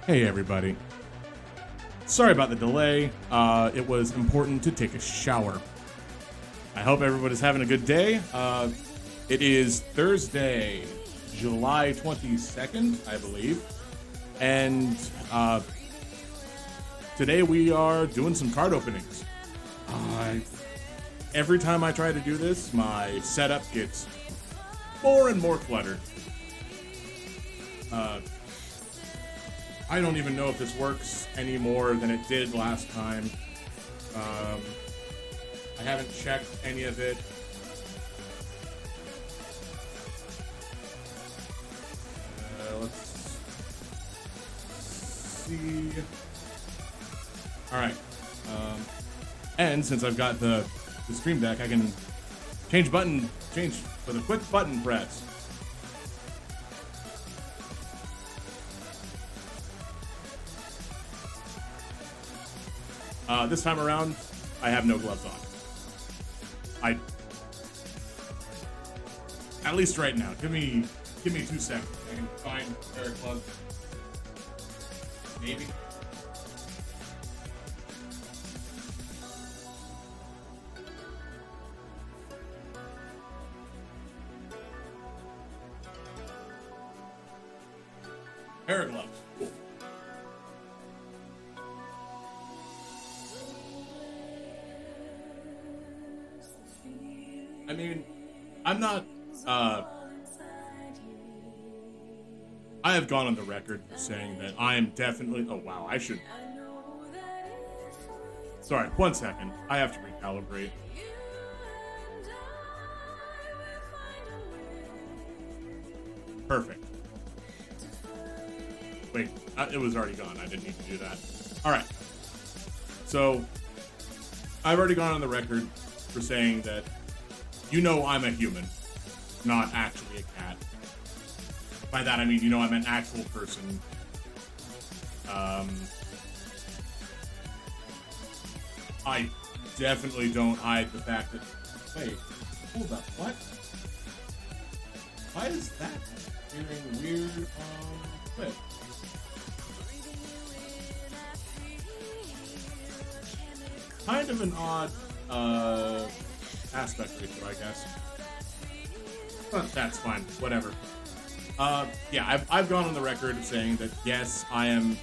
Hey everybody. Sorry about the delay. It was important to take a shower. I hope everybody's having a good day. It is Thursday, July 22nd, I believe. And today we are doing some card openings. Every time I try to do this, my setup gets more and more cluttered. I don't even know if this works any more than it did last time. I haven't checked any of it. Let's see. All right. And since I've got the Stream Deck, I can change with a quick button press. This time around, I have no gloves on. At least right now. Give me 2 seconds. I can find a pair of gloves. Maybe. Pair of gloves. Cool. I mean, I'm not, I have gone on the record saying that I am definitely, oh wow, sorry, 1 second, I have to recalibrate. Perfect. Wait, it was already gone, I didn't need to do that. Alright, so, I've already gone on the record for saying that you know I'm a human, not actually a cat. By that I mean, you know I'm an actual person. I definitely don't hide the fact that... Wait, hold up, what? Why is that hearing weird clip? Kind of an odd, aspect ratio, I guess. But that's fine, whatever. Yeah, I've gone on the record saying that yes, I am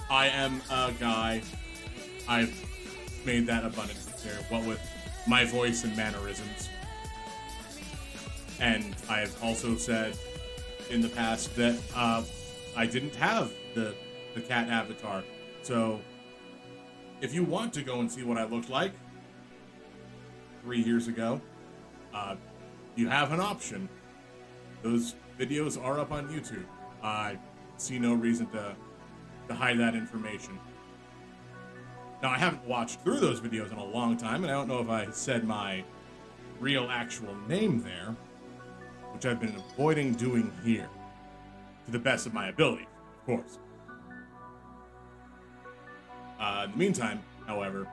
a guy. I've made that abundantly clear, what with my voice and mannerisms. And I have also said in the past that I didn't have the cat avatar. So if you want to go and see what I looked like 3 years ago, you have an option. Those videos are up on YouTube. I see no reason to hide that information. Now, I haven't watched through those videos in a long time, and I don't know if I said my real actual name there, which I've been avoiding doing here, to the best of my ability, of course. In the meantime, however,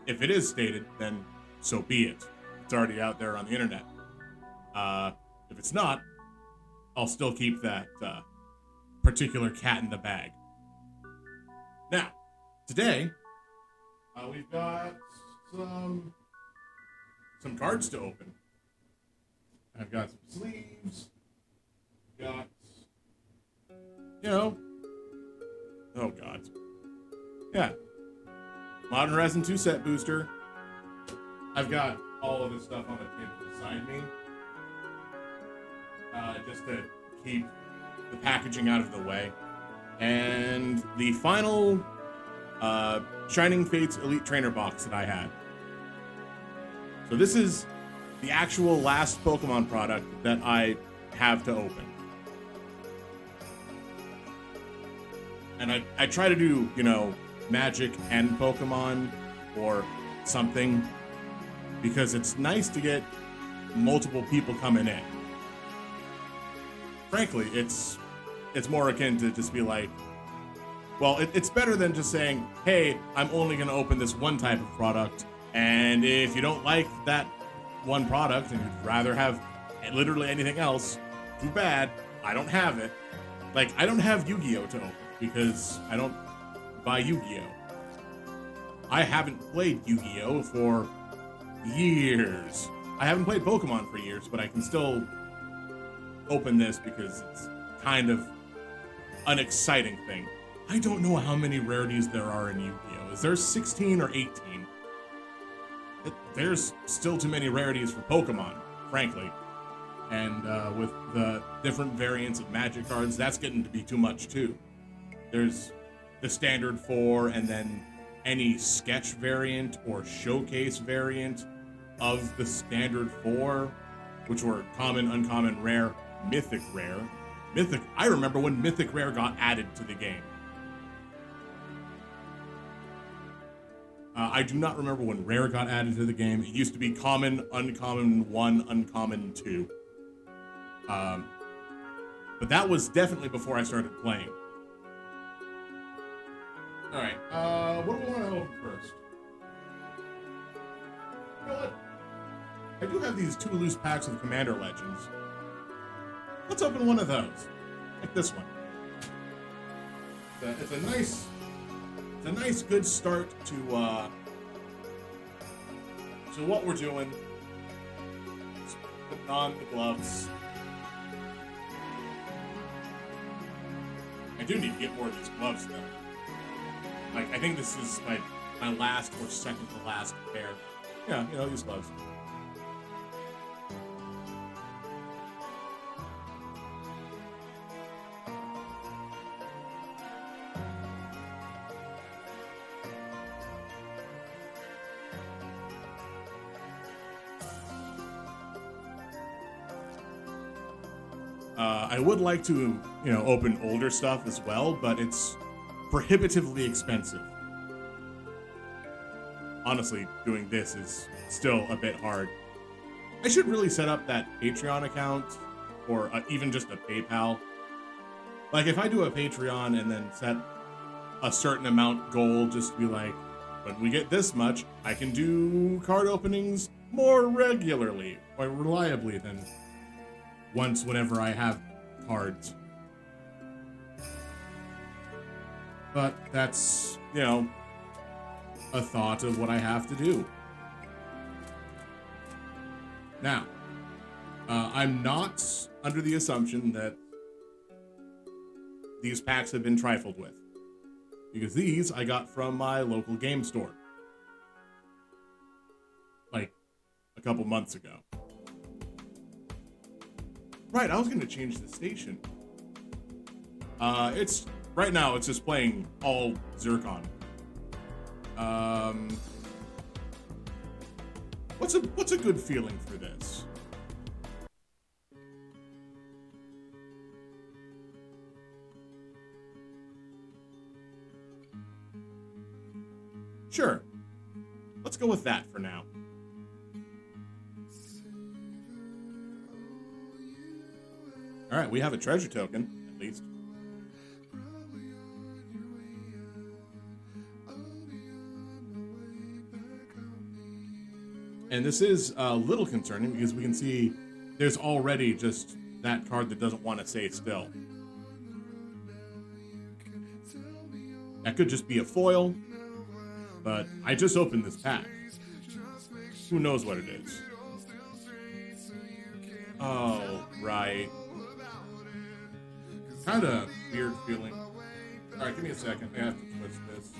if it is stated, then so be it. It's already out there on the internet. If it's not, I'll still keep that particular cat in the bag. Now, today, we've got some cards to open. I've got some sleeves. Got, oh god. Yeah. Modern Resin 2 set booster. I've got all of this stuff on the table beside me. Just to keep the packaging out of the way. And the final Shining Fates Elite Trainer box that I had. So this is the actual last Pokemon product that I have to open. And I try to do, Magic and Pokemon or something, because it's nice to get multiple people coming in. Frankly, it's more akin to just be like, well, it's better than just saying, hey, I'm only going to open this one type of product, and if you don't like that one product and you'd rather have literally anything else, too bad, I don't have it. Like, I don't have Yu-Gi-Oh! To open because I don't buy Yu-Gi-Oh! I haven't played Yu-Gi-Oh! For years. I haven't played Pokemon for years, but I can still open this because it's kind of an exciting thing. I don't know how many rarities there are in Yu-Gi-Oh! Is there 16 or 18? There's still too many rarities for Pokemon, frankly. And with the different variants of Magic cards, that's getting to be too much too. There's the standard 4, and then any sketch variant or showcase variant of the standard 4, which were common, uncommon, rare, mythic rare. Mythic, I remember when mythic rare got added to the game. I do not remember when rare got added to the game. It used to be common, uncommon 1, uncommon 2. But that was definitely before I started playing. Alright, what do we want to open first? You know what? I do have these 2 loose packs of Commander Legends. Let's open one of those. Like this one. It's a nice good start to what we're doing. Just putting on the gloves. I do need to get more of these gloves though. Like, I think this is my last or second to last pair. Yeah, you know, these gloves. I would like to, open older stuff as well, but it's prohibitively expensive. Honestly, doing this is still a bit hard. I should really set up that Patreon account, or even just a PayPal. Like, if I do a Patreon and then set a certain amount goal, just to be like, when we get this much, I can do card openings more regularly, or reliably than once whenever I have cards. But that's, a thought of what I have to do. Now, I'm not under the assumption that these packs have been trifled with, because these I got from my local game store, like a couple months ago. Right, I was going to change the station. Right now it's just playing all Zircon. What's a good feeling for this? Sure. Let's go with that for now. All right, we have a treasure token, at least. And this is a little concerning because we can see there's already just that card that doesn't want to stay still. That could just be a foil, but I just opened this pack. Who knows what it is? Oh, right. Kind of weird feeling. All right, give me a second. I have to twist this.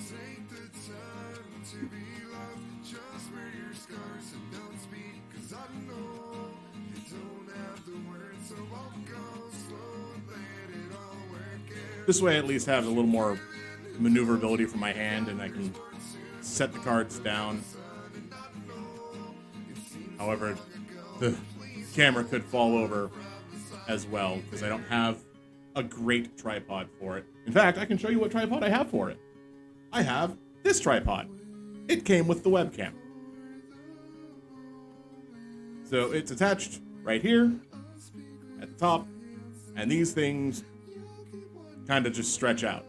This way I at least have a little more maneuverability for my hand, and I can set the cards down. However, the camera could fall over as well, because I don't have a great tripod for it. In fact, I can show you what tripod I have for it. I have this tripod. it came with the webcam. So it's attached right here at the top, and these things kind of just stretch out.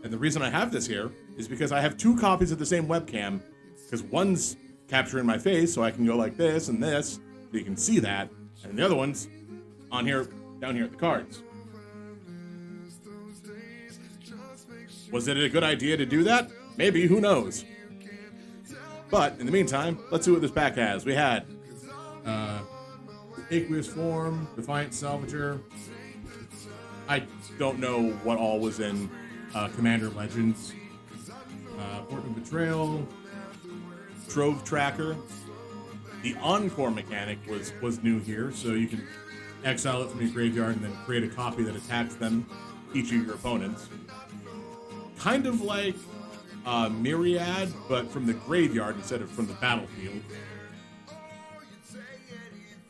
And the reason I have this here is because I have 2 copies of the same webcam, because one's capturing my face so I can go like this and this, so you can see that, and the other one's on here, down here at the cards. Was it a good idea to do that? Maybe, who knows? But in the meantime, let's see what this pack has. We had Aqueous Form, Defiant Salvager. I don't know what all was in Commander Legends. Port of Betrayal, Trove Tracker. The Encore mechanic was new here, so you can exile it from your graveyard and then create a copy that attacks them, each of your opponents. Kind of like Myriad, but from the graveyard instead of from the battlefield.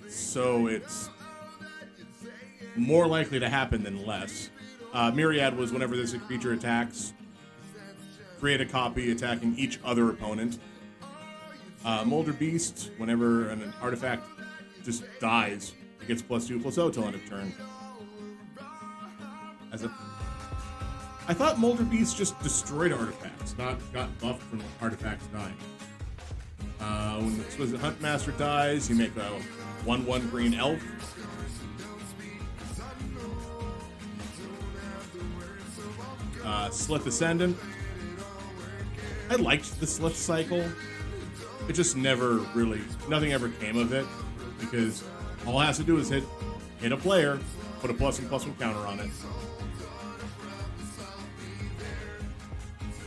So it's more likely to happen than less. Myriad was whenever this creature attacks, create a copy attacking each other opponent. Molder Beast, whenever an artifact just dies, it gets +2/+0 till end of turn. I thought Molder Beast just destroyed artifacts, not got buffed from artifacts dying. When the Exquisite Huntmaster dies, you make a 1/1 green elf. Slith Ascendant. I liked the Slith cycle. It just never really, nothing ever came of it, because all it has to do is hit a player, put a +1/+1 counter on it.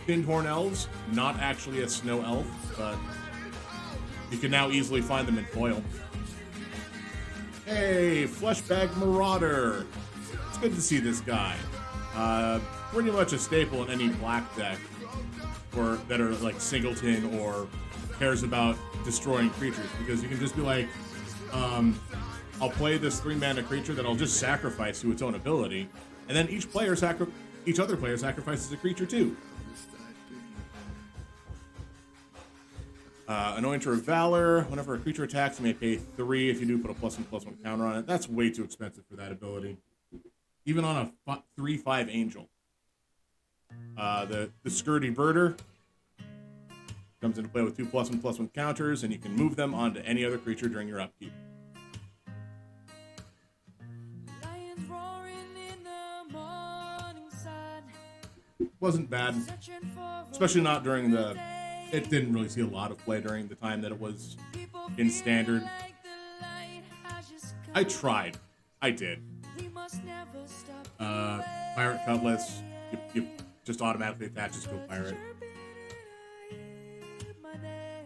Thin-Horn Elves, not actually a snow elf, but you can now easily find them in foil. Hey, Fleshbag Marauder. It's good to see this guy. Pretty much a staple in any black deck, or that are like singleton or cares about destroying creatures, because you can just be like, I'll play this 3-mana creature that I'll just sacrifice to its own ability, and then each other player sacrifices a creature too. Anointer of Valor. Whenever a creature attacks, you may pay 3 if you do put a +1/+1 counter on it. That's way too expensive for that ability. Even on a 3/5 Angel. The Scurdy Birder comes into play with 2 +1/+1 counters, and you can move them onto any other creature during your upkeep. Wasn't bad, especially not during the... It didn't really see a lot of play during the time that it was in Standard. I tried. I did. Pirate Cutlass, you just automatically attaches to a pirate.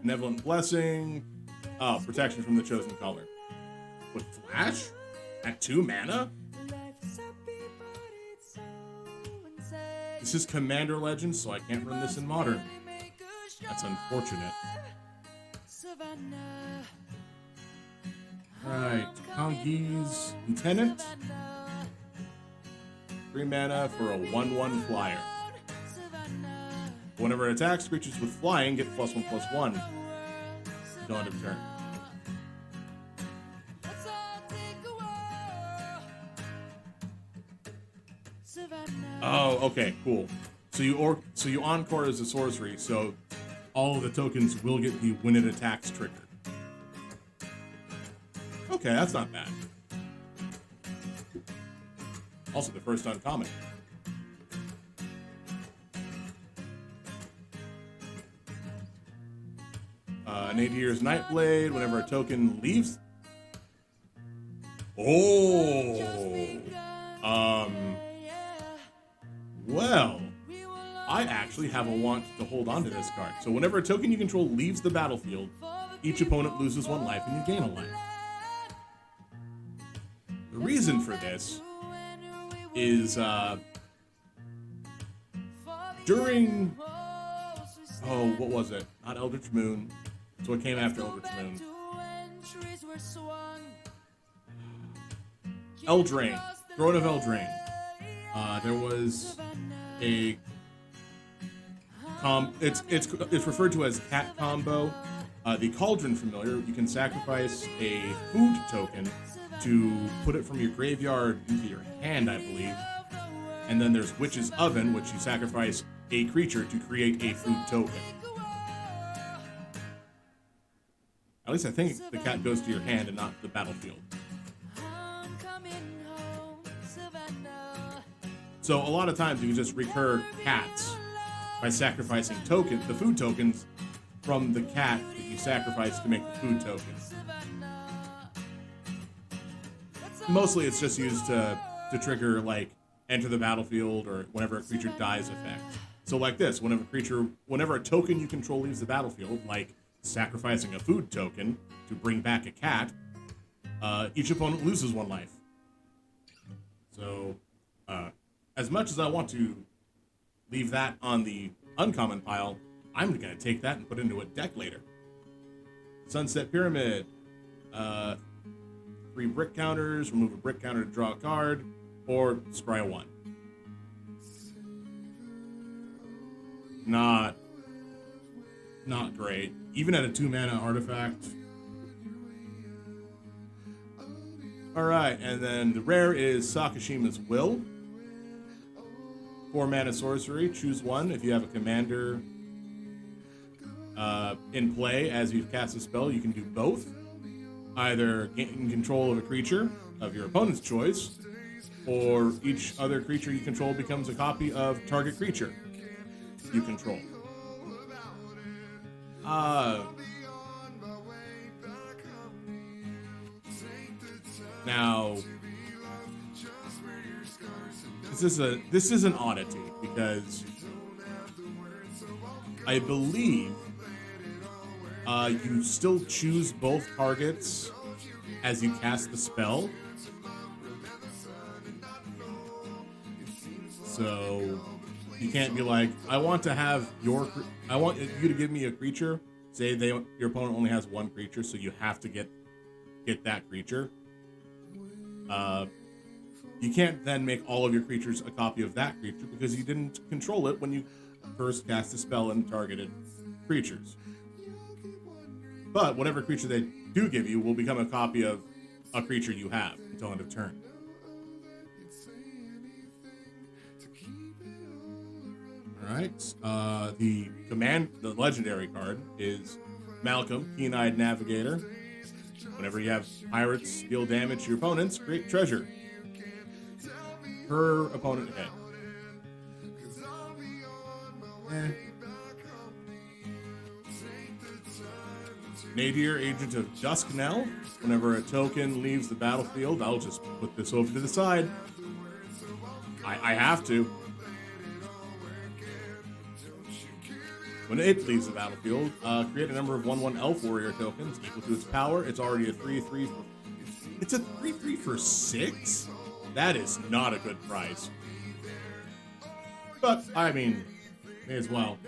Benevolent Blessing. Oh, protection from the chosen color. With Flash? At 2 mana? This is Commander Legends, so I can't run this in Modern. That's unfortunate. Alright, Congees Lieutenant. 3 mana for a 1/1 flyer. Whenever it attacks, creatures with flying get +1/+1 until end of turn. Oh, okay, cool. So you Encore as a sorcery, so all of the tokens will get the when it attacks trigger. Okay, that's not bad. Also the first uncommon. Nadier's Nightblade, whenever a token leaves. Well, I actually have a want to hold on to this card. So whenever a token you control leaves the battlefield, each opponent loses 1 life and you gain a life. The reason for this is during... Oh, what was it? Not Eldritch Moon. So it came after Eldritch Moon. Eldraine. Throne of Eldraine. There was a It's referred to as cat combo. The Cauldron familiar, you can sacrifice a food token to put it from your graveyard into your hand, I believe. And then there's Witch's Oven, which you sacrifice a creature to create a food token. At least I think the cat goes to your hand and not the battlefield. So a lot of times you can just recur cats by sacrificing the food tokens from the cat that you sacrifice to make the food token. Mostly it's just used to trigger like enter the battlefield or whenever a creature dies effect. So like this, whenever a token you control leaves the battlefield, like sacrificing a food token to bring back a cat, each opponent loses 1 life. So as much as I want to leave that on the uncommon pile, I'm going to take that and put it into a deck later. Sunset Pyramid. 3 brick counters, remove a brick counter to draw a card, or scry 1. Not great. Even at a 2-mana artifact. Alright, and then the rare is Sakashima's Will. 4-mana sorcery, choose 1. If you have a commander in play as you cast a spell, you can do both. Either gain control of a creature of your opponent's choice, or each other creature you control becomes a copy of target creature you control. Now, this is an oddity because I believe you still choose both targets as you cast the spell. So you can't be like, I want you to give me a creature. Say your opponent only has 1 creature, so you have to get that creature. You can't then make all of your creatures a copy of that creature because you didn't control it when you first cast the spell and targeted creatures. But whatever creature they do give you will become a copy of a creature you have until end of turn. Alright, the legendary card is Malcolm, Keen-Eyed Navigator. Whenever you have pirates deal damage to your opponents, create treasure per opponent head. Nadir, Agent of Dusknell. Whenever a token leaves the battlefield, I'll just put this over to the side. I have to. When it leaves the battlefield, create a number of 1/1 Elf Warrior tokens equal to its power. It's already a 3/3 for... It's a 3/3 for 6? That is not a good price. But, I mean, may as well.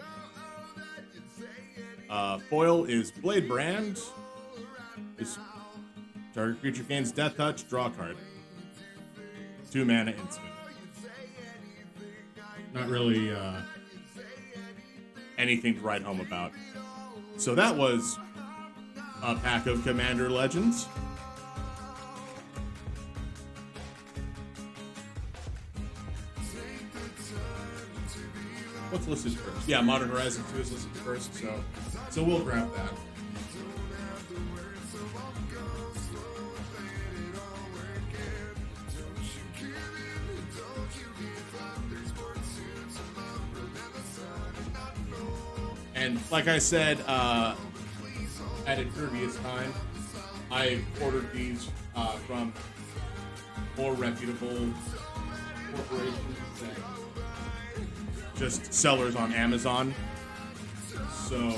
Foil is Blade Brand. This target creature gains Death Touch, draw a card. 2-mana instant. Not really anything to write home about. So that was a pack of Commander Legends. What's listed first? Yeah, Modern Horizon 2 is listed first, so we'll grab that. And like I said at a previous time, I ordered these from more reputable corporations than just sellers on Amazon. So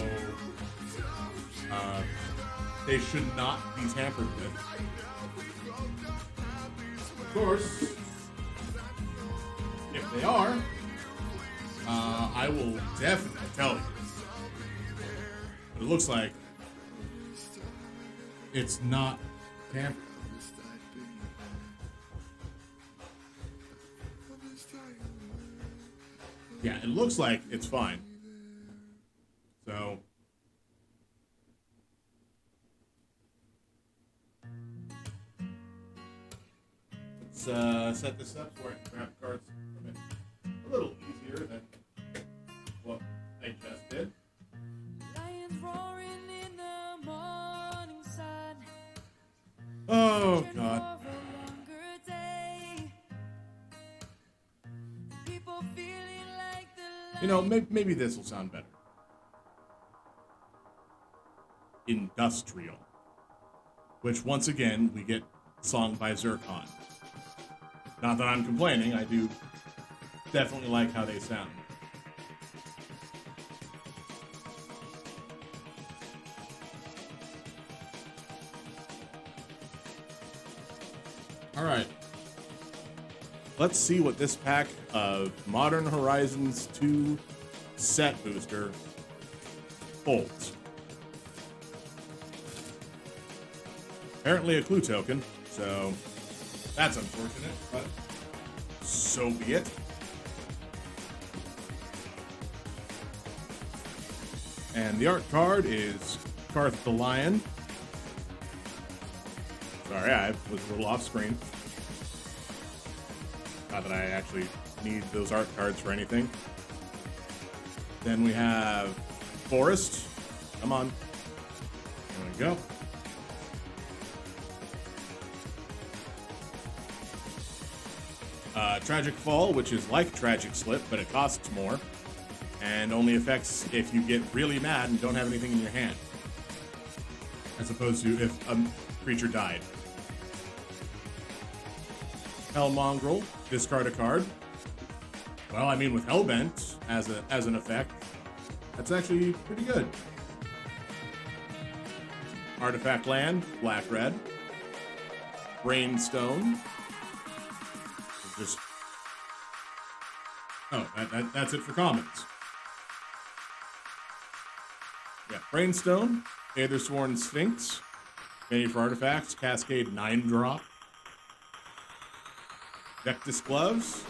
they should not be tampered with. Of course, if they are, I will definitely tell you. But it looks like it's not tampered. Yeah, it looks like it's fine. let's set this up so I can grab the cards from it a little easier than what I just did. Lions roaring in the morning sun. Oh, God. For a longer day. People feeling like the You know, maybe this will sound better. Industrial. Which, once again, we get song by Zircon. Not that I'm complaining, I do definitely like how they sound. Alright. Let's see what this pack of Modern Horizons 2 set booster holds. Apparently a clue token, so that's unfortunate, but so be it. And the art card is Karth the Lion. Sorry, I was a little off screen. Not that I actually need those art cards for anything. Then we have Forest. Come on. There we go. Tragic Fall, which is like Tragic Slip, but it costs more. And only affects if you get really mad and don't have anything in your hand. As opposed to if a creature died. Hell Mongrel, discard a card. Well, I mean, with Hellbent as an effect, that's actually pretty good. Artifact Land, black-red. Brainstone. Just... Oh, that's it for commons. Yeah, Brainstone, Aethersworn Sphinx, Many for artifacts, Cascade 9-drop. Vectis Gloves.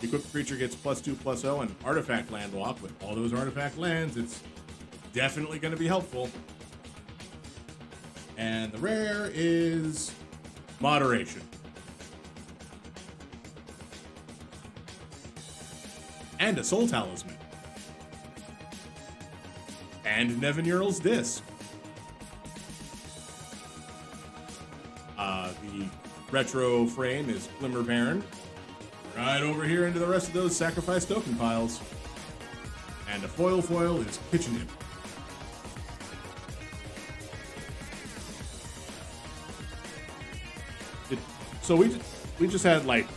Equipped creature gets +2/+0 and artifact land walk. With all those artifact lands, it's definitely going to be helpful. And the rare is Moderation. And a Soul Talisman. And Nevin Earl's Disc. The retro frame is Glimmer Baron. Right over here into the rest of those sacrifice token piles. And a foil is Kitchen Imp. So we just had like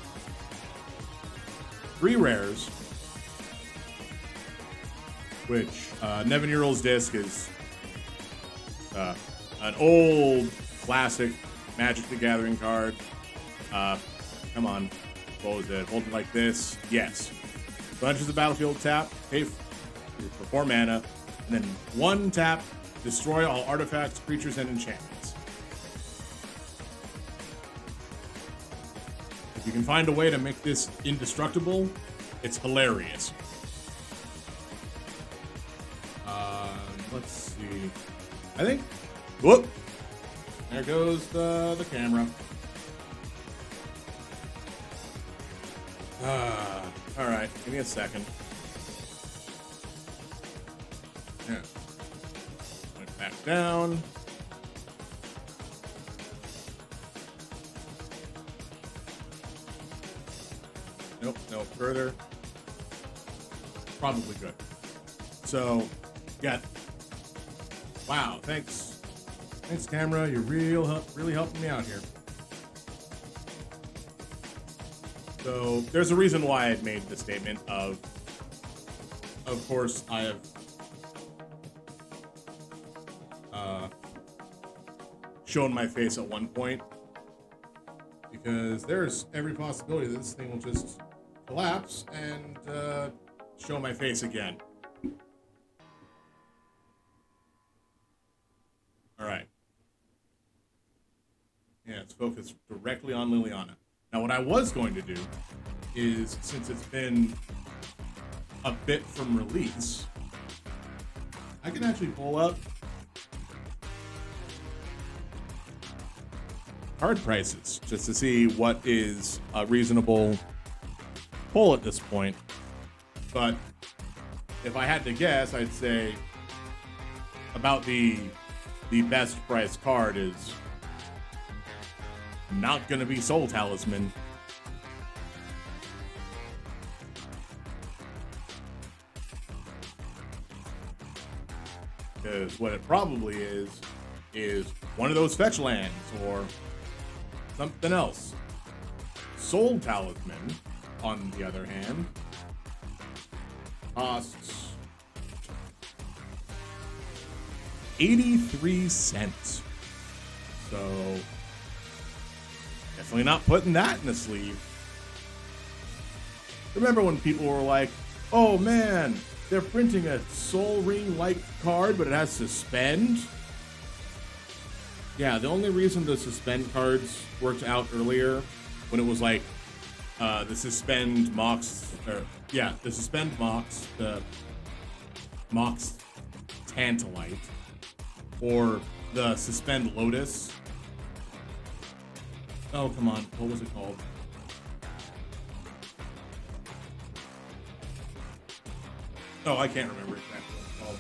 3 rares, which Nevin Earl's Disc is an old classic Magic the Gathering card. Come on, what was it? Hold it like this. Yes. Enters the battlefield, tap, pay for 4 mana, and then 1 tap, destroy all artifacts, creatures, and enchantments. If you can find a way to make this indestructible, it's hilarious. Let's see. I think. Whoop! There goes the camera. Alright, give me a second. Yeah. Put it back down. Nope, no further. Probably good. So, got. Wow, thanks. Thanks, camera. You're really helping me out here. So there's a reason why I made the statement of course, I have shown my face at one point, because there's every possibility that this thing will just collapse and show my face again. All right. Yeah, it's focused directly on Liliana. Now, what I was going to do is, since it's been a bit from release, I can actually pull up card prices just to see what is a reasonable pull at this point. But if I had to guess, I'd say about the best priced card is not going to be Soul Talisman. Because what it probably is one of those fetch lands or something else. Soul Talisman, on the other hand, costs 83 cents. So definitely not putting that in the sleeve. Remember when people were like, oh man, they're printing a Sol Ring-like card, but it has Suspend? Yeah, the only reason the Suspend cards worked out earlier when it was like the Suspend Mox, the Suspend Mox, the Mox Tantalite, or the Suspend Lotus. Oh, come on. What was it called? Oh, I can't remember exactly what it's called.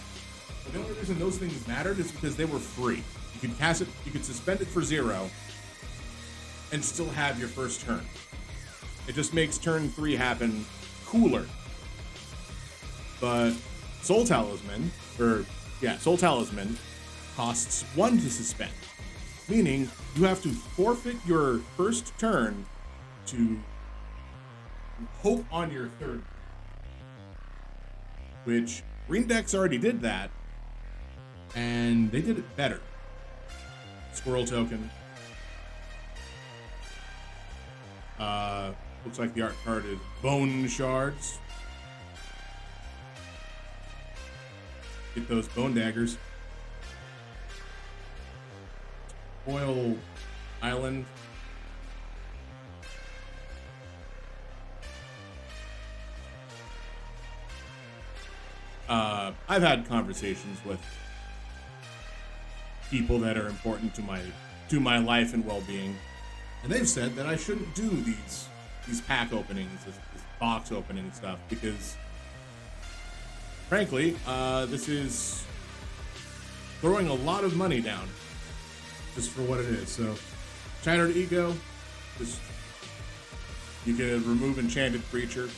But the only reason those things mattered is because they were free. You could cast it, you could suspend it for 0 and still have your first turn. It just makes turn 3 happen cooler. But Soul Talisman costs 1 to suspend. Meaning you have to forfeit your first turn to hope on your third. Which Green decks already did that, and they did it better. Squirrel token. Looks like the art card is Bone Shards. Get those bone daggers. Foil Island. I've had conversations with people that are important to my life and well-being, and they've said that I shouldn't do these pack openings, this box opening stuff, because frankly, this is throwing a lot of money down just for what it is. So, Shattered Ego, just you can remove Enchanted Creature.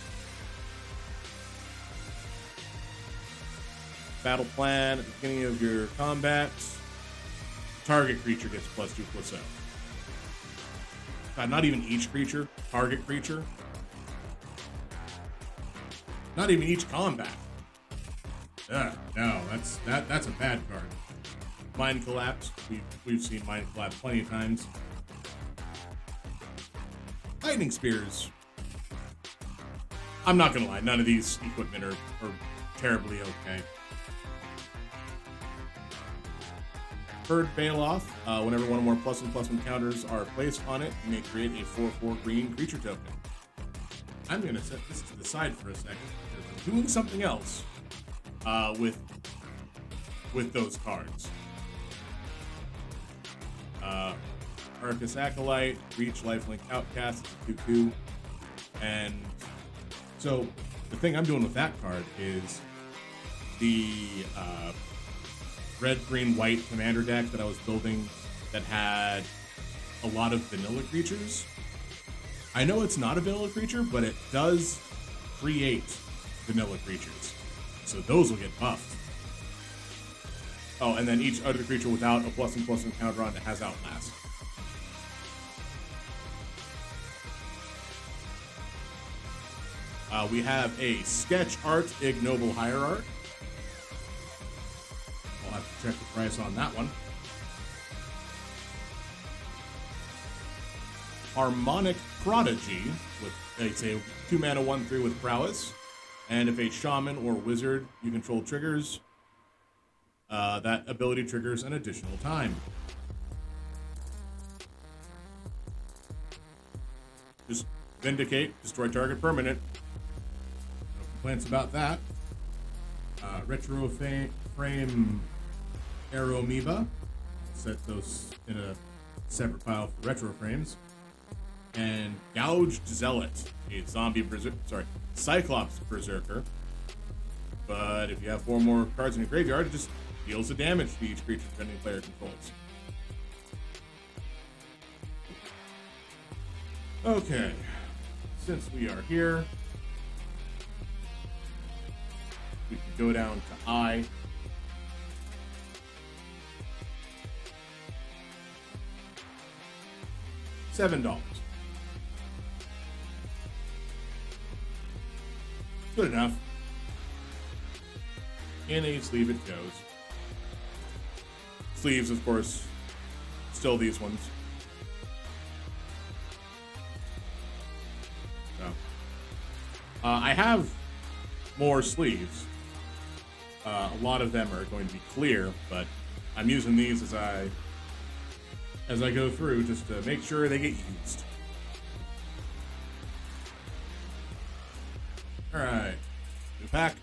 Battle plan at the beginning of your combat. Target creature gets +2/+0. Not even each creature. Target creature. Not even each combat. No, that's a bad card. Mind Collapse. We've seen Mind Collapse plenty of times. Lightning Spears. I'm not gonna lie, none of these equipment are terribly okay. Herd Bailoff. Whenever one or more +1/+1 counters are placed on it, you may create a 4/4 green creature token. I'm gonna set this to the side for a second because I'm doing something else with those cards. Arcus Acolyte, Reach, Lifelink, Outcast, it's a 2/2. And so the thing I'm doing with that card is the red, green, white commander deck that I was building that had a lot of vanilla creatures. I know it's not a vanilla creature, but it does create vanilla creatures. So those will get buffed. Oh, and then each other creature without a +1/+1 counter on it has Outlast. We have a Sketch Art Ignoble Hierarch. I'll have to check the price on that one. Harmonic Prodigy, it's a 2-mana 1/3 with prowess. And if a shaman or wizard you control triggers, that ability triggers an additional time. Just Vindicate, destroy target permanent. No complaints about that. Retro Frame Aeromoeba. Set those in a Separate pile for retro frames. And Gouged Zealot, a zombie Cyclops Berserker. But if you have 4 more cards in your graveyard, it just deals the damage to each creature depending player controls. Okay, since we are here, we can go down to I. $7. Good enough. In a sleeve it goes. Sleeves, of course, still these ones. So, I have more sleeves. A lot of them are going to be clear, but I'm using these as I go through just to make sure they get used. All right, new pack.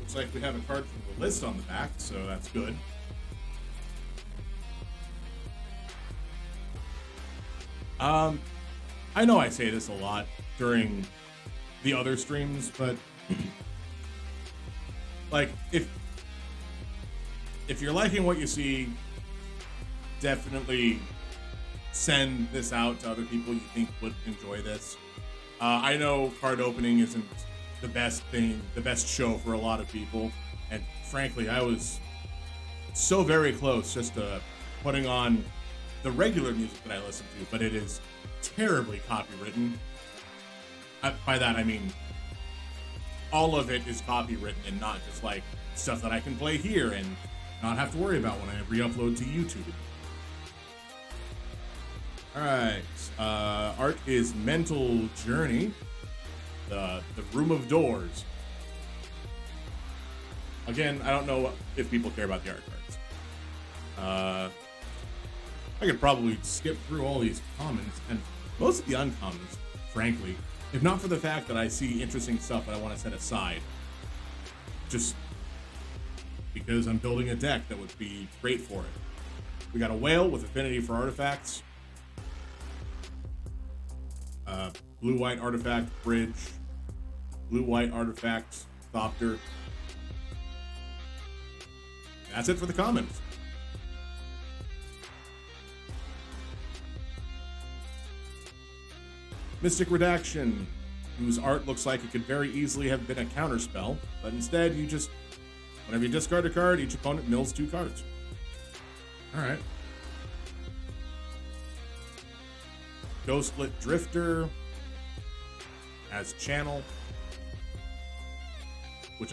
Looks like we have a card from the list on the back, so that's good. I know I say this a lot during the other streams, but like if you're liking what you see, definitely send this out to other people you think would enjoy this. I know card opening isn't the best thing, the best show for a lot of people, and frankly, I was so very close just to putting on the regular music that I listen to, but it is terribly copywritten. By that I mean all of it is copywritten and not just like stuff that I can play here and not have to worry about when I re-upload to YouTube. Alright, art is Mental Journey, the Room of Doors. Again, I don't know if people care about the art cards. I could probably skip through all these commons and most of the uncommons, frankly, if not for the fact that I see interesting stuff that I want to set aside. Just because I'm building a deck that would be great for it. We got a whale with affinity for artifacts. Blue-white artifact, bridge. Blue-white artifact, Thopter. That's it for the commons. Mystic Redaction, whose art looks like it could very easily have been a counterspell, but instead you just, whenever you discard a card, each opponent mills 2 cards. Alright. Ghostlit Drifter as Channel, which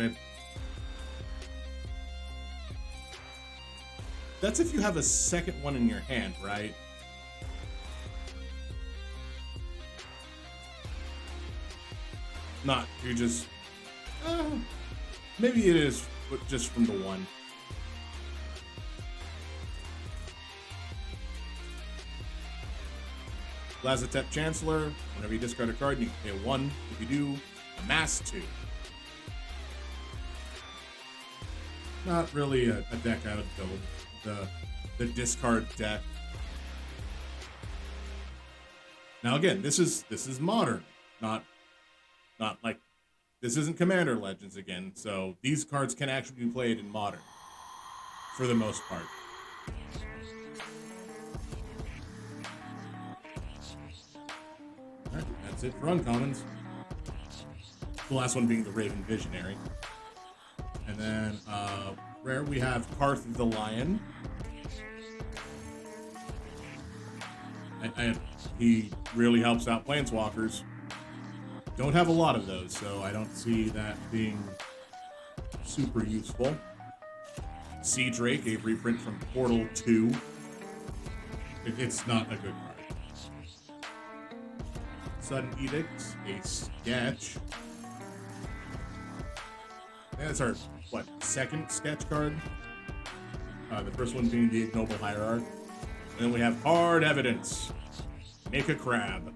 that's if you have a second one in your hand, right? Not, you just, maybe it is just from the one. Lazotep Chancellor, whenever you discard a card, you can pay 1. If you do, amass 2. Not really a deck I would build. The discard deck. Now again, this is modern, not like, this isn't Commander Legends again, so these cards can actually be played in Modern, for the most part. Alright, that's it for uncommons. The last one being the Raven Visionary. And then, rare, we have Karth the Lion. He really helps out Planeswalkers. Don't have a lot of those, so I don't see that being super useful. Sea Drake, a reprint from Portal 2. It's not a good card. Sudden Edict, a sketch. And that's our, second sketch card? The first one being the Ignoble Hierarch. And then we have Hard Evidence. Make a Crab.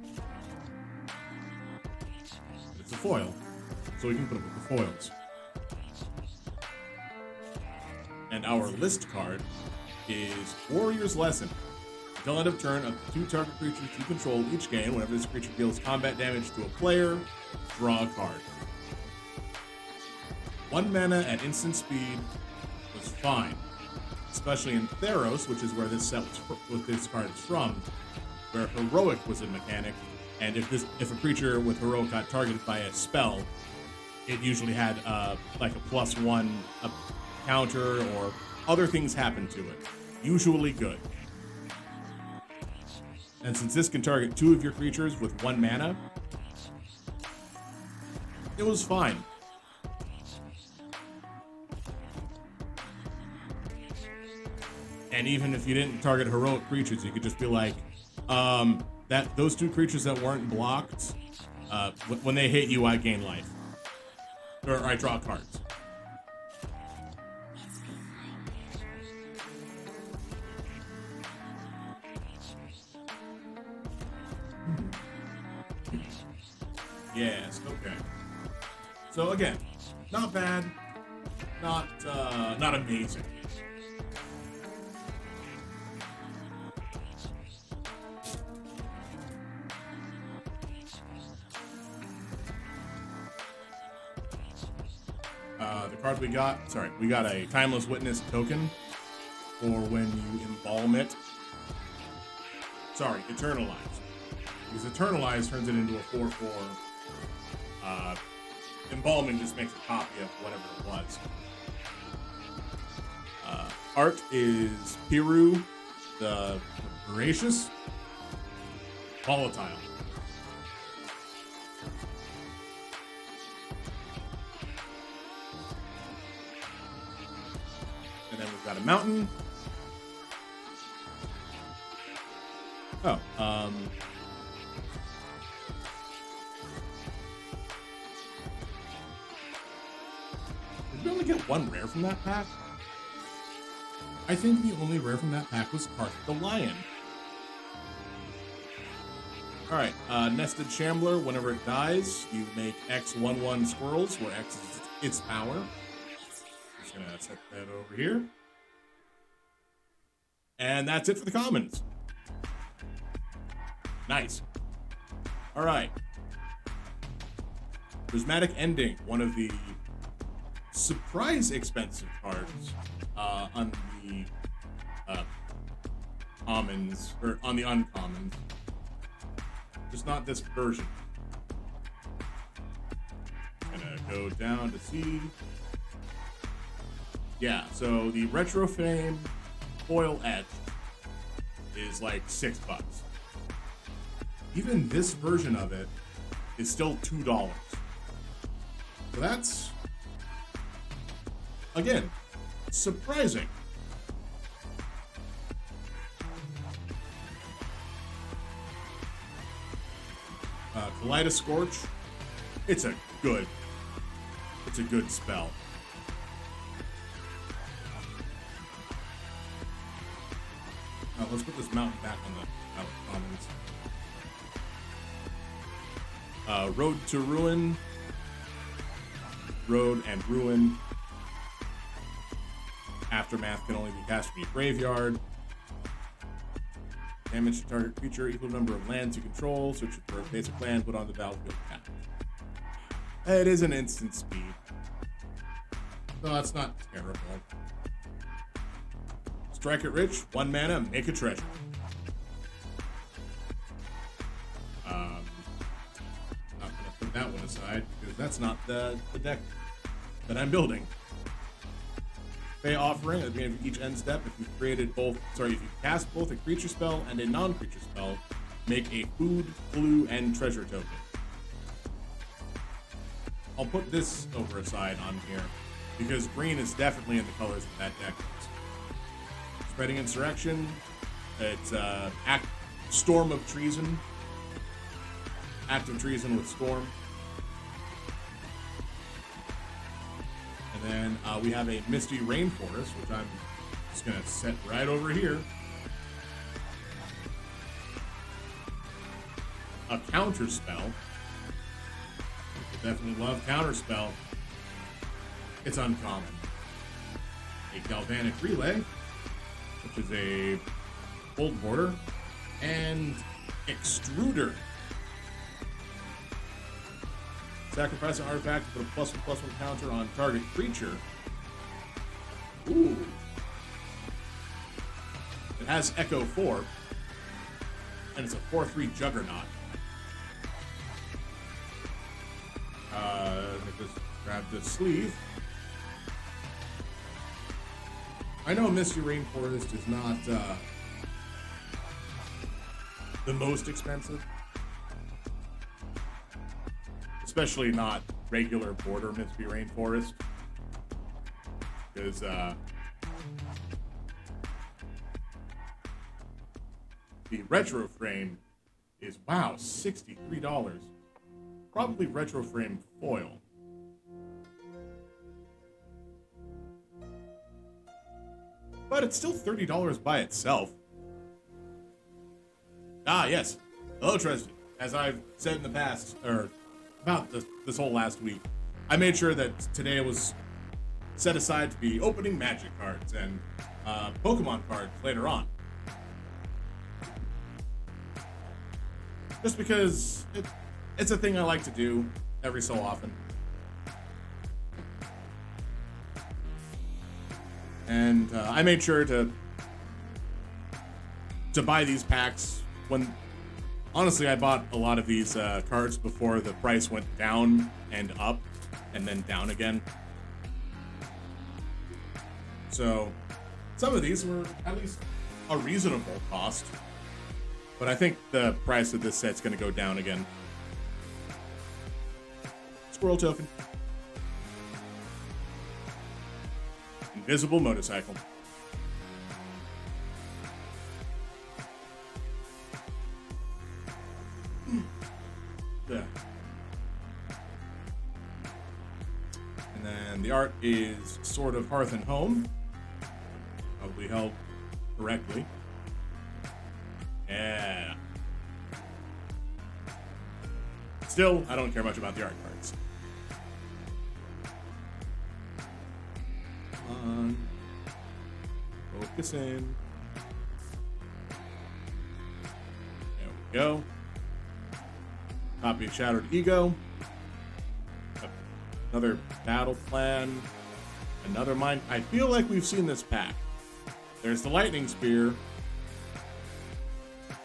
it's a foil, so we can put it with the foils. And our list card is Warrior's Lesson. Until end of turn, up to 2 target creatures you control each gain. Whenever this creature deals combat damage to a player, draw a card. 1 mana at instant speed was fine, especially in Theros, which is where this set was, this card is from, where Heroic was a mechanic, and if a creature with Heroic got targeted by a spell, it usually had like a +1 counter, or other things happen to it. Usually good. And since this can target 2 of your creatures with 1 mana, it was fine. And even if you didn't target heroic creatures, you could just be like, those 2 creatures that weren't blocked, when they hit you, I gain life. Or I draw cards. Yes, okay. So again, not bad, not amazing. The card we got a Timeless Witness token for when you embalm it. Sorry, Eternalize. Because Eternalize turns it into a 4/4. Embalming just makes a copy of whatever it was. Art is Piru, the Voracious, Volatile. And then we've got a mountain. Oh, did we only get 1 rare from that pack? I think the only rare from that pack was Karth the Lion. Alright, Nested Shambler, whenever it dies, you make X 1/1 squirrels, where X is its power. Just gonna set that over here. And that's it for the commons. Nice. Alright. Prismatic Ending, one of the surprise expensive cards on the commons, or on the uncommons. Just not this version. Gonna go down to see. Yeah, so the Retro Fame foil etched is like $6. Even this version of it is still $2. So that's, again, surprising. Kaleidoscorch, it's a good spell. Let's put this mountain back on the commons. Road to Ruin, Road and Ruin. Aftermath can only be cast from your graveyard. Damage to target creature equal number of lands you control. Search for a basic land, put on the battlefield tap. It is an instant speed, so that's not terrible. Strike it rich, 1 mana, make a treasure. Not gonna put that one aside because that's not the deck that I'm building. Fey Offering, at the beginning of each end step, if you cast both a creature spell and a non-creature spell, make a food, clue, and treasure token. I'll put this over aside on here, because green is definitely in the colors of that deck. Spreading Insurrection, it's Storm of Treason. Act of Treason with Storm. And then we have a Misty Rainforest, which I'm just going to set right over here. A counter spell. Put definitely love Counterspell. It's uncommon. A Galvanic Relay, which is a Bold Border, and Extruder. Sacrifice an artifact to put a +1/+1 counter on target creature. Ooh. It has Echo 4, and it's a 4/3 Juggernaut. Let me just grab the sleeve. I know Misty Rainforest is not the most expensive, especially not regular border Misty Rainforest, because the retro frame is, wow, $63. Probably retro frame foil. But it's still $30 by itself. Ah, yes. Hello, Tristan. As I've said in the past, or about this whole last week, I made sure that today was set aside to be opening Magic cards and Pokemon cards later on. Just because it's a thing I like to do every so often. And I made sure to buy these packs when, honestly, I bought a lot of these cards before the price went down and up and then down again. So some of these were at least a reasonable cost, but I think the price of this set's going to go down again. Squirrel token. Invisible motorcycle. Yeah. And then the art is Sword of Hearth and Home. Probably held correctly. Yeah. Still, I don't care much about the art cards. Focus in. There we go. Copy of Shattered Ego. Another Battle Plan. Another Mind. I feel like we've seen this pack. There's the Lightning Spear.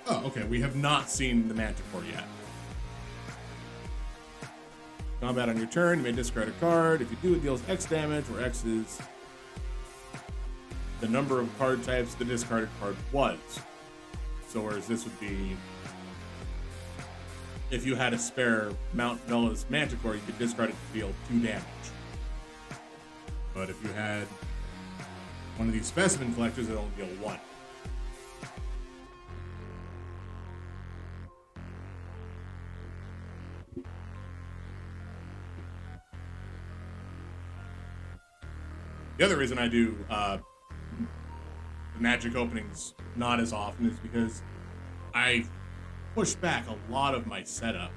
Oh, okay. We have not seen the Manticore yet. Combat on your turn, you may discard a card. If you do, it deals X damage, where X is the number of card types the discarded card was. So whereas this would be, if you had a spare Mount Vella's Manticore, you could discard it to deal 2 damage. But if you had one of these Specimen Collectors, it'll only deal 1. The other reason I do Magic openings not as often is because I push back a lot of my setup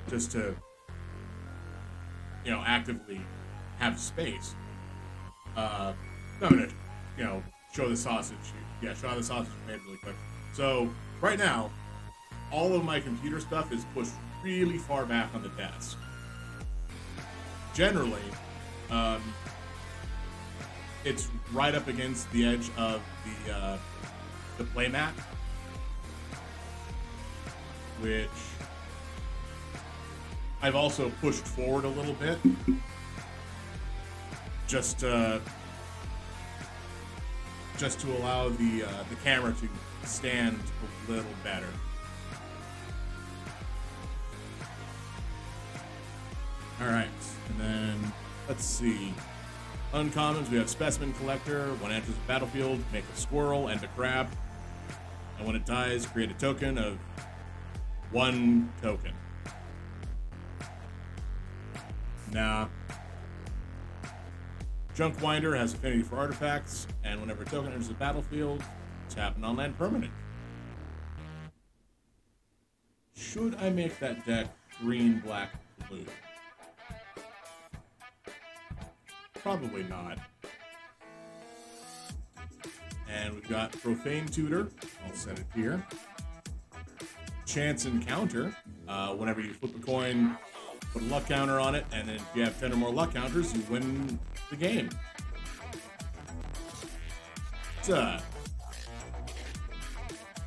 just to, actively have space. I'm gonna, show the sausage. Yeah, show how the sausage is made really quick. So right now, all of my computer stuff is pushed really far back on the desk. Generally, it's right up against the edge of the playmat, which I've also pushed forward a little bit, just to allow the camera to stand a little better. All right, and then let's see. Uncommons, we have Specimen Collector. When it enters the battlefield, make a squirrel and a crab. And when it dies, create a token of 1 token. Now, Junkwinder has affinity for artifacts, and whenever a token enters the battlefield, tap an on-land permanent. Should I make that deck green, black, blue? probably not. And we've got Profane Tutor. I'll set it here. Chance Encounter. Whenever you flip a coin, put a luck counter on it, and then if you have 10 or more luck counters, you win the game.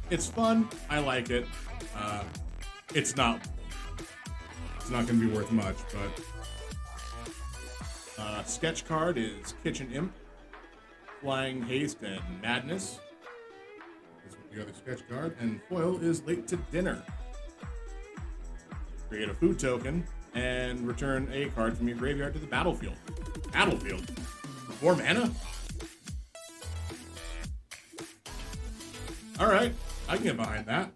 It's fun. I like it. It's not going to be worth much, but sketch card is Kitchen Imp, Flying Haste, and Madness. This is the other sketch card, and foil is Late to Dinner. Create a food token and return a card from your graveyard to the battlefield. Battlefield? 4 mana? Alright, I can get behind that.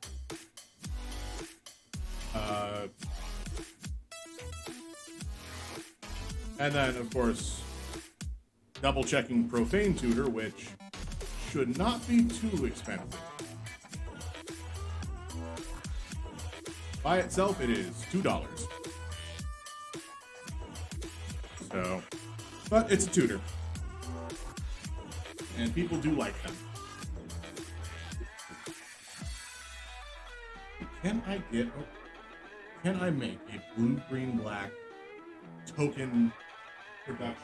And then, of course, double checking Profane Tutor, which should not be too expensive. By itself, it is $2. So, but it's a tutor. And people do like them. Can I make a blue, green, black token production?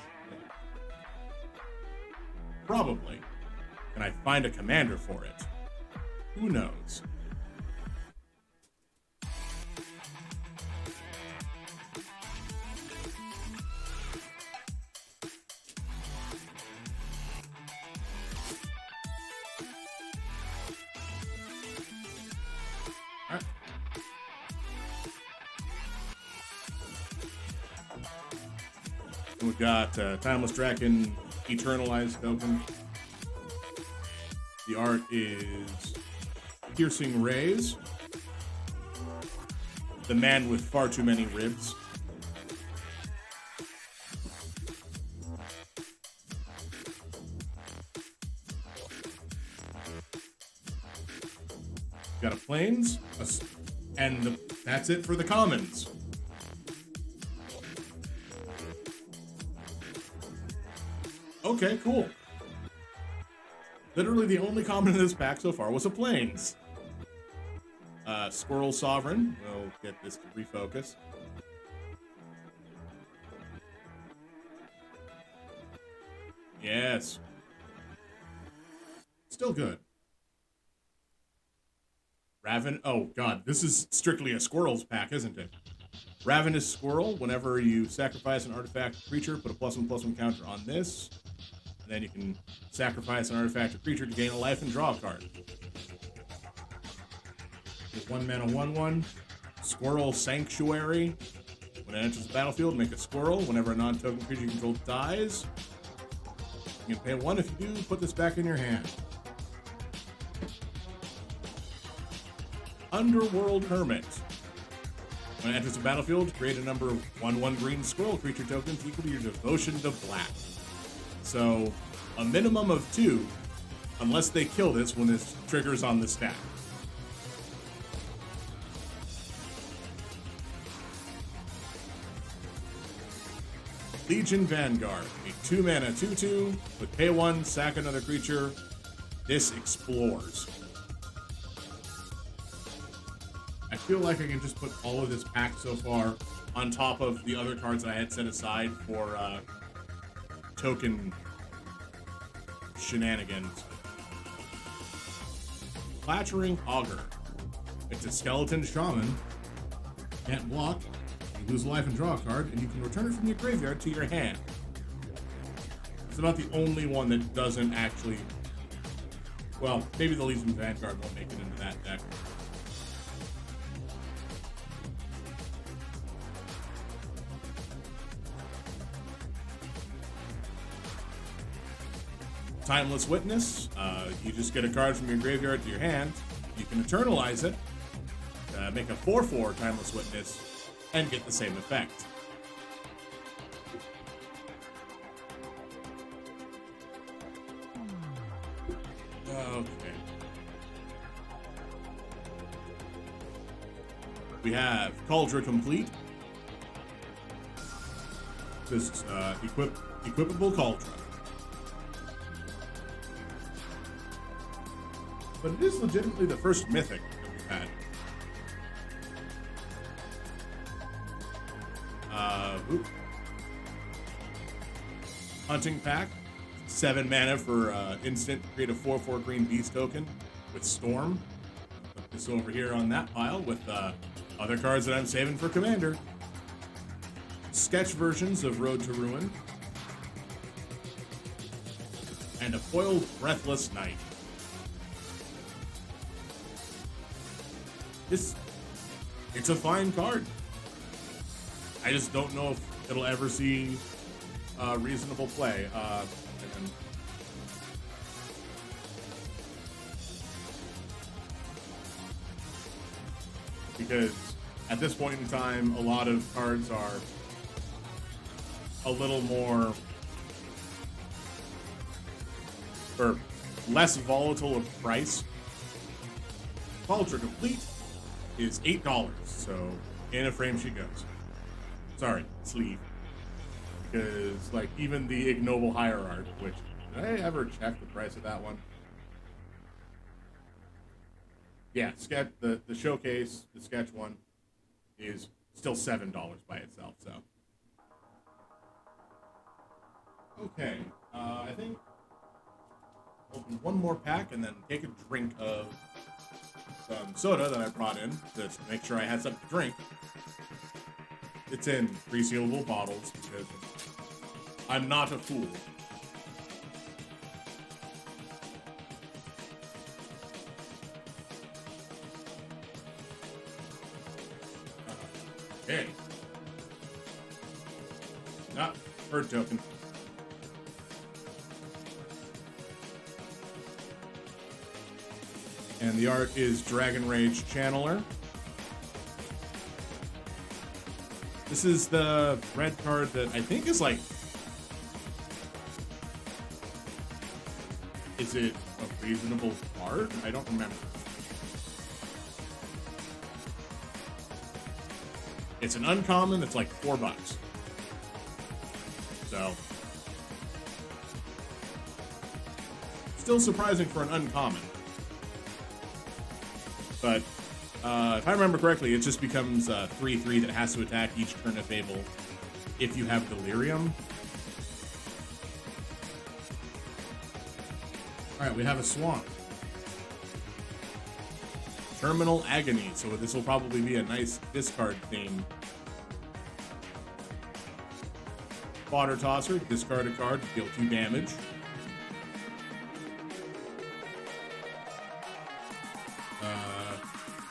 Probably. Can I find a commander for it? Who knows? Alright. We've got Timeless Dragon Eternalized token. The art is Piercing Rays. The man with far too many ribs. Got a Plains, and that's it for the commons. Okay, cool. Literally the only common in this pack so far was a Plains. Squirrel Sovereign. We'll get this to refocus. Yes. Still good. Oh god, this is strictly a Squirrels pack, isn't it? Ravenous Squirrel. Whenever you sacrifice an artifact creature, put a +1/+1 counter on this. And then you can sacrifice an artifact or creature to gain a life and draw a card. With 1 mana 1/1. Squirrel Sanctuary. When it enters the battlefield, make a squirrel. Whenever a non-token creature you control dies, you can pay 1. If you do, put this back in your hand. Underworld Hermit. When it enters the battlefield, create a number of 1/1 green squirrel creature tokens equal to your devotion to black. So, a minimum of 2, unless they kill this when this triggers on the stack. Legion Vanguard. A 2 mana 2/2 with pay 1, sack another creature. This explores. I feel like I can just put all of this pack so far on top of the other cards that I had set aside for token shenanigans. Clattering Augur. It's a skeleton shaman. Can't block. You lose life and draw a card, and you can return it from your graveyard to your hand. It's about the only one that doesn't actually... Well, maybe the Legion Vanguard won't make it into that deck. Timeless Witness. You just get a card from your graveyard to your hand. You can eternalize it, make a 4/4 Timeless Witness, and get the same effect. Okay. We have Cauldron Complete. This equipable Cultra. But it is legitimately the first mythic that we've had. Oop. Hunting Pack. 7 mana for instant. Create a 4/4 green beast token with Storm. Put this over here on that pile with other cards that I'm saving for Commander. Sketch versions of Road to Ruin. And a foiled Breathless Knight. It's a fine card. I just don't know if it'll ever see reasonable play. Because at this point in time, a lot of cards are a little more or less volatile of price. Cultra Complete is $8, so in a frame she goes. Sorry, sleeve. Because, like, even the Ignoble Hierarch, which, did I ever check the price of that one? Yeah, the showcase, the sketch one, is still $7 by itself, so. Okay, I think open one more pack and then take a drink of some soda that I brought in just to make sure I had something to drink. It's in resealable bottles because I'm not a fool. Okay. Not bird token. And the art is Dragon Rage Channeler. This is the red card that I think is like... Is it a reasonable card? I don't remember. It's an uncommon that's like $4. So... Still surprising for an uncommon. But if I remember correctly, it just becomes 3/3 that has to attack each turn of Fable if you have Delirium. Alright, we have a Swamp. Terminal Agony, so this will probably be a nice discard theme. Fodder Tosser, discard a card, deal 2 damage.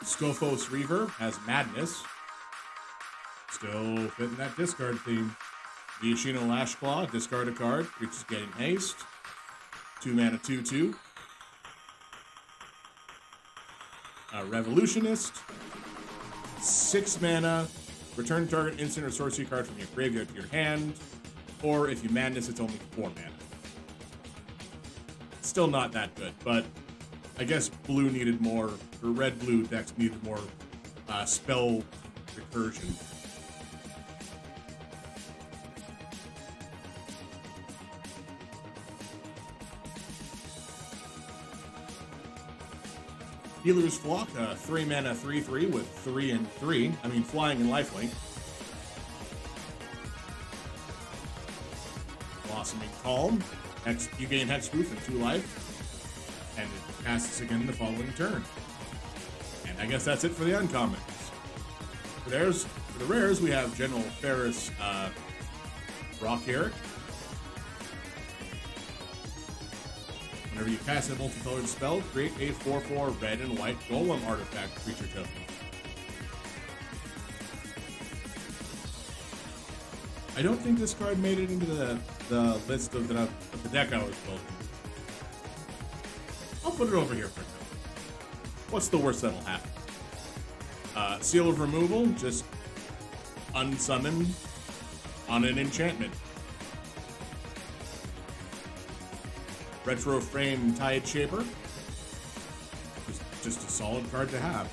Scophos Reaver has Madness. Still fitting that discard theme. Viashino Lashclaw, discard a card, creature's getting haste. 2 mana 2/2. Revolutionist. 6 mana. Return target instant or sorcery card from your graveyard to your hand. Or if you Madness, it's only 4 mana. Still not that good, but I guess blue needed more, or red-blue decks needed more spell recursion. Healer's Flock, 3 mana 3/3 with 3 and 3. I mean, flying and lifelink. Blossoming Calm. You gain Hexproof and 2 life. And it passes again the following turn. And I guess that's it for the uncommons. For the rares, we have General Ferris Rock Eric. Whenever you cast a multicolored spell, create a 4/4 red and white golem artifact creature token. I don't think this card made it into the list of the deck I was building. I'll put it over here for now. What's the worst that'll happen? Seal of Removal, just unsummon on an enchantment. Retro Frame Tide Shaper, just a solid card to have.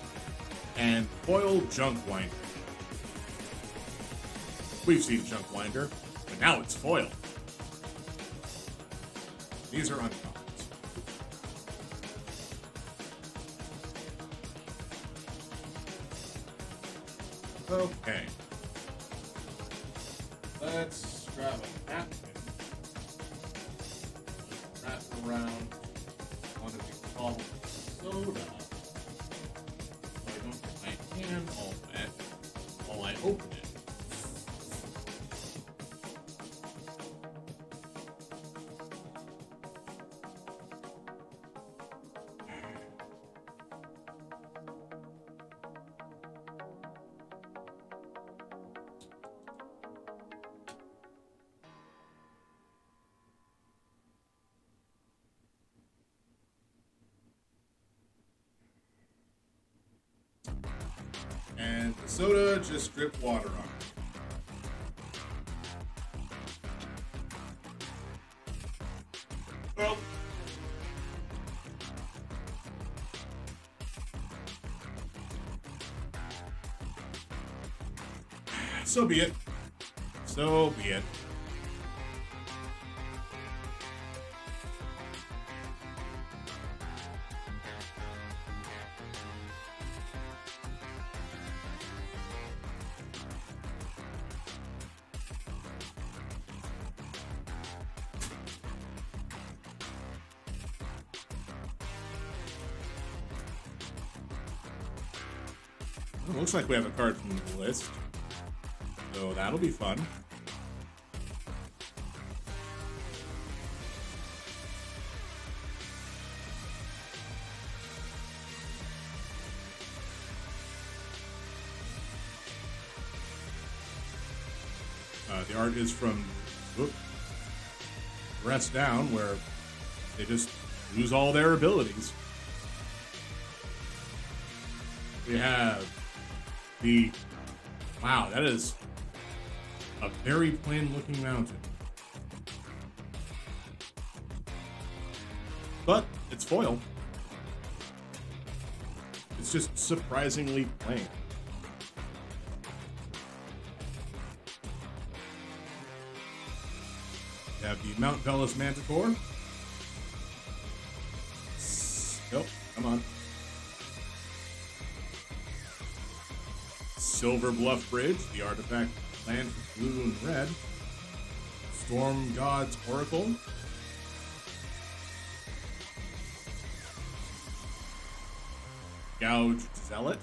And Foil Junk Winder. We've seen Junk Winder. And now it's foil. These are uncommons. Okay. Let's grab a napkin. Wrap around one of these bottles of soda. So I don't get my hand all wet while I open it. And the soda just dripped water on it. Well, so be it. So be it. Well, looks like we have a card from the list, so that'll be fun. The art is from Rest Down, where they just lose all their abilities. We have the... Wow, that is a very plain-looking mountain. But it's foil. It's just surprisingly plain. We have the Mount Velas Manticore. Nope, come on. Silver Bluff Bridge, the artifact land for blue and red. Storm God's Oracle. Gouged Zealot.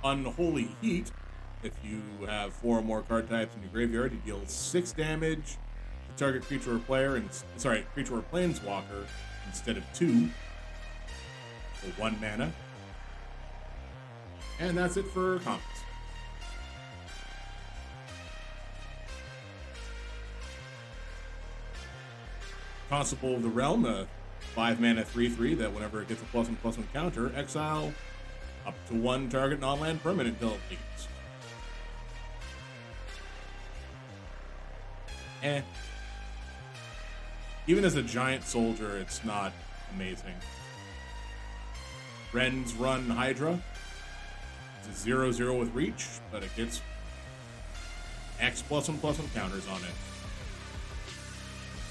Unholy Heat. If you have 4 or more card types in your graveyard, you deal 6 damage to target creature or player, and creature or planeswalker instead of 2 for 1 mana. And that's it for commons. Constable of the Realm, a 5 mana 3/3 that whenever it gets a +1/+1 counter, exile up to 1 target non-land permanent until it leaves. Even as a giant soldier, it's not amazing. Ren's Run Hydra. It's a 0/0 with reach, but it gets X +1/+1 counters on it.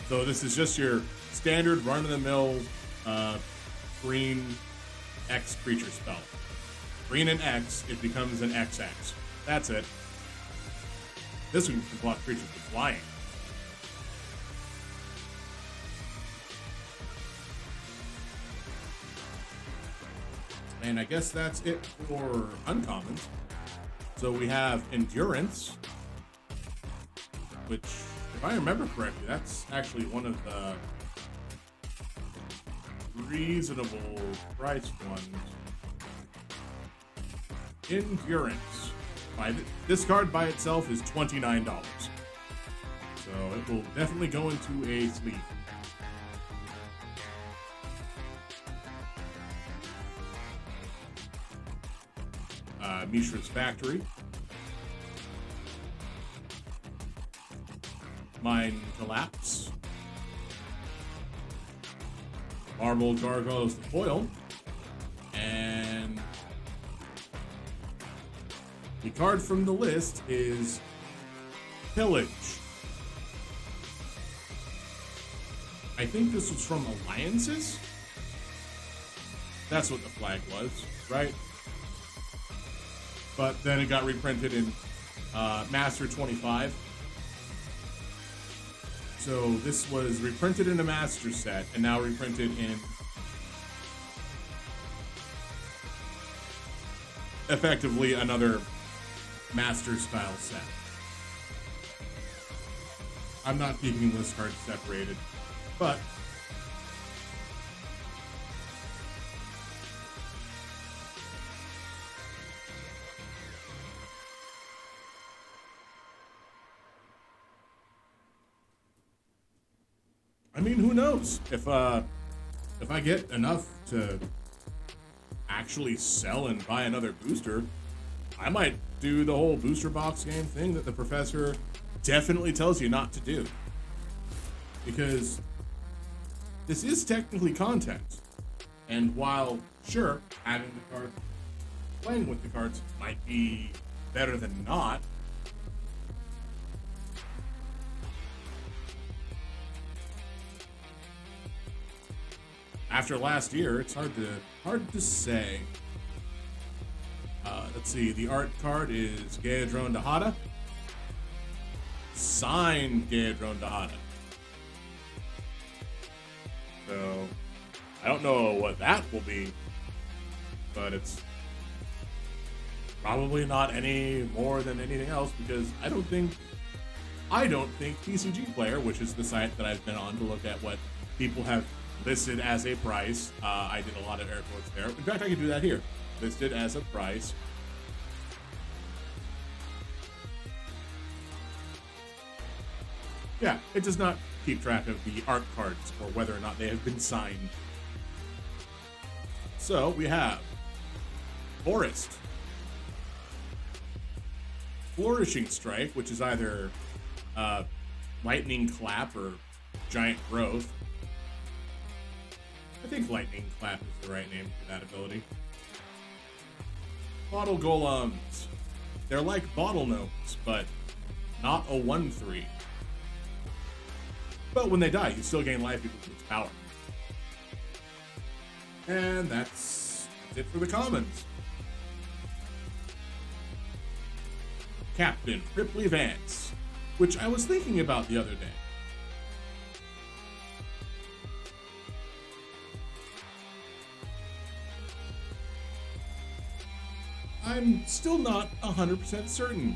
So this is just your standard run-of-the-mill green X creature spell. Green and X, it becomes an XX. That's it. This one can block creatures with flying. And I guess that's it for uncommons. So we have Endurance, which, if I remember correctly, that's actually one of the reasonable priced ones. Endurance. This card by itself is $29. So it will definitely go into a sleeve. Mishra's Factory. Mind Collapse. Marble Gargoyles the foil. And the card from the list is Pillage. I think this was from Alliances? That's what the flag was, right? But then it got reprinted in Master 25. So this was reprinted in a Master set and now reprinted in effectively another Master style set. I'm not keeping this card separated, but I mean, who knows? If I get enough to actually sell and buy another booster, I might do the whole booster box game thing that the professor definitely tells you not to do. Because this is technically content. And while, sure, having the card, playing with the cards might be better than not, after last year, it's hard to say. Let's see. The art card is Gaedrone Dahada. Signed Gaedrone Dahada. So I don't know what that will be, but it's probably not any more than anything else because I don't think TCG Player, which is the site that I've been on to look at what people have listed as a price. I did a lot of air quotes there. In fact, I could do that here. Listed as a price. Yeah, it does not keep track of the art cards or whether or not they have been signed. So we have Forest, Flourishing Strike, which is either Lightning Clap or Giant Growth. I think Lightning Clap is the right name for that ability. Bottle Golems. They're like Bottle Gnomes, but not a 1/3. But when they die, you still gain life equal to its power. And that's it for the commons. Captain Ripley Vance, which I was thinking about the other day. I'm still not 100% certain.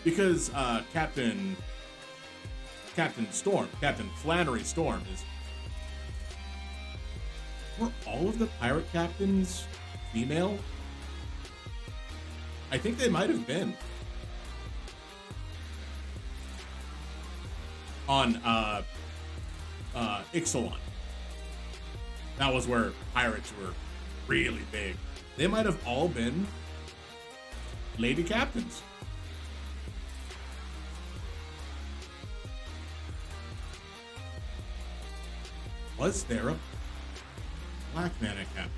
Because Captain Flannery Storm is... Were all of the pirate captains female? I think they might have been. On Ixalan. That was where pirates were really big. They might have all been lady captains. Was there a black mana captain?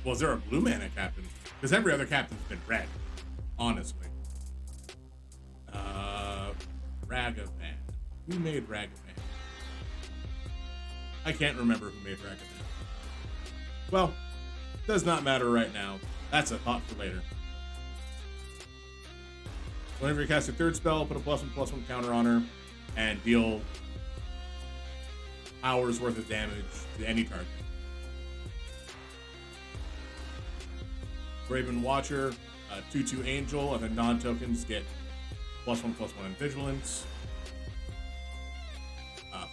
Was there a blue mana captain? Because every other captain's been red, honestly. Ragavan. Who made Ragavan? I can't remember who made Ragavan. Well, does not matter right now. That's a thought for later. Whenever you cast a third spell, put a +1/+1 counter on her, and deal hours worth of damage to any target. Raven Watcher, 2/2 Angel, and then non-tokens get +1/+1 in Vigilance.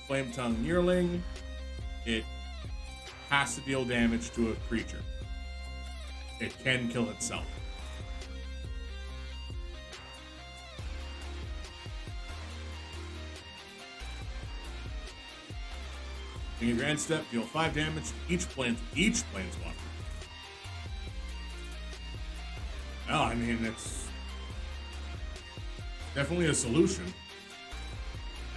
Flame Tongue Yearling, it has to deal damage to a creature. It can kill itself. In your end step, deal 5 damage to each planeswalker. Well, I mean, it's definitely a solution.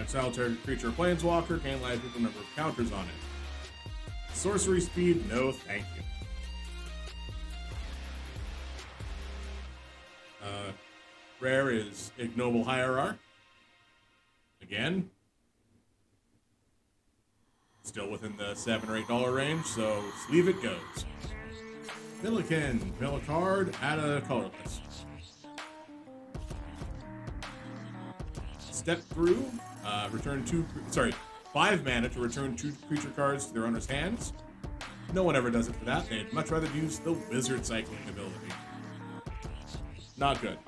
Exile target creature or planeswalker, gain life with the number of counters on it. Sorcery speed, no thank you. Rare is Ignoble Hierarch. Again, still within the $7 or $8 range, so sleeve it goes. Milliken, mill a card, add a colorless. Step through, return 5 mana to return 2 creature cards to their owner's hands. No one ever does it for that. They'd much rather use the wizard cycling ability. Not good.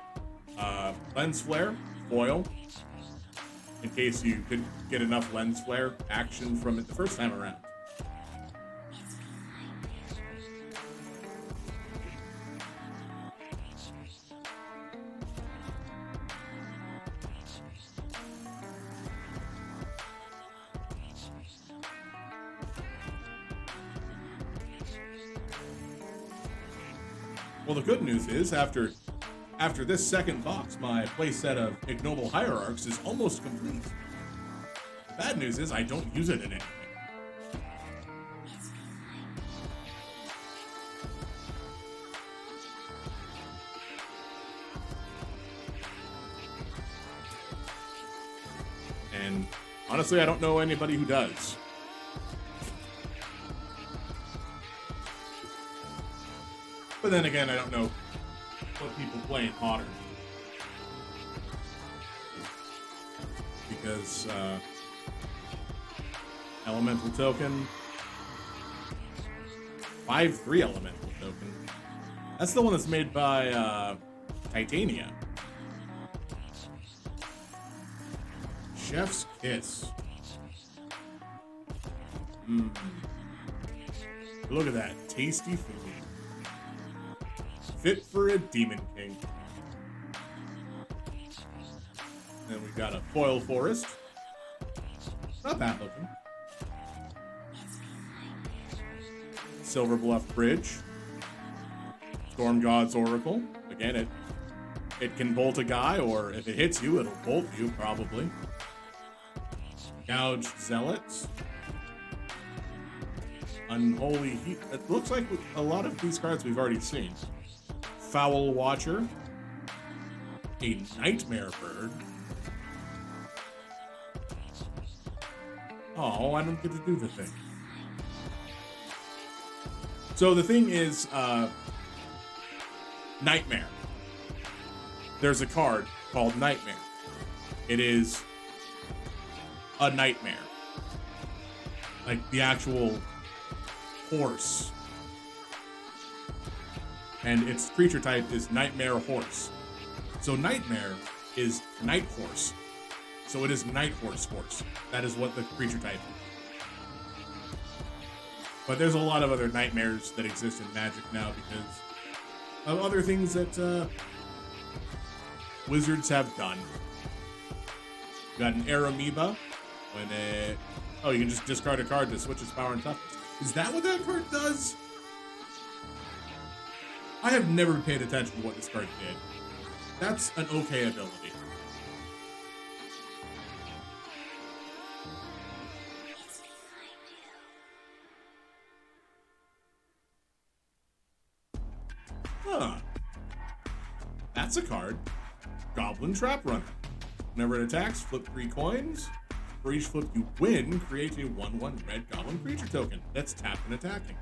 Lens Flare, foil. In case you couldn't get enough Lens Flare action from it the first time around. Well, the good news is, after this second box, my playset of Ignoble Hierarchs is almost complete. The bad news is I don't use it in anything. And honestly, I don't know anybody who does. But then again, I don't know what people play in Modern. Because, Elemental Token. 5/3 Elemental Token. That's the one that's made by, Titania. Chef's Kiss. Look at that. Tasty food. Fit for a Demon King. Then we've got a Foil Forest. Not bad looking. Silver Bluff Bridge. Storm God's Oracle. Again, it can bolt a guy, or if it hits you, it'll bolt you, probably. Gouged Zealots. Unholy Heat. It looks like a lot of these cards we've already seen. Foul Watcher, a Nightmare Bird. Oh, I don't get to do the thing. So the thing is, Nightmare. There's a card called Nightmare. It is a nightmare. Like the actual horse. And its creature type is Nightmare Horse. So Nightmare is Night Horse. So it is Night Horse Horse. That is what the creature type is. But there's a lot of other nightmares that exist in Magic now because of other things that Wizards have done. You got an Air Amoeba. You can just discard a card to switch its power and toughness. Is that what that card does? I have never paid attention to what this card did. That's an okay ability. Huh. That's a card. Goblin Trap Runner. Whenever it attacks, flip 3 coins. For each flip you win, create a 1/1 red goblin creature token that's tapped and attacking.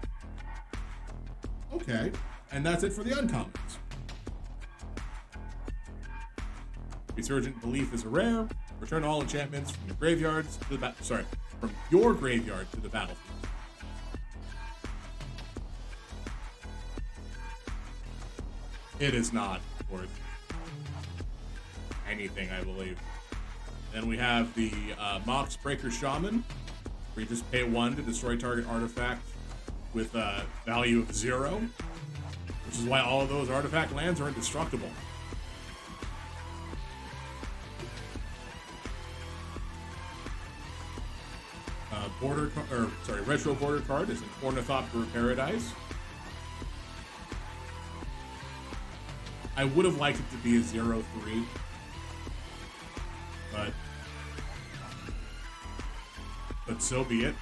Okay. And that's it for the uncommons. Resurgent Belief is a rare. Return all enchantments from your graveyards to the from your graveyard to the battlefield. It is not worth anything, I believe. Then we have the Mox Breaker Shaman, where you just pay 1 to destroy target artifact with a value of 0. Which is why all of those artifact lands are indestructible. Retro border card is an Ornithopter Paradise. I would have liked it to be a 0/3, but so be it.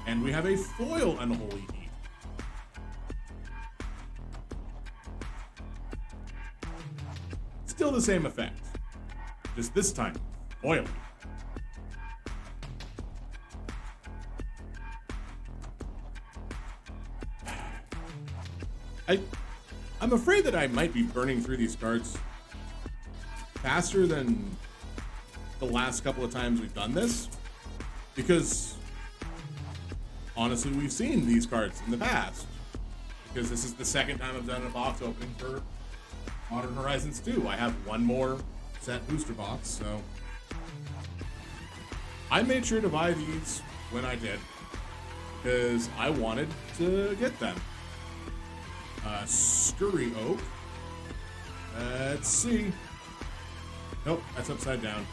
And we have a foil Unholy Heat. still the same effect. Just this time, oily. I'm afraid that I might be burning through these cards faster than the last couple of times we've done this, because honestly, we've seen these cards in the past, because this is the second time I've done a box opening for Modern Horizons 2. I have one more set booster box, so I made sure to buy these when I did, because I wanted to get them. Scurry Oak. Let's see. Nope, that's upside down.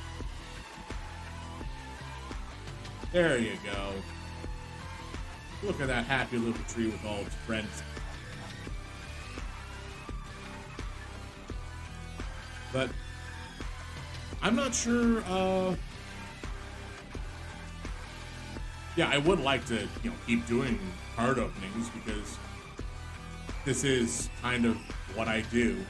There you go. Look at that happy little tree with all its friends. But I'm not sure. Yeah, I would like to, keep doing card openings, because this is kind of what I do.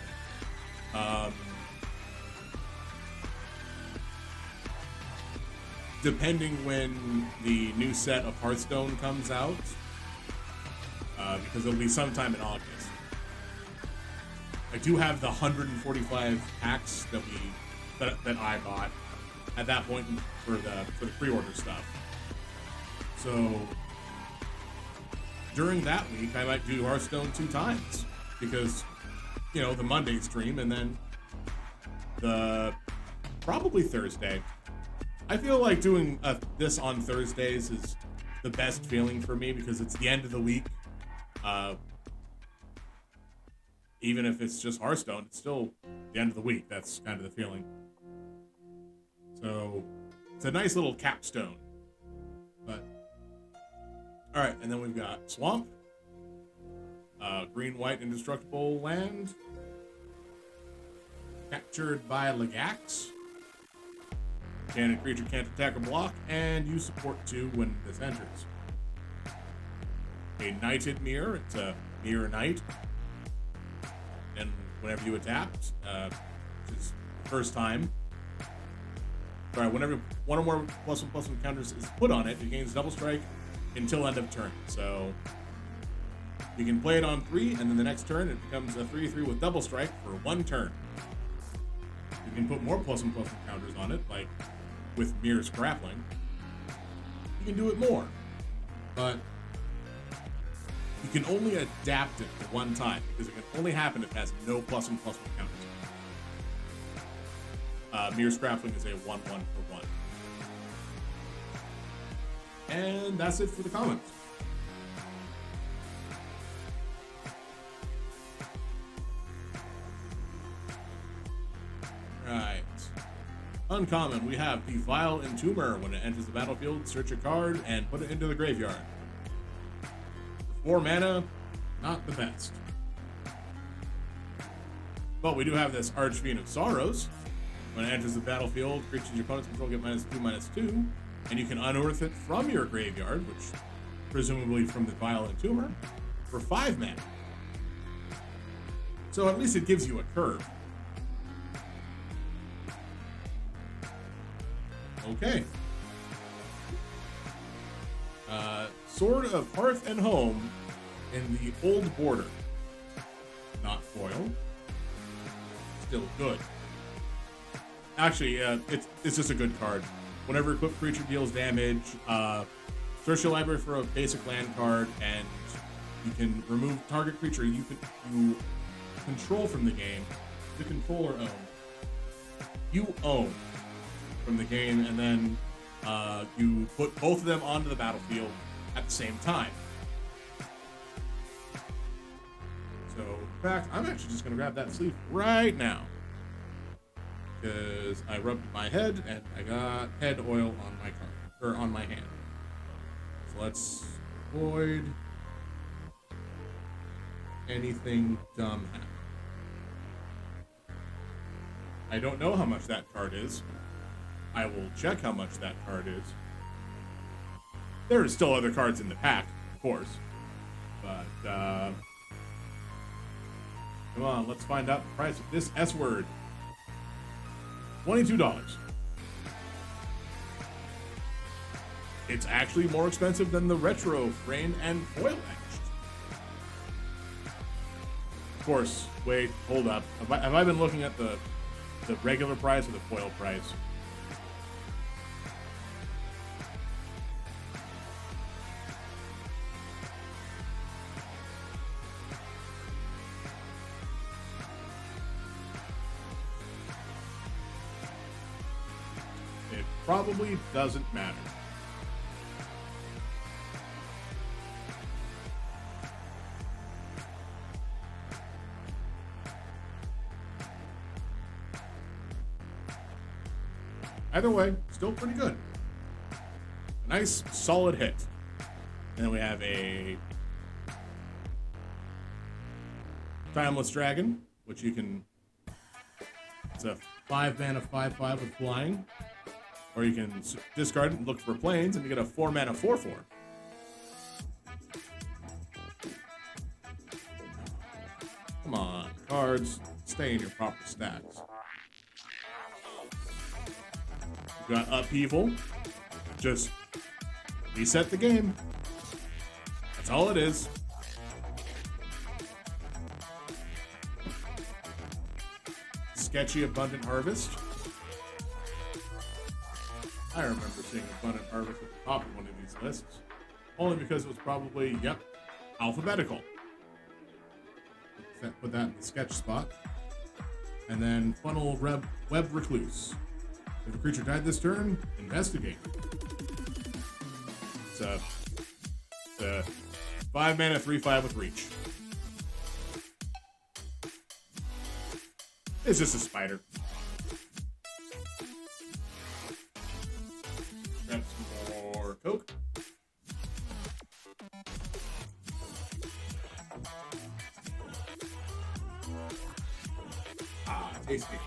Depending when the new set of Hearthstone comes out, because it'll be sometime in August. I do have the 145 packs that I bought at that point for the pre-order stuff. So during that week, I might do Hearthstone 2 times, because the Monday stream and then the probably Thursday. I feel like doing this on Thursdays is the best feeling for me, because it's the end of the week. Even if it's just Hearthstone, it's still the end of the week. That's kind of the feeling. So it's a nice little capstone. But all right, and then we've got Swamp, green, white, indestructible land, captured by Legax. Enchanted creature can't attack or block, and you support 2 when this enters. A Knighted Mirror, it's a Mirror Knight. And whenever you adapt, which is the first time, whenever one or more +1/+1 counters is put on it, it gains double strike until end of turn. So you can play it on 3, and then the next turn it becomes a 3/3 with double strike for 1 turn. You can put more +1/+1 counters on it, like with Mirror's Grappling. You can do it more, but you can only adapt it for 1 time, because it can only happen if it has no +1/+1 counters. Mirror's Grappling is a 1/1 for 1. And that's it for the comments. Right. Uncommon, we have the Vile Entomber. When it enters the battlefield, search a card and put it into the graveyard. 4 mana, not the best. But we do have this Archfiend of Sorrows. When it enters the battlefield, creatures your opponents control get -2/-2, and you can unearth it from your graveyard, which presumably from the Vile Entomber, for 5 mana. So at least it gives you a curve. Okay. Sword of Hearth and Home in the Old Border. Not foil. Still good. Actually, it's just a good card. Whenever equipped creature deals damage, search your library for a basic land card, and you can remove target creature you control from the game, the controller you own from the game, and then you put both of them onto the battlefield at the same time. So, in fact, I'm actually just going to grab that sleeve right now, because I rubbed my head and I got head oil on my card, or on my hand. So let's avoid anything dumb happen. I don't know how much that card is. I will check how much that card is. There are still other cards in the pack, of course. But, come on, let's find out the price of this S word. $22. It's actually more expensive than the retro frame and foil etched. Of course, wait, hold up. Have I been looking at the regular price or the foil price? It probably doesn't matter. Either way, still pretty good. A nice, solid hit. And then we have a Timeless Dragon, which you can... It's a 5-mana 5/5 with flying. Or you can discard it and look for planes, and you get a 4-mana 4/4. Come on, cards. Stay in your proper stacks. We've got Upheaval. Just reset the game. That's all it is. Sketchy Abundant Harvest. I remember seeing Abundant Harvest at the top of one of these lists. Only because it was probably, yep, alphabetical. Put that in the sketch spot. And then Funnel Web Recluse. If a creature died this turn, investigate. It's a 5-mana 3/5 with reach. It's just a spider. Grab some more Coke. Ah, tasty.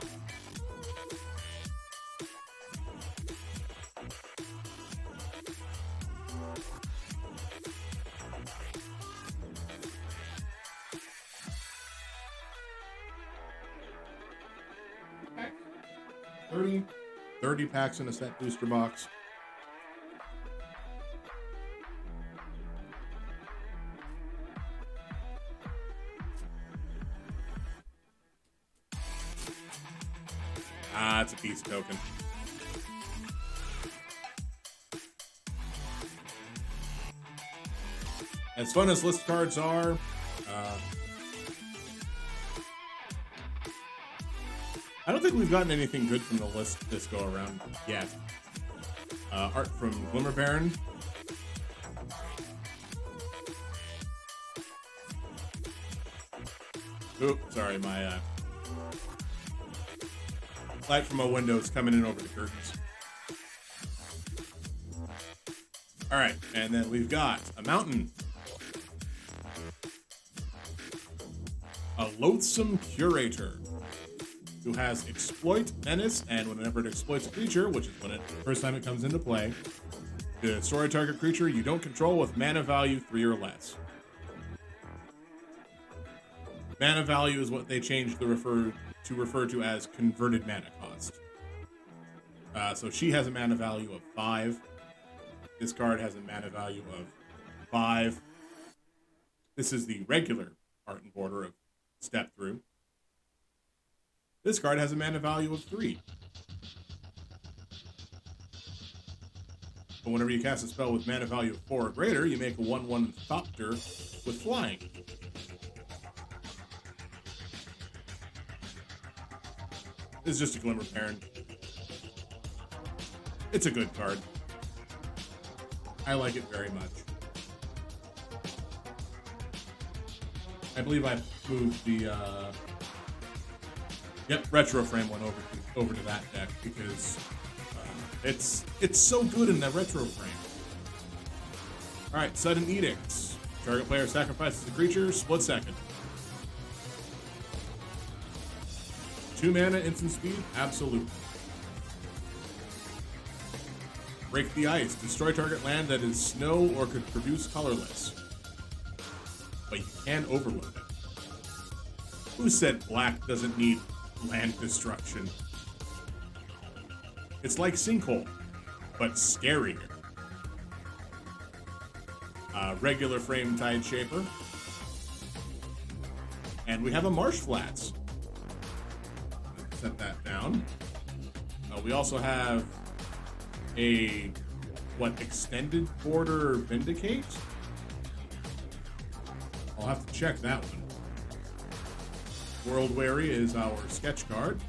Okay. 30 packs in a set booster box. Ah, it's a peace token. As fun as list cards are, I don't think we've gotten anything good from the list this go around yet. Art from Glimmer Baron. Oop, sorry, my light from my window is coming in over the curtains. All right, and then we've got a mountain. A Loathsome Curator, who has Exploit, Menace, and whenever it exploits a creature, which is when the first time it comes into play, destroy a target creature you don't control with mana value 3 or less. Mana value is what they changed to refer to as converted mana cost. So she has a mana value of 5. This card has a mana value of 5. This is the regular art and border of Step Through. This card has a mana value of 3. But whenever you cast a spell with mana value of 4 or greater, you make a 1/1 Thopter with flying. This is just a Glimmer Baron. It's a good card. I like it very much. I believe I moved the retro frame one over to that deck because it's so good in that retro frame. All right, Sudden Edicts. Target player sacrifices a creature, split second. 2 mana, instant speed, absolute. Break the Ice. Destroy target land that is snow or could produce colorless. But you can overload it. Who said black doesn't need land destruction? It's like Sinkhole, but scarier. Regular frame Tide Shaper. And we have a Marsh Flats. Set that down. We also have a, extended border Vindicate? I'll have to check that one. World Weary is our sketch card.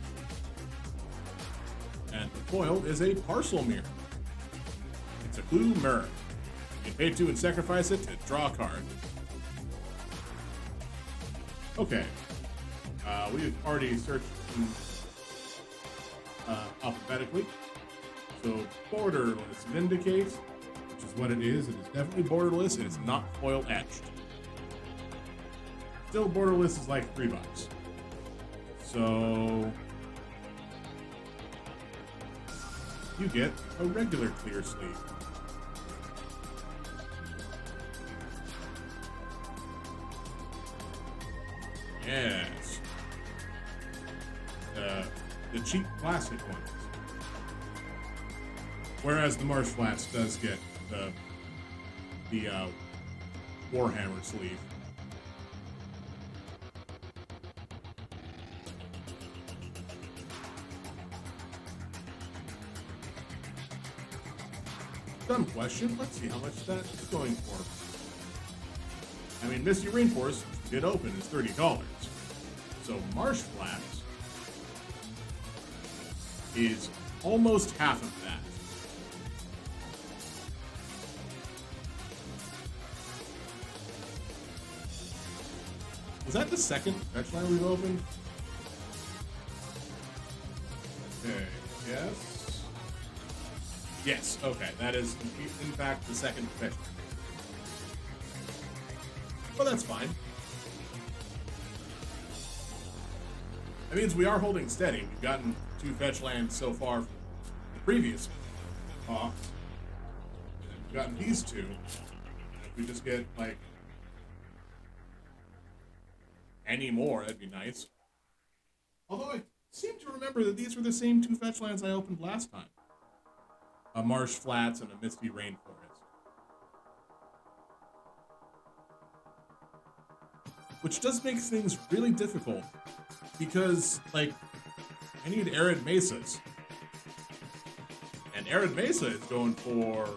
And the foil is a Parcel Mirror. It's a blue mirror. You can pay 2 and sacrifice it to draw a card. Okay. We've already searched alphabetically. So borderless Vindicate, which is what it is. It is definitely borderless. It is not foil etched. Still, borderless is like $3. So you get a regular clear sleeve. Yes. The cheap plastic ones. Whereas the Marsh Flats does get the Warhammer sleeve. Dumb question. Let's see how much that is going for. I mean, Misty Rainforest did open is $30. So Marsh Flats is almost half of that. Was that the second fetch line we've opened? Okay, yes. Yes, okay, that is in fact the second fetch line. Well, that's fine. That means we are holding steady. We've gotten 2 fetch lands so far from the previous box. We've gotten these 2. If we just get, like, any more, that'd be nice. Although I seem to remember that these were the same 2 fetch lands I opened last time. A Marsh Flats and a Misty Rainforest. Which does make things really difficult. Because, like, I need Arid Mesas. And Arid Mesa is going for...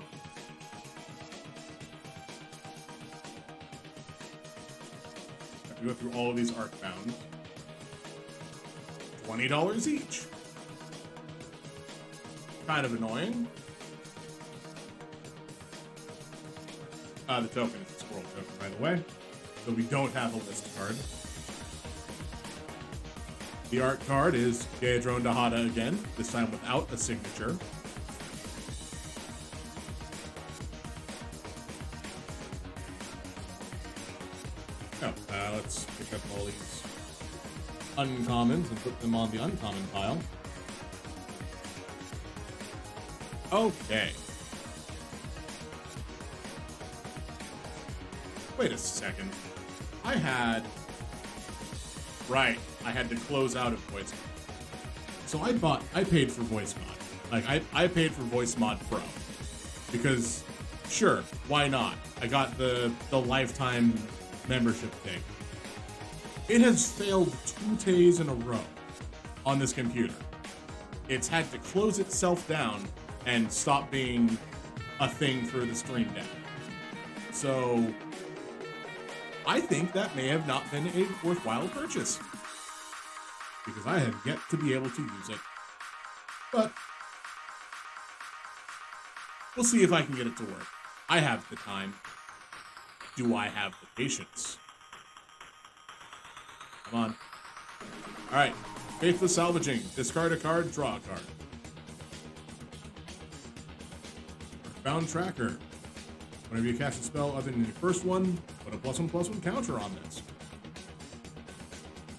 I have to go through all of these Arcbound. $20 each. Kind of annoying. The token is a squirrel token, by the way. So we don't have a list card. The art card is Gaedrone Dahada again, this time without a signature. Let's pick up all these uncommons and put them on the uncommon pile. Okay. Wait a second. I had to close out of Voice Mod. So I paid for Voice Mod. Like, I paid for Voice Mod Pro. Because, sure, why not? I got the lifetime membership thing. It has failed 2 days in a row on this computer. It's had to close itself down and stop being a thing for the Stream Deck. So, I think that may have not been a worthwhile purchase. Because I have yet to be able to use it. But we'll see if I can get it to work. I have the time. Do I have the patience? Come on. Alright. Faithless Salvaging. Discard a card, draw a card. Bound Tracker. Whenever you cast a spell other than your first one, put a +1/+1 counter on this.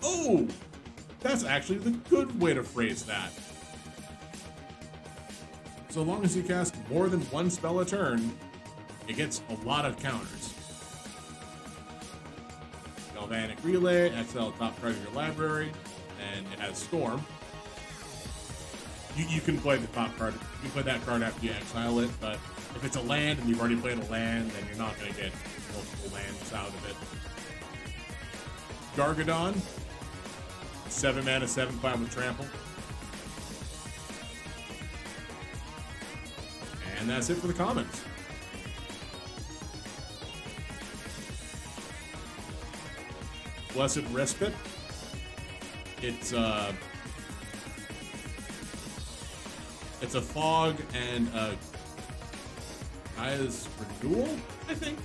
Oh! That's actually the good way to phrase that. So long as you cast more than 1 spell a turn, it gets a lot of counters. Galvanic Relay, exile top card of your library, and it has Storm. you can play the top card. You can play that card after you exile it, but if it's a land and you've already played a land, then you're not going to get multiple lands out of it. Gargadon, 7 mana, 7/5 with trample. And that's it for the comments. Blessed Respite. It's a fog and Gaia's Renewal, I think.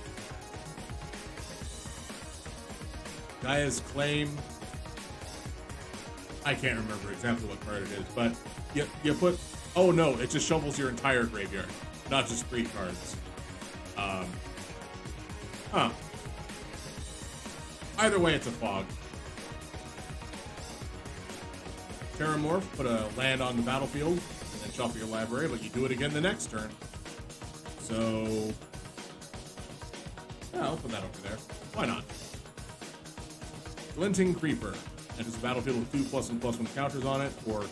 Gaia's Claim. I can't remember exactly what card it is, but you put. Oh no, it just shovels your entire graveyard, not just 3 cards. Either way, it's a fog. Terramorph, put a land on the battlefield, and then shuffle your library, but you do it again the next turn. So, yeah, I'll put that over there. Why not? Glinting Creeper. Enters the battlefield with 2+1/+1 counters on it for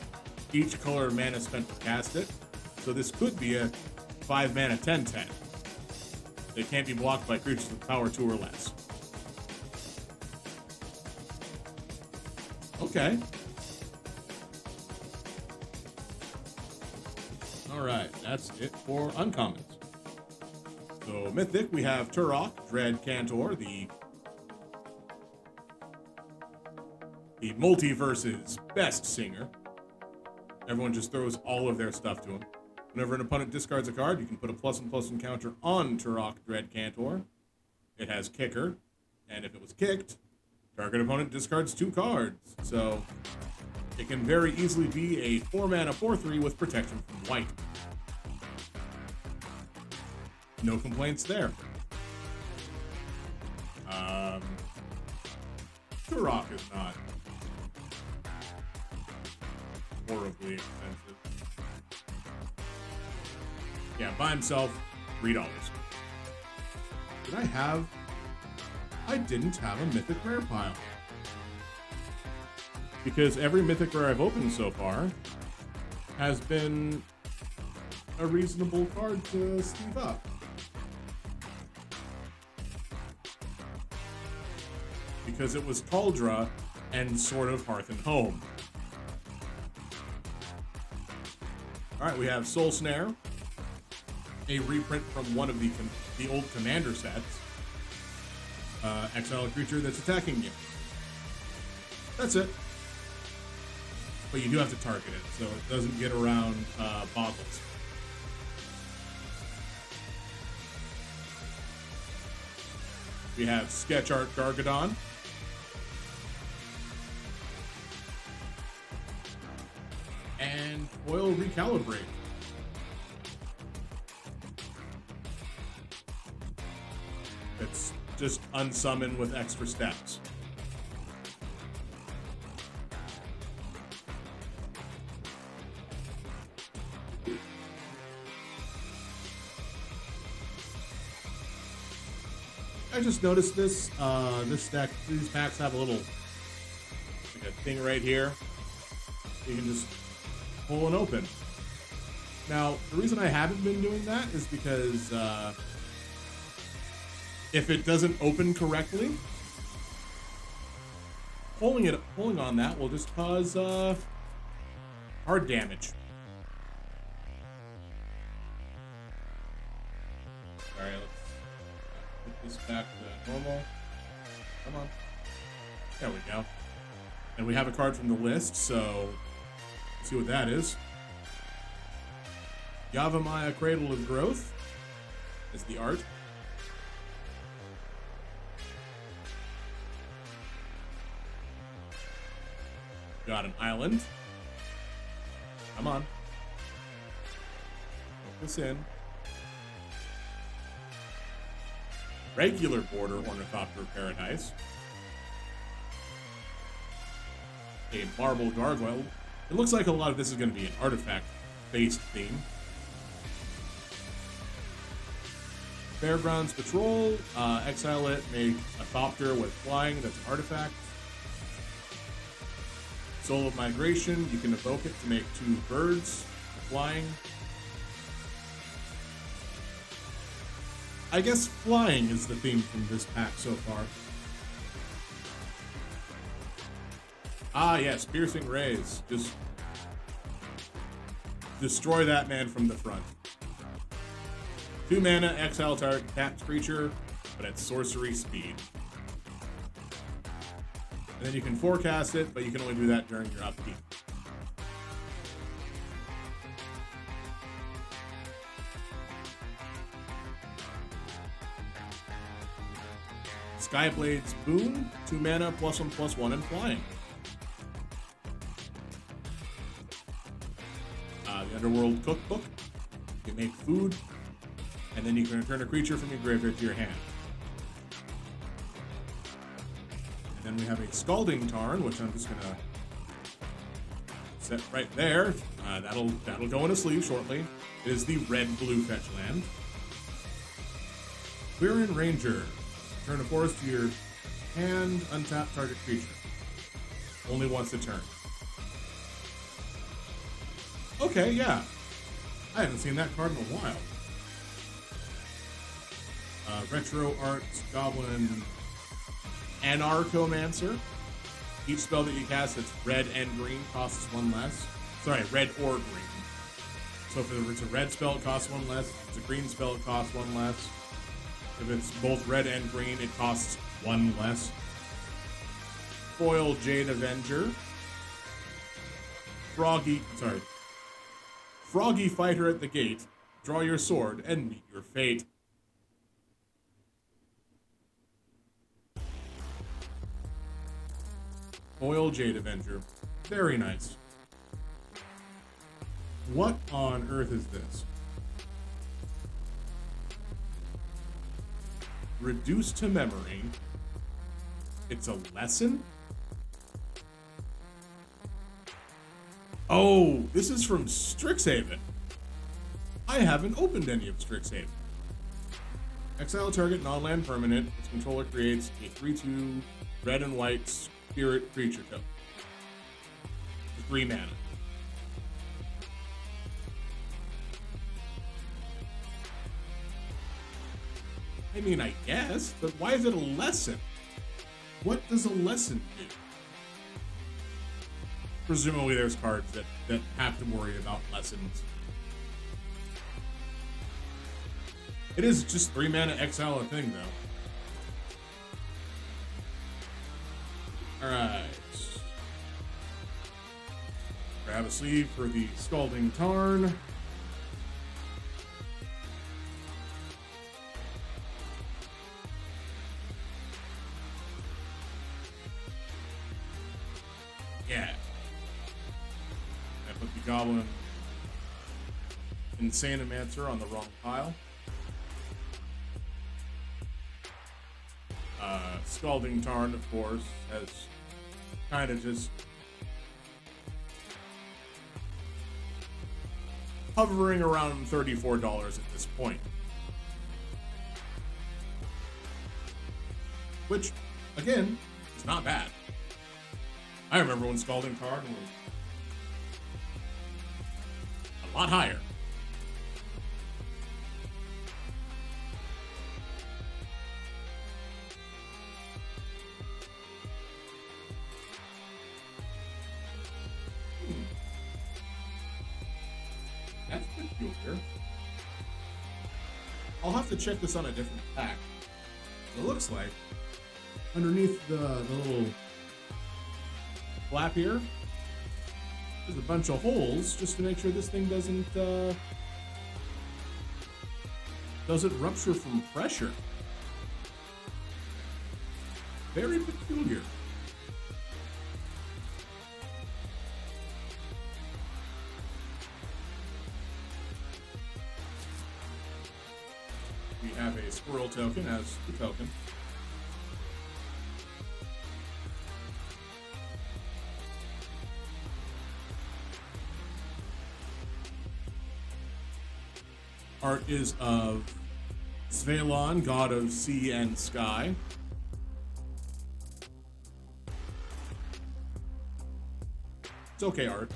each color of mana spent to cast it. So this could be a 5 mana 10/10. They can't be blocked by creatures with power 2 or less. Okay. Alright, that's it for uncommons. So, Mythic, we have Turok, Dread Cantor, the multiverse's best singer. Everyone just throws all of their stuff to him. Whenever an opponent discards a card, you can put a +1/+1 counter on Turok, Dread Cantor. It has Kicker, and if it was kicked, target opponent discards 2 cards. So, it can very easily be a 4 mana 4/3 with protection from white. No complaints there. Turok is not horribly expensive. Yeah, by himself, $3. Did I have... I didn't have a Mythic Rare pile. Because every Mythic Rare I've opened so far has been a reasonable card to sleeve up. Because it was Kaldra and sort of Hearth and Home. Alright, we have Soul Snare, a reprint from one of the old Commander sets. Exile a creature that's attacking you. That's it. But you do have to target it, so it doesn't get around boggles. We have Sketch Art Gargadon. And Foil Recalibrate. It's just unsummon with extra steps. I just noticed this. This deck, these packs have a little like a thing right here. You can just pull and open. Now, the reason I haven't been doing that is because if it doesn't open correctly, pulling on that will just cause hard damage. Alright, let's put this back to normal. Come on. There we go. And we have a card from the list, so let's see what that is. Yavimaya, Cradle of Growth is the art. Got an island. Come on. Put this in. Regular border Ornithopter Paradise. A Marble Gargoyle. It looks like a lot of this is going to be an artifact-based theme. Fairgrounds Patrol. Exile it. Make a Thopter with flying. That's an artifact. Soul of Migration, you can evoke it to make 2 birds flying. I guess flying is the theme from this pack so far. Ah, yes, Piercing Rays. Just destroy that man from the front. 2 mana, exile target tapped creature, but at sorcery speed. And then you can forecast it, but you can only do that during your upkeep. Skyblade's Boon, 2 mana, +1/+1, and flying. The Underworld Cookbook. You make food, and then you can return a creature from your graveyard to your hand. And then we have a Scalding Tarn, which I'm just gonna set right there. That'll go in a sleeve shortly. It is the red-blue fetch land. Clearing Ranger. Return a forest to your hand, untap target creature. Only once a turn. Okay, yeah. I haven't seen that card in a while. Retro Arts Goblin Anarchomancer. Each spell that you cast that's red and green costs 1 less. Sorry, red or green. So if it's a red spell, it costs 1 less. If it's a green spell, it costs 1 less. If it's both red and green, it costs 1 less. Foil Jade Avenger. Froggy Fighter at the Gate. Draw your sword and meet your fate. Foil Jade Avenger. Very nice. What on earth is this? Reduce to memory. It's a lesson? Oh, this is from Strixhaven. I haven't opened any of Strixhaven. Exile target non-land permanent. Its controller creates a 3/2 red and white spirit creature token. For 3 mana. I mean, I guess, but why is it a lesson? What does a lesson do? Presumably there's cards that have to worry about lessons. It is just 3 mana exile a thing, though. Alright. Grab a sleeve for the Scalding Tarn. Yeah. I put the Goblin Insanimancer on the wrong pile. Scalding Tarn, of course, has kind of just hovering around $34 at this point. Which, again, is not bad. I remember when Scalding Tarn was a lot higher. That's peculiar. I'll have to check this on a different pack. It looks like underneath the little flap here, there's a bunch of holes just to make sure this thing doesn't rupture from pressure. Very peculiar. We have a squirrel token as the token. Art is of Svelon, god of sea and sky. It's okay art.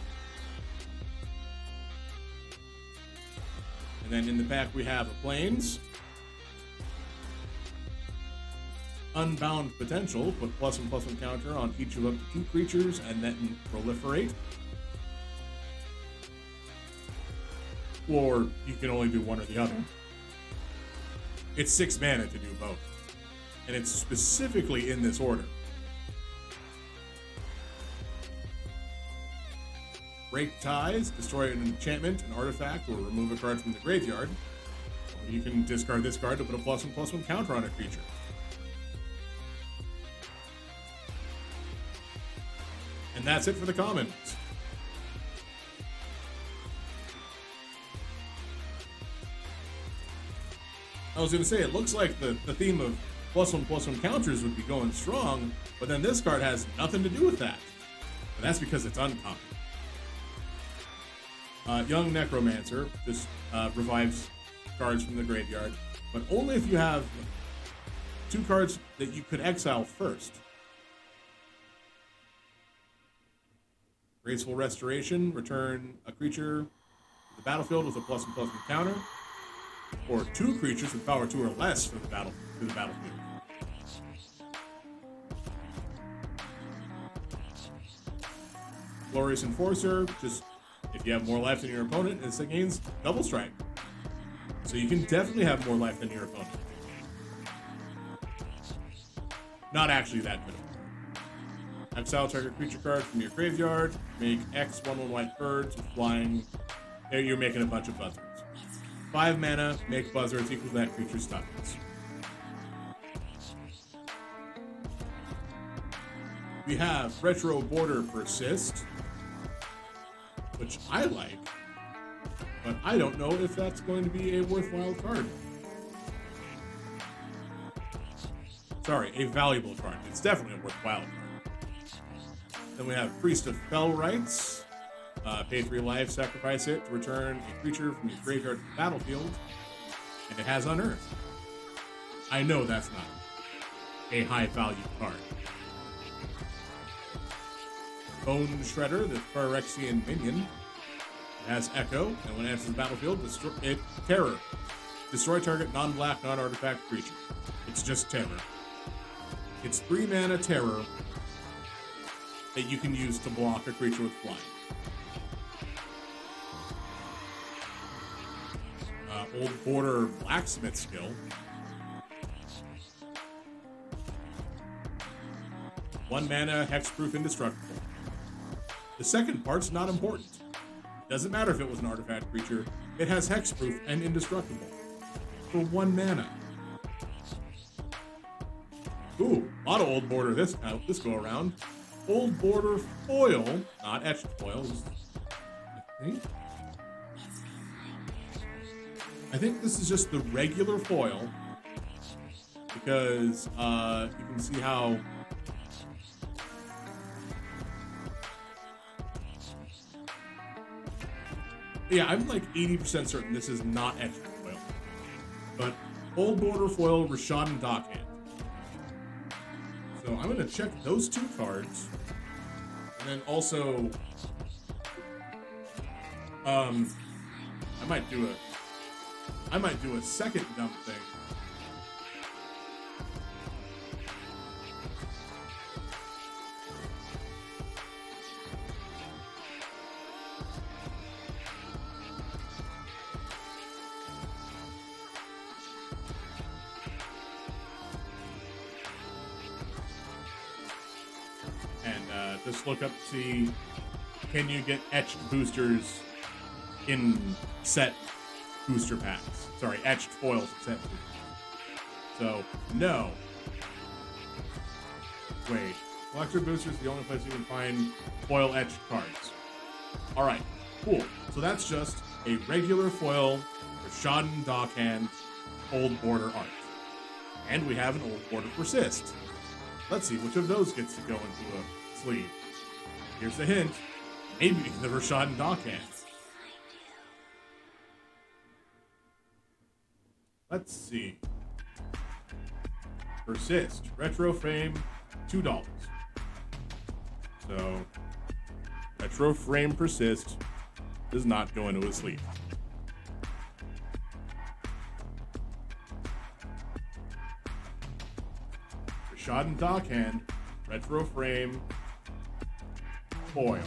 And then in the back we have a Plains. Unbound Potential, put +1/+1 counter on each of up to 2 creatures and then proliferate. Or you can only do one or the other. It's 6 mana to do both. And it's specifically in this order. Break Ties, destroy an enchantment, an artifact, or remove a card from the graveyard. You can discard this card to put a +1/+1 counter on a creature. And that's it for the commons. I was going to say, it looks like the theme of +1/+1 counters would be going strong, but then this card has nothing to do with that. And that's because it's uncommon. Young Necromancer just revives cards from the graveyard, but only if you have 2 cards that you could exile first. Graceful Restoration, return a creature to the battlefield with a +1/+1 counter, or 2 creatures with power 2 or less from the battlefield. Glorious Enforcer, just if you have more life than your opponent, it gains double strike. So you can definitely have more life than your opponent. Not actually that good. Exile target creature card from your graveyard. Make X 1/1 white birds with flying. There you're making a bunch of buzzards. 5 mana, make buzzards equal to that creature's toughness. We have Retro Border Persist, which I like, but I don't know if that's going to be a worthwhile card. Sorry, a valuable card. It's definitely a worthwhile card. Then we have Priest of Fell Rites. Pay 3 life, sacrifice it to return a creature from your graveyard to the battlefield, and it has Unearth. I know that's not a high value card. Bone Shredder, the Phyrexian minion. It has Echo, and when it enters the battlefield, Terror. Destroy target non-black, non-artifact creature. It's just Terror. It's 3 mana Terror that you can use to block a creature with flying. Old Border Blacksmith skill. One mana, hexproof, indestructible. The second part's not important. Doesn't matter if it was an artifact creature, it has hexproof and indestructible. For 1 mana. Ooh, a lot of Old Border this go around. Old Border Foil, not etched foil, I think this is just the regular foil, because you can see how yeah, I'm like 80% certain this is not etched foil. But Old Border Foil, Rishadan Dockhand. So I'm gonna check those 2 cards, and then also I might do a second dump thing. And just look up to see, can you get etched boosters in set booster packs? Sorry, etched foils in set boosters. So, no. Wait. Collector boosters is the only place you can find foil etched cards. Alright, cool. So that's just a regular foil Rishadan Dockhand Old Border art. And we have an Old Border Persist. Let's see which of those gets to go into a sleeve. Here's the hint. Maybe the Rishadan Dockhand. Let's see. Persist. Retro frame, $2. So, Retro Frame Persist does not go into his sleeve. Rashad Dockhand, Retro Frame, foil.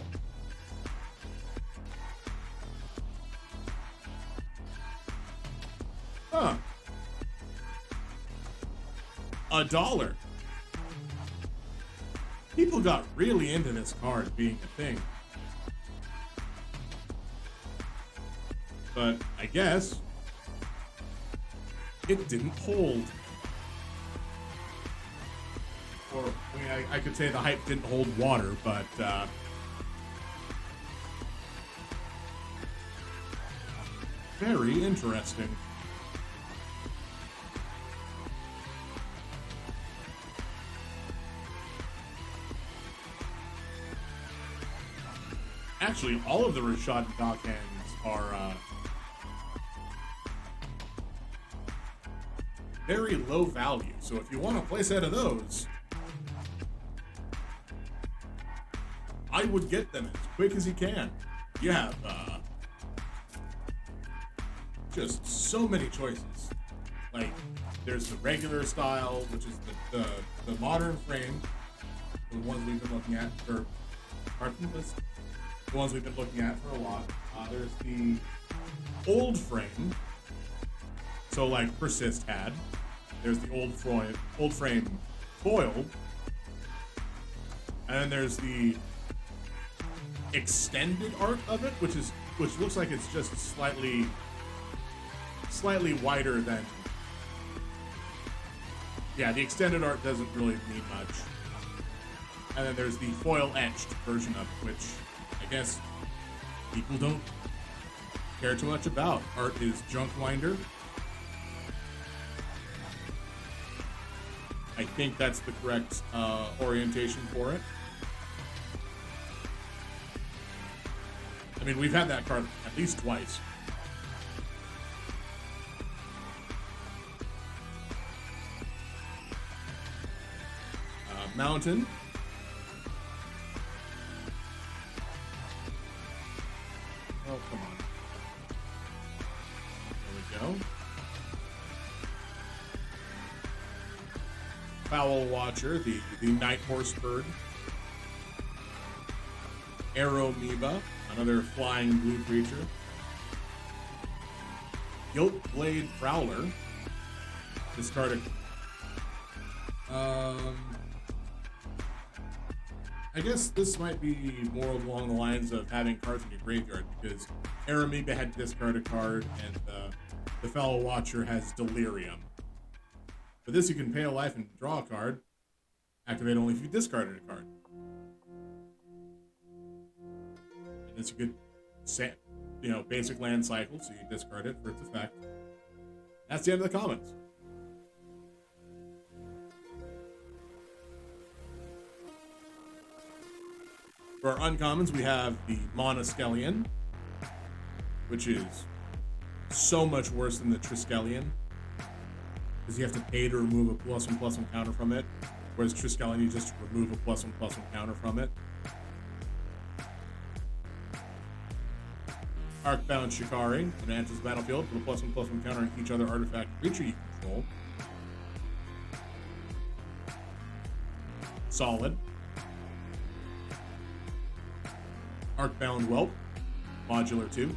Huh. $1. People got really into this card being a thing. But I guess it didn't hold. Or, I mean, I could say the hype didn't hold water, but very interesting. Actually, all of the Rashad Dockhands are very low value. So if you want a playset of those, I would get them as quick as you can. You have just so many choices. Like, there's the regular style, which is the modern frame, the ones we've been looking at for cartonless. The ones we've been looking at for a lot. There's the old frame, so like Persist had. There's the old frame foiled, and then there's the extended art of it, which looks like it's just slightly wider than. Yeah, the extended art doesn't really mean much. And then there's the foil etched version of it, which I guess people don't care too much about. Art is junk winder. I think that's the correct orientation for it. I mean, we've had that card at least twice. Mountain. Oh, come on. There we go. Fowl Watcher, the Night Horse Bird. Aeromoeba, another flying blue creature. Gilt Blade Prowler. Discard I guess this might be more along the lines of having cards in your graveyard, because Aeromoeba had to discard a card, and the Fowl Watcher has Delirium. For this, you can pay a life and draw a card. Activate only if you discarded a card. And it's a good, basic land cycle, so you discard it for its effect. That's the end of the comments. For our uncommons, we have the Monoskellion, which is so much worse than the Triskelion, because you have to pay to remove a +1/+1 counter from it, whereas Triskelion, you just remove a +1/+1 counter from it. Arcbound Shikari, when it enters the battlefield, put a +1/+1 counter on each other artifact creature you control. Solid. Arcbound Whelp, modular 2.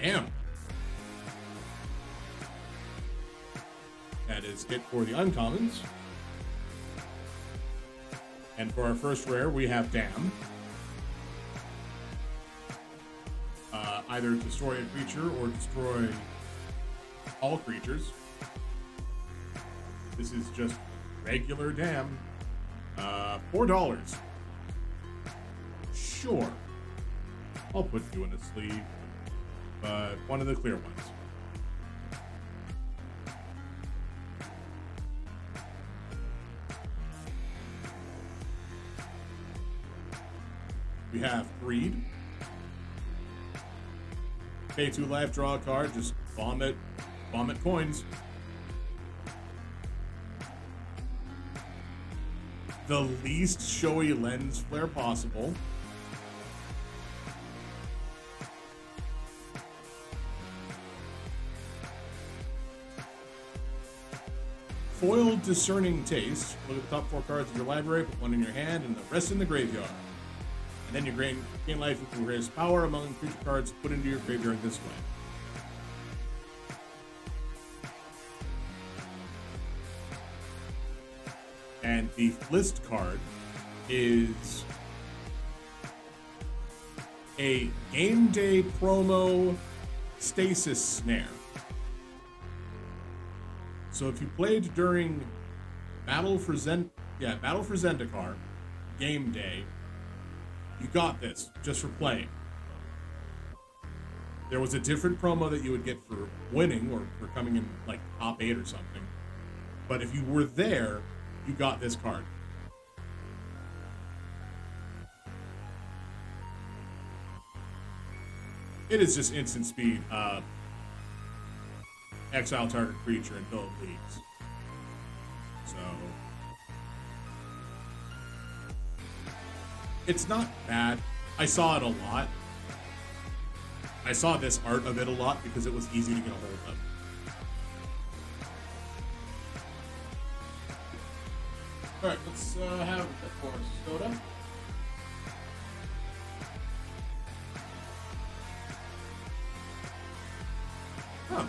Damn. That is it for the uncommons. And for our first rare, we have Dam. Either destroy a creature or destroy all creatures. This is just regular Dam. $4. Sure. I'll put you in a sleeve, but one of the clear ones. We have Greed. Pay 2 life, draw a card, just vomit coins. the least showy lens flare possible. Foiled Discerning Taste. Look at the top 4 cards of your library, put one in your hand, and the rest in the graveyard. And then you gain life with the greatest power among creature cards put into your graveyard this way. And the list card is a game day promo Stasis Snare. So if you played during Battle for Zendikar game day, you got this just for playing. There was a different promo that you would get for winning or for coming in like top 8 or something. But if you were there, you got this card. It is just instant speed. Exile target creature until it leaves. So it's not bad. I saw it a lot. I saw this art of it a lot because it was easy to get a hold of. Alright, let's have a pour soda. Huh.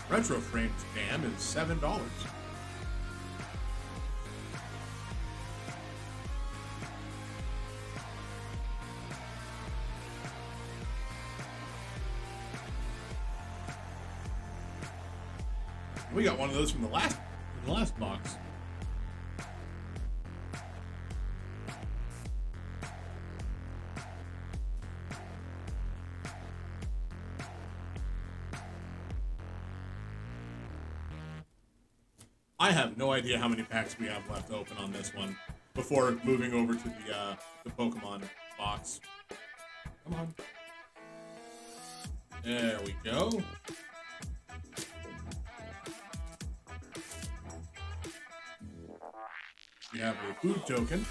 Retro Frames Jam is $7. We got one of those from the last box. I have no idea how many packs we have left open on this one before moving over to the Pokemon box. Come on. There we go. We have a food token.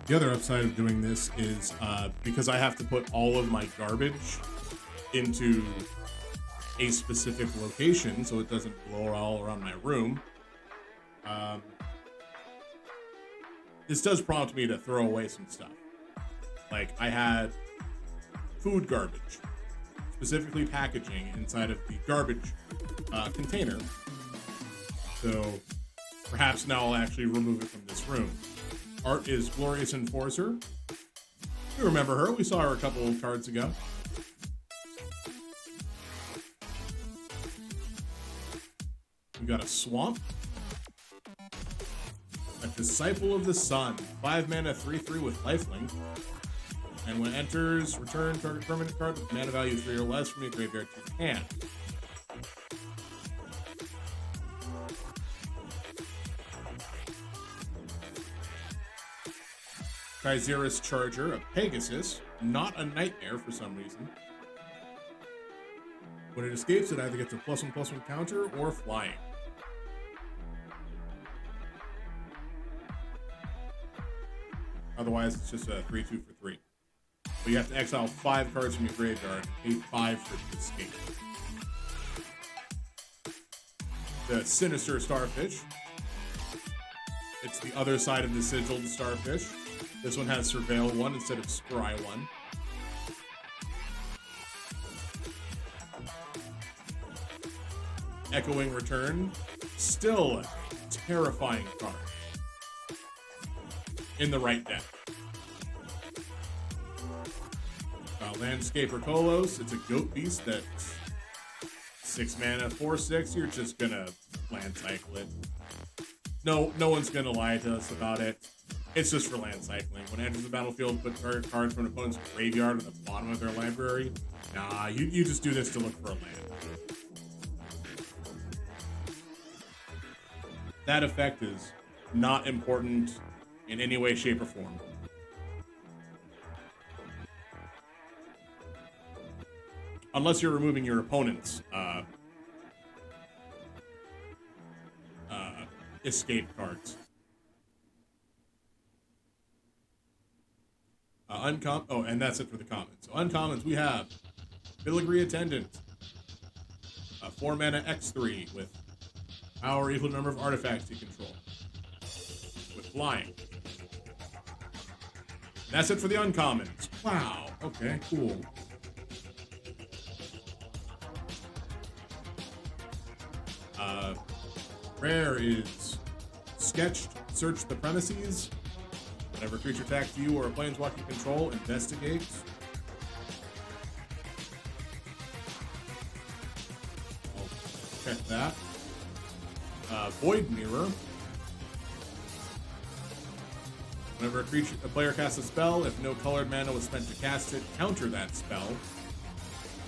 The other upside of doing this is because I have to put all of my garbage into a specific location so it doesn't blow all around my room. This does prompt me to throw away some stuff. Like I had food garbage, specifically packaging inside of the garbage container. So perhaps now I'll actually remove it from this room. Art is Glorious Enforcer. You remember her. We saw her a couple of cards ago. We got a Swamp. A Disciple of the Sun. 5 mana, 3/3 with lifelink. And when it enters, return target permanent card with mana value 3 or less from your graveyard to your hand. Kyzerus Charger, a Pegasus, not a Nightmare for some reason. When it escapes, it either gets a +1/+1 counter or flying. Otherwise, it's just a 3/2 for 3. But you have to exile 5 cards from your graveyard and pay 5 for it to escape. The Sinister Starfish. It's the other side of the Sigiled Starfish. This one has Surveil 1 instead of Scry 1. Echoing Return. Still a terrifying card. In the right deck. Landscaper Kolos. It's a goat beast that's 6 mana, 4/6. You're just gonna land cycle it. No one's gonna lie to us about it. It's just for land cycling. When it enters the battlefield, put target card from an opponent's graveyard at the bottom of their library. Nah, you just do this to look for a land. That effect is not important in any way, shape, or form. unless you're removing your opponent's escape cards. Oh, and that's it for the commons. So uncommons, we have Filigree Attendant, 4 mana X3 with power equal to number of artifacts you control, with flying. That's it for the uncommons. Wow. Okay, cool. Rare is Sketched, Search the Premises. Whenever a creature attacks you or a planeswalker you control, investigates. I'll check that. Void Mirror. Whenever a player casts a spell, if no colored mana was spent to cast it, counter that spell.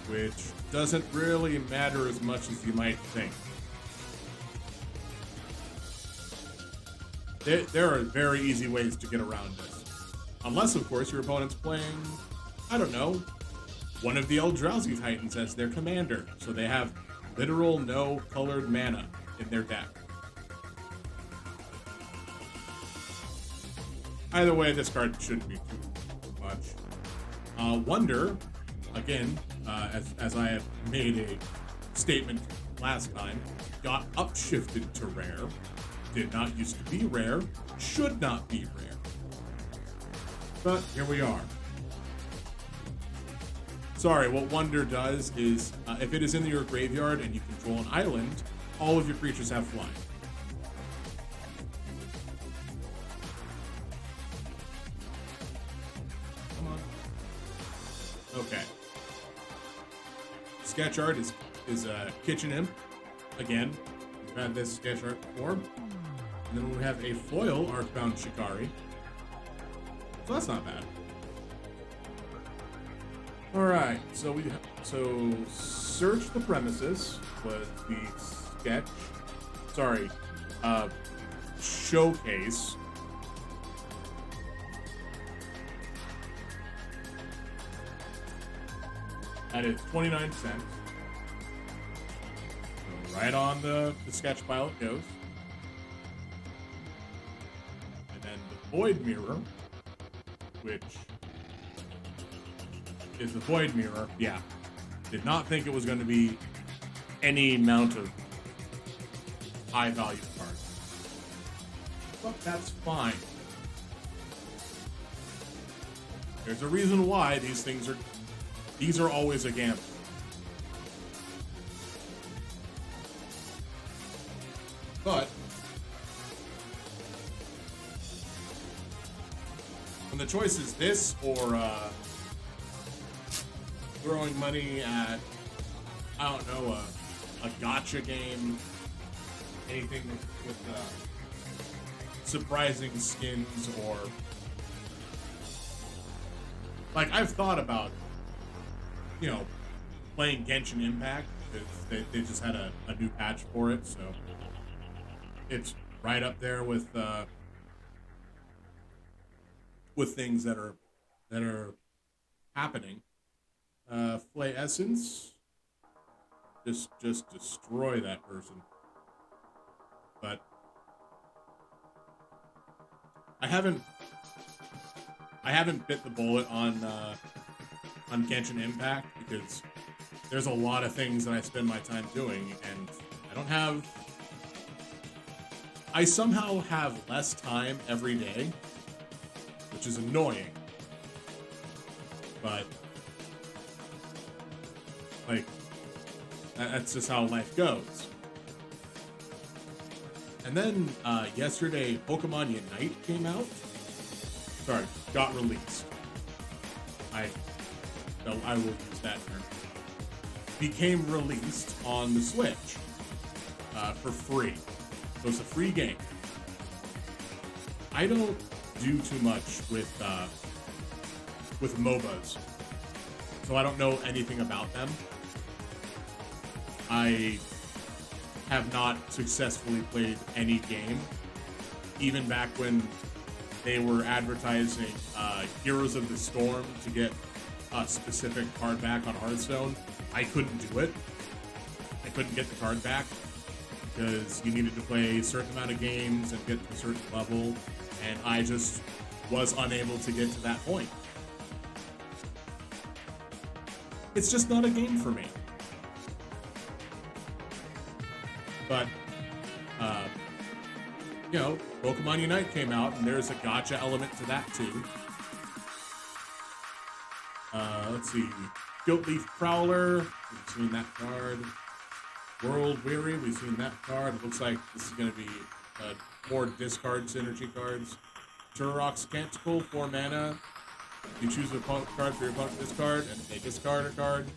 Which doesn't really matter as much as you might think. There are very easy ways to get around this. Unless, of course, your opponent's playing, I don't know, one of the Eldrazi Titans as their commander. So they have literal no colored mana in their deck. Either way, this card shouldn't be too much. Wonder, again, as I have made a statement last time, got upshifted to rare. Did not used to be rare, should not be rare. But here we are. Sorry, what Wonder does is, if it is in your graveyard and you control an island, all of your creatures have flying. Come on. Okay. Sketch art is a Kitchen Imp. Again, we've had this sketch art before. And then we have a foil Arcbound Shikari. So that's not bad. Alright, so Search the Premises was the sketch. Sorry, showcase. That is 29 cents. So right on the sketch pile it goes. Void Mirror, which is the Void Mirror. Yeah, did not think it was going to be any amount of high value cards, but that's fine. There's a reason why these are always a gamble. But when the choice is this or throwing money at, I don't know, a gacha game, anything with surprising skins, or like I've thought about, playing Genshin Impact because they just had a new patch for it, so it's right up there with things that are happening. Flay Essence, just destroy that person. But I haven't bit the bullet on Genshin Impact because there's a lot of things that I spend my time doing, and I somehow have less time every day, which is annoying. But like, that's just how life goes. And then yesterday, Pokemon Unite came out. Sorry, got released. I will use that term. Became released on the Switch for free. So it's a free game. I don't do too much with MOBAs, so I don't know anything about them. I have not successfully played any game, even back when they were advertising Heroes of the Storm to get a specific card back on Hearthstone, I couldn't do it. I couldn't get the card back because you needed to play a certain amount of games and get to a certain level, and I just was unable to get to that point. It's just not a game for me. But, you know, Pokemon Unite came out, and there's a gacha element to that too. Let's see. Guiltleaf Prowler, we've seen that card. World Weary, we've seen that card. It looks like this is going to be more discard synergy cards. Turok's Canticle, 4 mana. You choose a card for your opponent to discard, and they discard a card.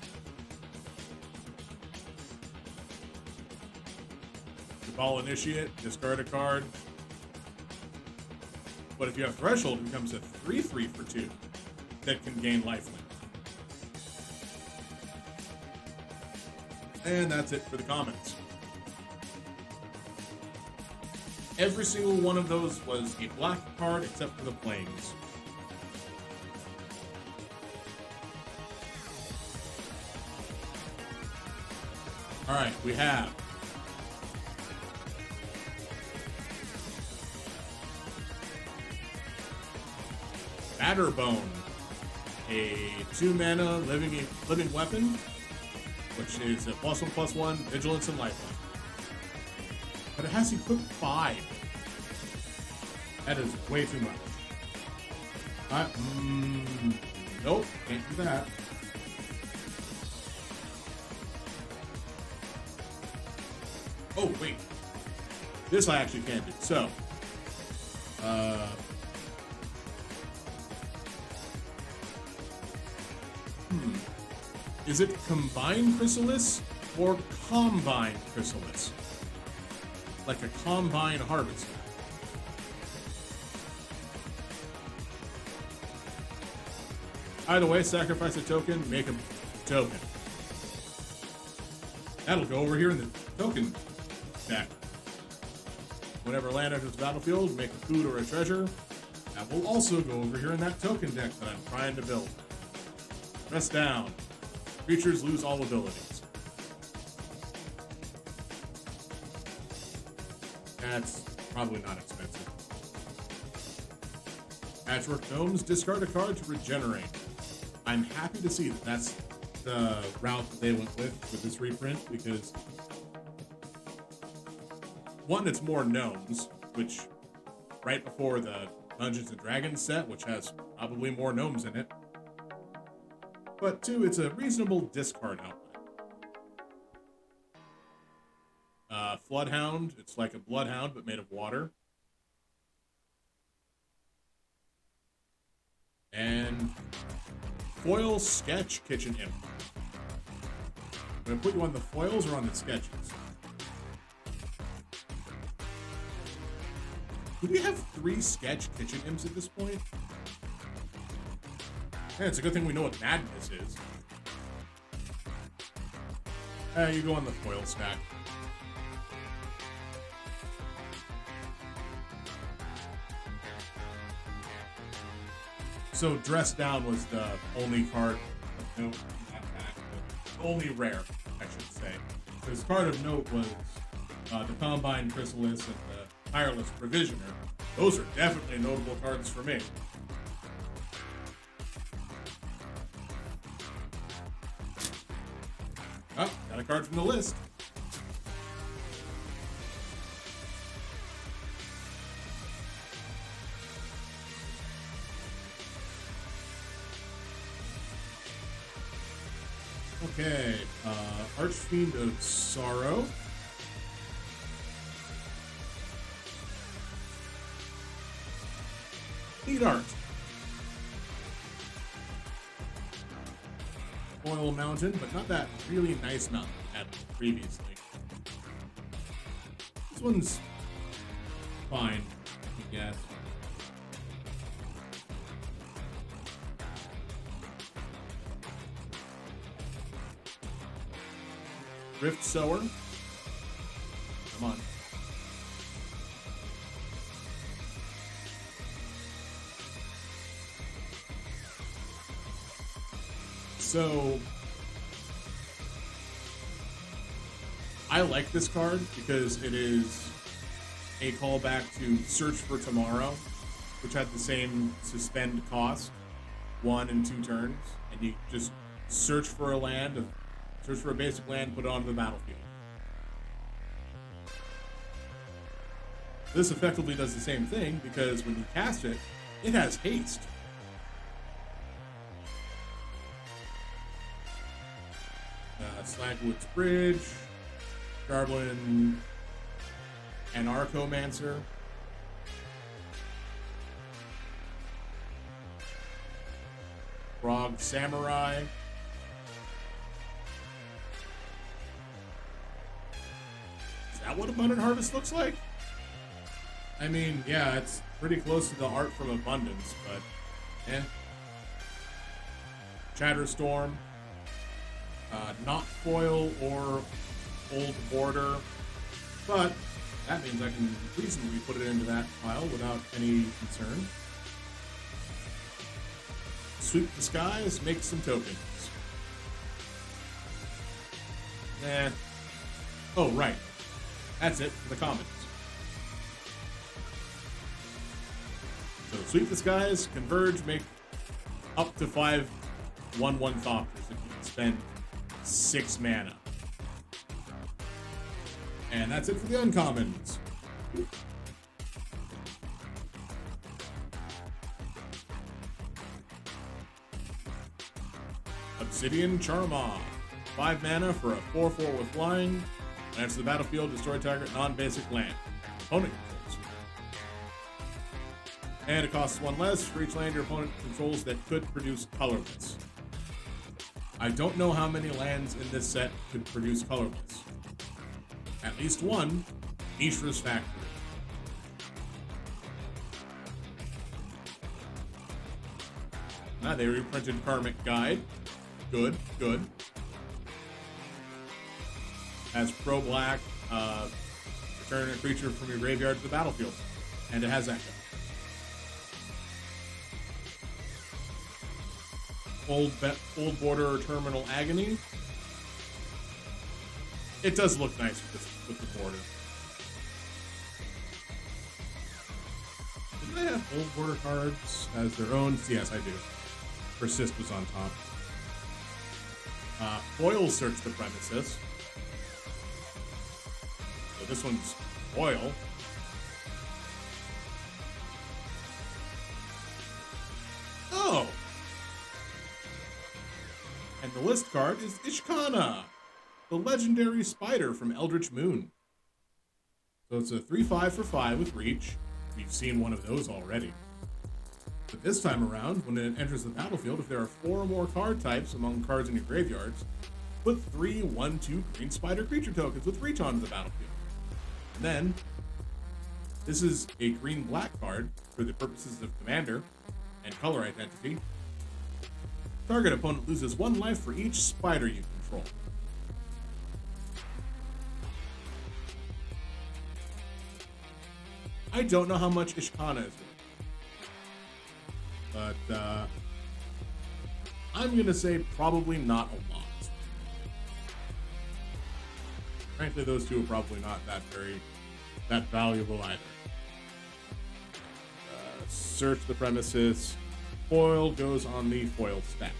Cabal Initiate, discard a card. But if you have Threshold, it becomes a 3/3 for 2 that can gain lifelink. And that's it for the comments. Every single one of those was a black card except for the plains. Alright, we have Batterbone, a 2 mana living weapon, which is a +1/+1, vigilance and lifelink. But it has equipped 5. That is way too much. Nope, can't do that. Oh, wait. This I actually can do. So, is it Combine Chrysalis or Combine Chrysalis? Like a Combine Harvester. Either way, sacrifice a token, make a token. That'll go over here in the token deck. Whenever land enters the battlefield, make a food or a treasure. That will also go over here in that token deck that I'm trying to build. Press down. Creatures lose all abilities. That's probably not expensive. Patchwork Gnomes, discard a card to regenerate. I'm happy to see that that's the route that they went with this reprint, because one, it's more gnomes, which right before the Dungeons and Dragons set, which has probably more gnomes in it. But two, it's a reasonable discard outlet. Floodhound, it's like a bloodhound but made of water. And Foil Sketch Kitchen Imp. I'm going to put you on the foils or on the sketches. Do we have 3 Sketch Kitchen Imps at this point? Yeah, it's a good thing we know what Madness is. You go on the foil stack. So Dress Down was the only card of note in that pack. The only rare, I should say. Because card of note was the Combine Chrysalis and the Tireless Provisioner. Those are definitely notable cards for me. Oh, got a card from the list. Okay, Archfiend of Sorrow. Neat art. Oil Mountain, but not that really nice mountain we had previously. This one's fine, I guess. Rift Sower. Come on. So I like this card because it is a callback to Search for Tomorrow, which had the same suspend cost, 1 and 2 turns, and you just search for a basic land, put it onto the battlefield. This effectively does the same thing because when you cast it, it has haste. Slankwood's Bridge, Garblin Anarchomancer, Frog Samurai, is that what Abundant Harvest looks like? I mean, yeah, it's pretty close to the art from Abundance, but eh. Chatterstorm, not foil or old border, but that means I can reasonably put it into that pile without any concern. Sweep the skies, make some tokens. Oh, right. That's it for the commons. So sweep the skies, converge, make up to 5 1/1 Thopters if you can spend 6 mana. And that's it for the uncommons. Obsidian Charmaw. 5 mana for a 4/4 with flying. When enters the battlefield, destroy target non-basic land. Opponent controls. And it costs 1 less for each land your opponent controls that could produce colorless. I don't know how many lands in this set could produce colorless. At least one, Mishra's Factory. They reprinted Karmic Guide. Good, good. Has Pro Black, return a creature from your graveyard to the battlefield. And it has Echo. Old Border Terminal Agony. It does look nice with the border. Did I have Old Border cards as their own? Yes, I do. Persist was on top. Foil Search the Premises. So this one's foil. Oh! And the list card is Ishkana, the legendary spider from Eldritch Moon. So it's a 3/5 for 5 with reach. We've seen one of those already. But this time around, when it enters the battlefield, if there are 4 or more card types among cards in your graveyards, put 3 1/2 green spider creature tokens with reach onto the battlefield. And then, this is a green-black card for the purposes of commander and color identity. Target opponent loses 1 life for each spider you control. I don't know how much Ishkana is worth, but I'm gonna say probably not a lot. Frankly, those two are probably not that valuable either. Search the Premises. Foil goes on the foil stack.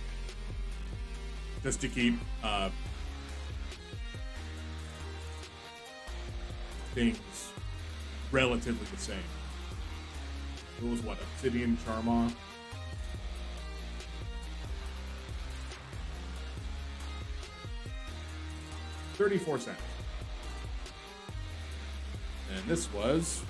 Just to keep things relatively the same. It was what? Obsidian Charmaw? $0.34. And this was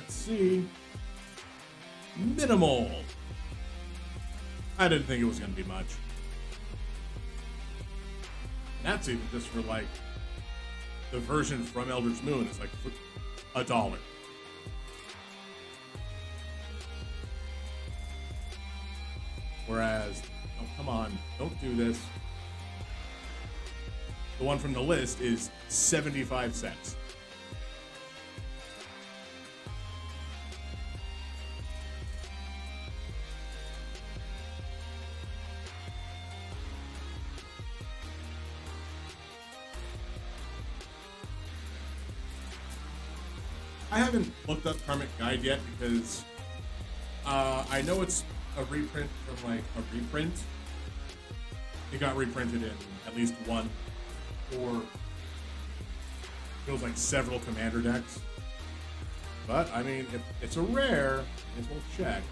let's see. Minimal. I didn't think it was going to be much. That's even just for like the version from Eldritch Moon is like $1. Whereas, oh come on, don't do this. The one from the list is 75 cents. I haven't looked up Karmic Guide yet because I know it's a reprint from like a reprint. It got reprinted in at least one or feels like several commander decks. But I mean, if it's a rare, I guess we'll check.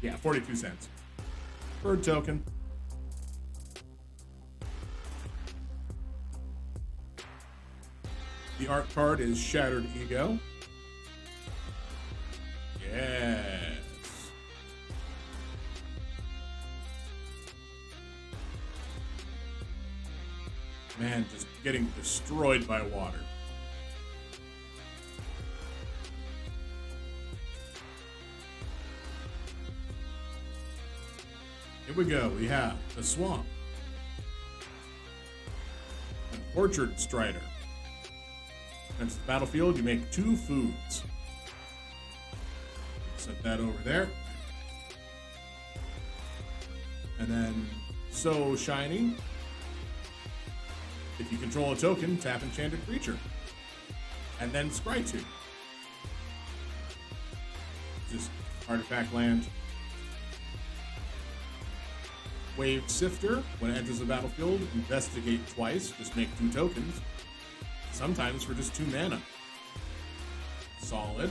Yeah, 42 cents. Bird token. The art card is Shattered Ego. Yes. Man, just getting destroyed by water. Here we go. We have the Swamp. An Orchard Strider. Against the battlefield, you make 2 foods. Set that over there. And then, So Shiny. If you control a token, tap Enchanted Creature. And then Scry 2. Just artifact land. Wave Sifter. When it enters the battlefield, investigate twice. Just make 2 tokens. Sometimes for just 2 mana. Solid.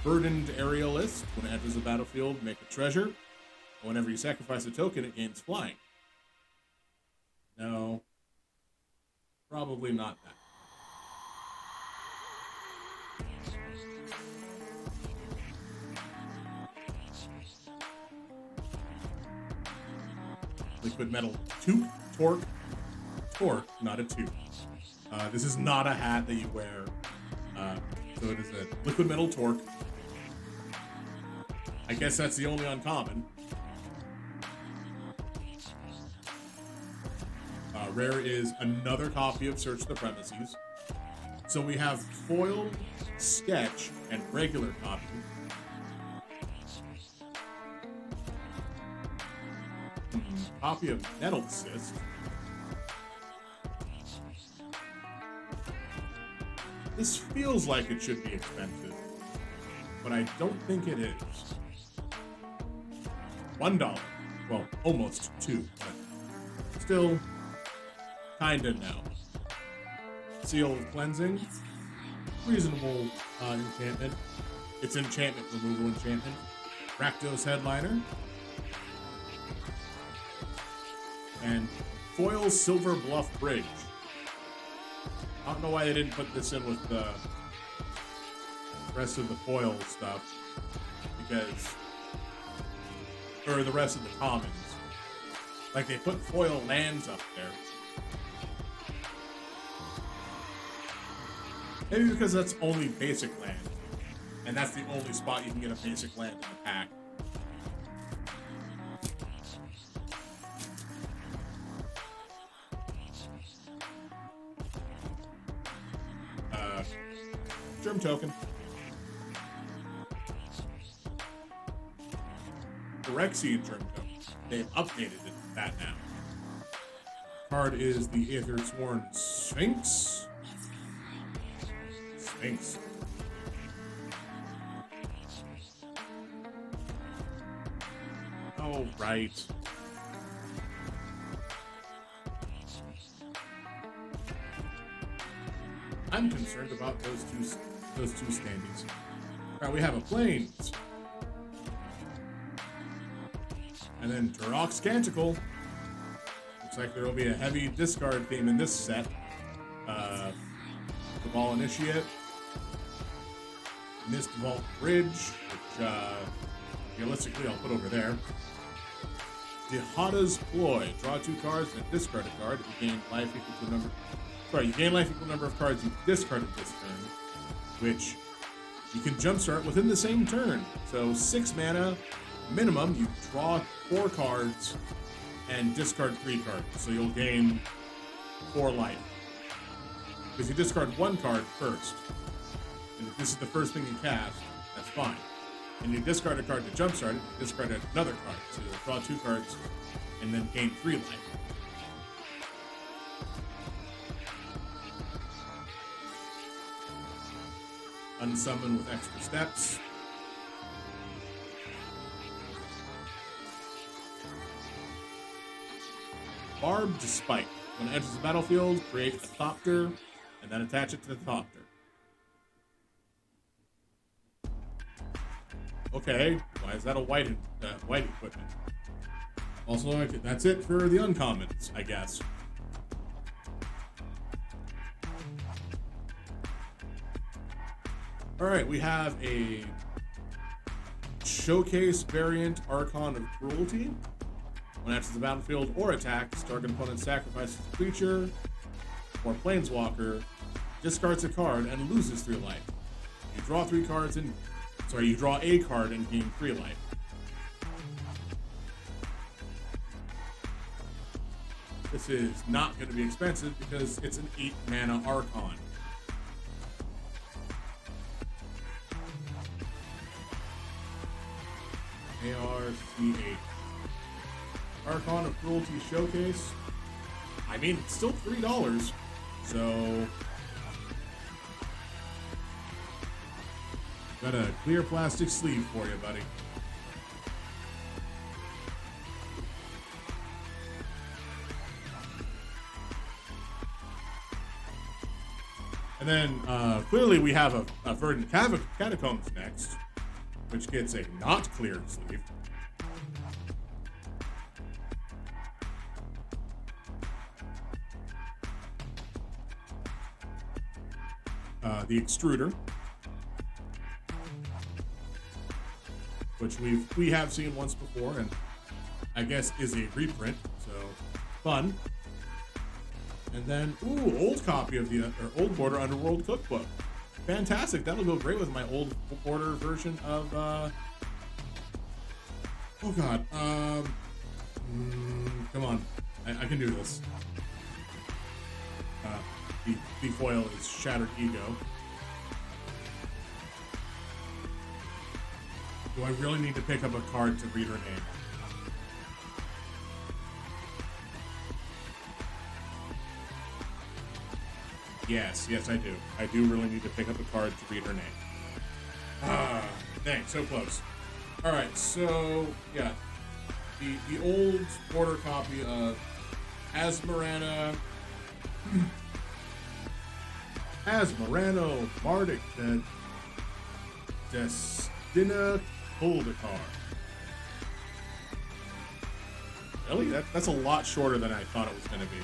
Burdened Aerialist. When it enters the battlefield, make a treasure. Whenever you sacrifice a token, it gains flying. No. Probably not that. Liquid Metal Toque. Torque, not a toque. This is not a hat that you wear. So it is a Liquid Metal Torque. I guess that's the only uncommon. Rare is another copy of Search the Premises. So we have foil, sketch, and regular copy. Copy of Nettled Cyst. This feels like it should be expensive, but I don't think it is. $1. Well, almost 2, but still kinda no. Seal of Cleansing. Reasonable enchantment. It's enchantment removal enchantment. Rakdos Headliner. And Foil Silver Bluff Bridge. I don't know why they didn't put this in with the rest of the foil stuff, because, or the rest of the commons. Like, they put foil lands up there. Maybe because that's only basic land, and that's the only spot you can get a basic land in the pack. Germ token. Phyrexian Germ token. They've updated it to that now. Card is the Aether Sworn Sphinx. Sphinx. Oh, right. I'm concerned about those two standings. All right, we have a Plains. And then Turok's Canticle. Looks like there will be a heavy discard theme in this set. the Ball Initiate, Mist Vault Bridge, which realistically I'll put over there. Dihada's Ploy. Draw 2 cards and discard a card. You gain life equal to the number. Sorry, you gain life equal to the number of cards you discarded this turn, which you can jumpstart within the same turn. So 6 mana minimum. You draw 4 cards and discard 3 cards. So you'll gain 4 life. Because you discard 1 card first. And if this is the first thing you cast, that's fine. And you discard a card to jumpstart it, you discard another card. So you'll draw 2 cards and then gain 3 life. Unsummon with extra steps. Barbed Spike. When it enters the battlefield, create a Thopter and then attach it to the Thopter. Okay, why is that a white equipment? Also, that's it for the uncommons, I guess. Alright, we have a Showcase variant Archon of Cruelty. When it enters the battlefield or attacks, target opponent sacrifices a creature or planeswalker, discards a card, and loses 3 life. You draw 3 cards and you draw a card and gain 3 life. This is not going to be expensive because it's an 8 mana Archon. ARC8. Archon of Cruelty Showcase. I mean, it's still $3, so got a clear plastic sleeve for you, buddy. And then clearly we have a Verdant Catacombs next, which gets a not clear sleeve. The Extruder, which we have seen once before, and I guess is a reprint, so fun. And then, old copy of the old Border Underworld Cookbook. Fantastic! That'll go great with my old Border version of. Oh God! Come on, I can do this. The foil is Shattered Ego. Do I really need to pick up a card to read her name? Yes, I do. I do really need to pick up a card to read her name. Dang, so close. Alright, so, yeah. The old border copy of Asmarana... Asmarano Mardik Destina Kuldakar. Really? That's a lot shorter than I thought it was going to be.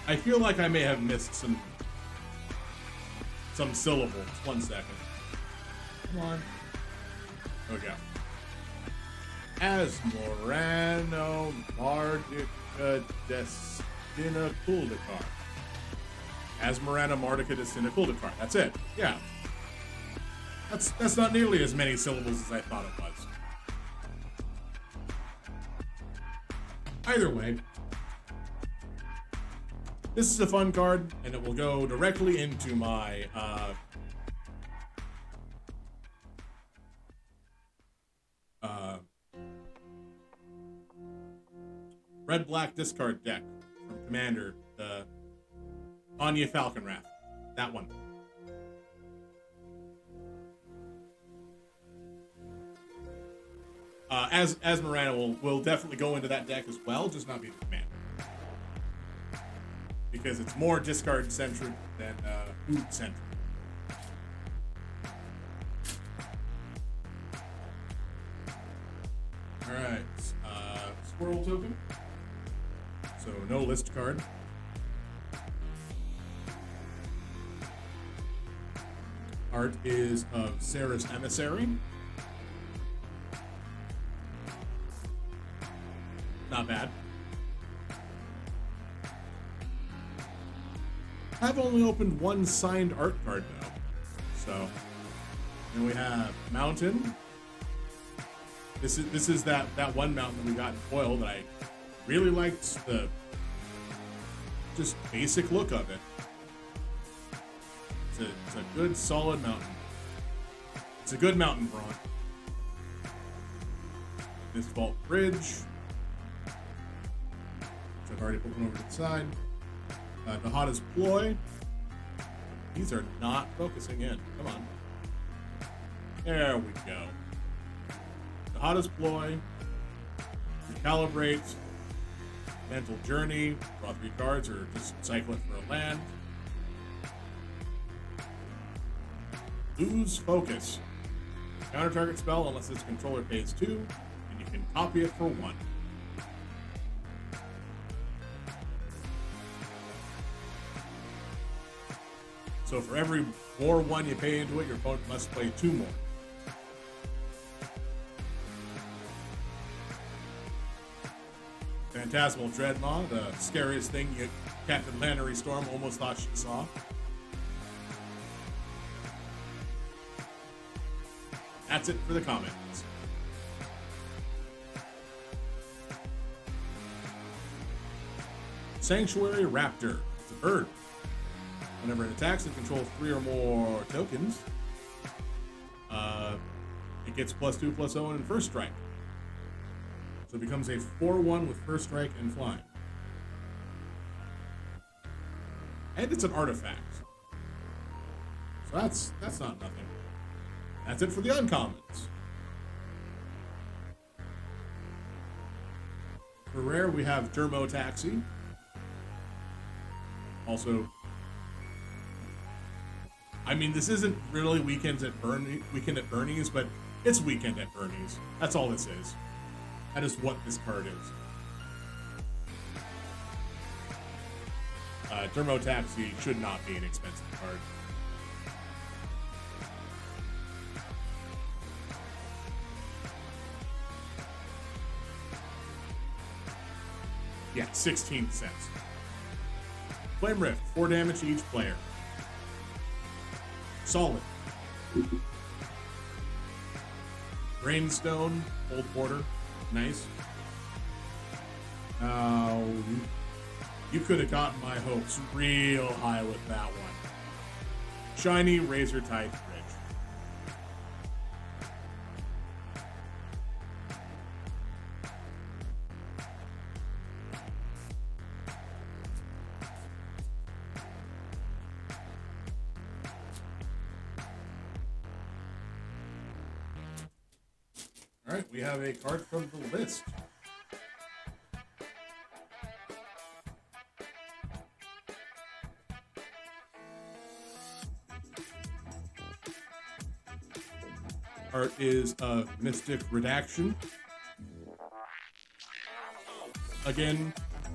I feel like I may have missed some syllables. 1 second. Come on. There we go. Asmarano Mardica Destina Kuldakar. Asmarana Mardica Destina Kuldakar. That's it. Yeah. That's not nearly as many syllables as I thought it was. Either way, this is a fun card, and it will go directly into my red-black discard deck from Commander, the Anya Falconwrath. That one. Asmarana will definitely go into that deck as well, just not be the Commander. Because it's more discard-centric than food-centric. Alright, Squirrel token. So no list card. Art is of Sarah's Emissary. Not bad. I've only opened one signed art card though. So, then we have Mountain. This is that one mountain that we got in foil that I really liked the just basic look of it. It's a good solid mountain. It's a good mountain brawn. This Vault Bridge. So I've already put one over to the side. The Hottest Ploy. These are not focusing in. Come on. There we go. The Hottest Ploy. Recalibrate. Mental Journey. Draw 3 cards or just cycle it for a land. Lose Focus. Counter target spell unless its controller pays 2, and you can copy it for 1. So for every more 1 you pay into it, your opponent must play 2 more. Phantasmal Dreadmaw, the scariest thing Captain Lannery Storm almost thought she saw. That's it for the comments. Sanctuary Raptor. It's a bird. Whenever it attacks and controls 3 or more tokens, it gets +2/+0 in first strike. So it becomes a 4/1 with first strike and flying. And it's an artifact. So that's not nothing. That's it for the uncommons. For rare, we have Dermo Taxi. Also, I mean, this isn't really Weekend at Bernie's, but it's Weekend at Bernie's. That's all this is. That is what this card is. Dermo Taxi should not be an expensive card. Yeah, 16 cents. Flame Rift, 4 damage to each player. Solid. Rainstone, Old Porter, nice. You could have gotten my hopes real high with that one. Shiny Razor Tide Bridge. All right, we have a card from the list. Art is Mystic Redaction. Again,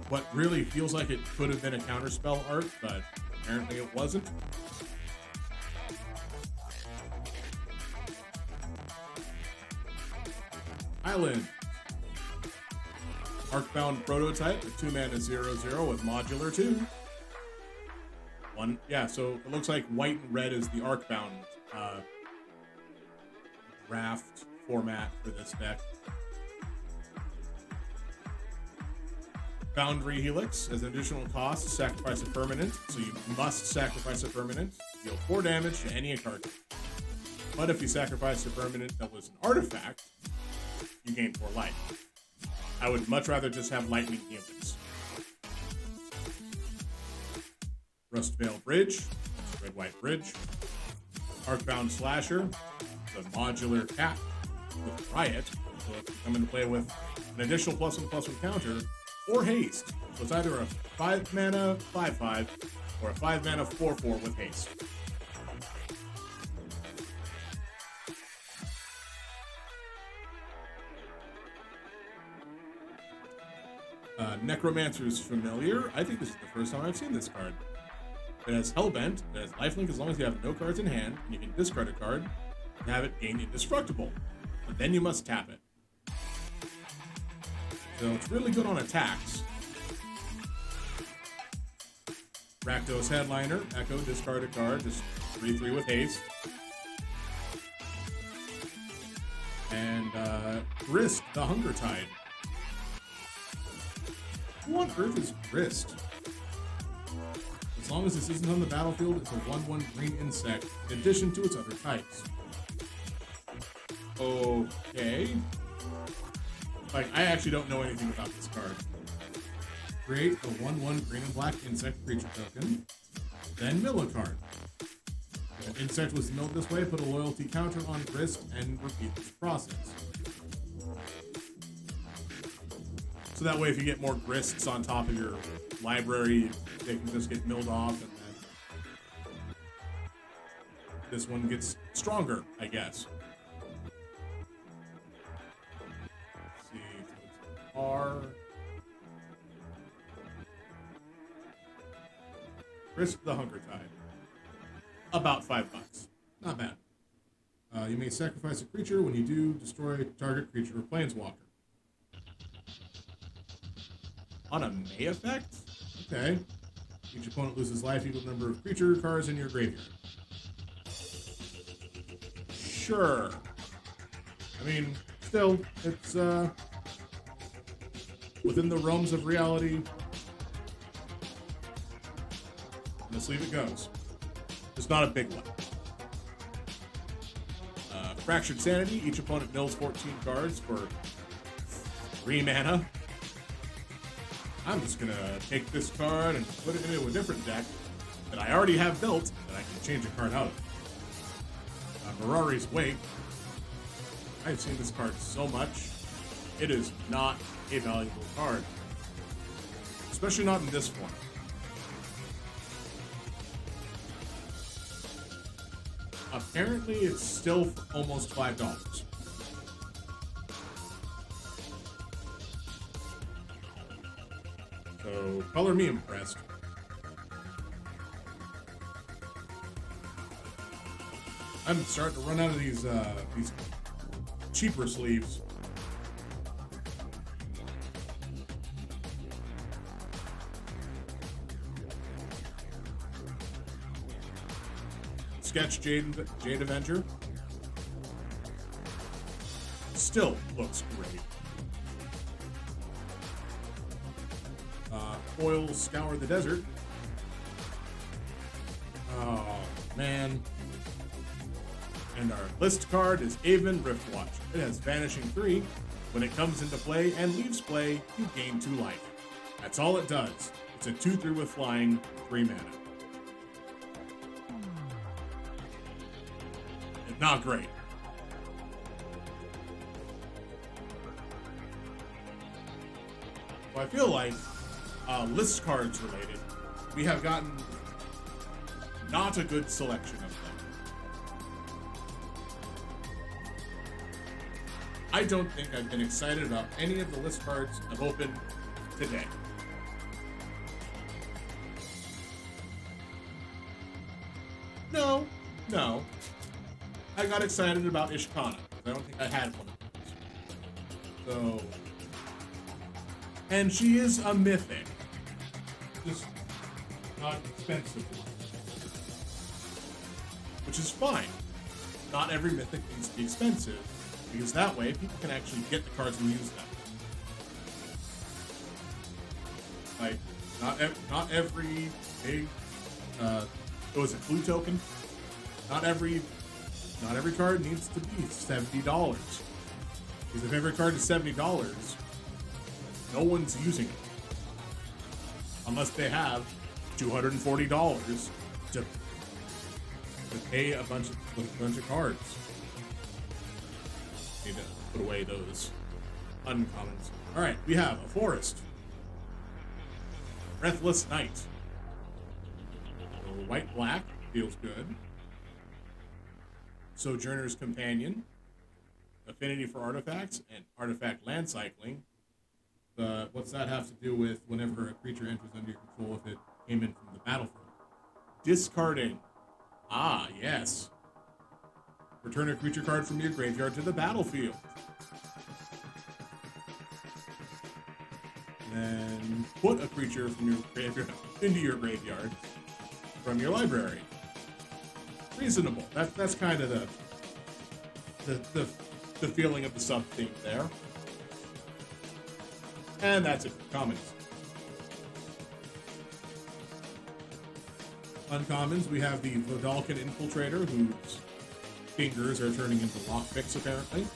what really feels like it could have been a counterspell art, but apparently it wasn't. Island. Arcbound Prototype, a 2-mana 0/0 with modular 2. Yeah, so it looks like white and red is the Arcbound draft format for this deck. Boundary Helix, as an additional cost, sacrifice a permanent, so you must sacrifice a permanent. Deal 4 damage to any card. But if you sacrifice a permanent that was an artifact, you gain 4 life. I would much rather just have Lightning Helix. Rustvale Bridge, red-white bridge. Arcbound Slasher, the modular cat with Riot, so it can come into play with an additional +1/+1 counter, or haste. So it's either a 5-mana 5/5 or a 5-mana 4/4 with haste. Necromancer's Familiar. I think this is the first time I've seen this card. It has Hellbent, it has Lifelink as long as you have no cards in hand, and you can discard a card and have it gain Indestructible. But then you must tap it. So it's really good on attacks. Rakdos Headliner, Echo, discard a card, just 3/3 with haste. And Grist, the Hunger Tide. Who on earth is Grist? As long as this isn't on the battlefield, it's a 1/1 green insect, in addition to its other types. Okay. Like, I actually don't know anything about this card. Create a 1/1 green and black insect creature token, then mill a card. If an insect was milled this way, put a loyalty counter on Grist and repeat this process. So that way, if you get more Grists on top of your library, they can just get milled off, and then this one gets stronger, I guess. Let's see, so it's R. Grist the Hunger Tide. About $5. Not bad. You may sacrifice a creature. When you do, destroy target creature or planeswalker. On a May effect? Okay. Each opponent loses life equal number of creature cards in your graveyard. Sure. I mean, still, it's within the realms of reality. Let's leave it goes. It's not a big one. Fractured Sanity. Each opponent mills 14 cards for 3 mana. I'm just gonna take this card and put it into a different deck that I already have built that I can change a card out of. Mirari's Wake. I've seen this card so much. It is not a valuable card. Especially not in this form. Apparently, it's still almost $5. So, color me impressed. I'm starting to run out of these cheaper sleeves. Sketch Jade Avenger. Still looks great. Foil Scour the Desert. Oh, man. And our list card is Aven Riftwatch. It has Vanishing 3. When it comes into play and leaves play, you gain 2 life. That's all it does. It's a 2/3 with flying, 3 mana. Not great. Well, I feel like list cards related, we have gotten not a good selection of them. I don't think I've been excited about any of the list cards I've opened today. No. I got excited about Ishkana. I don't think I had one of those. So, and she is a mythic. Just not expensive one. Which is fine. Not every mythic needs to be expensive, because that way people can actually get the cards and use them. Like, not every big, was it blue token? Not every card needs to be $70. Because if every card is $70, no one's using it. Unless they have $240 to pay a bunch of cards. Need to put away those uncommons. Alright, we have a forest. Breathless Night. So white-black feels good. Sojourner's Companion, Affinity for Artifacts, and Artifact Land Cycling. What's that have to do with whenever a creature enters under your control if it came in from the battlefield? discarding. Ah, yes. Return a creature card from your graveyard to the battlefield. Then put a creature from your graveyard into your graveyard from your library. Reasonable. That's kind of the feeling of the sub theme there. And that's it for commons. Uncommons, we have the Vodalkin Infiltrator, whose fingers are turning into lockpicks apparently.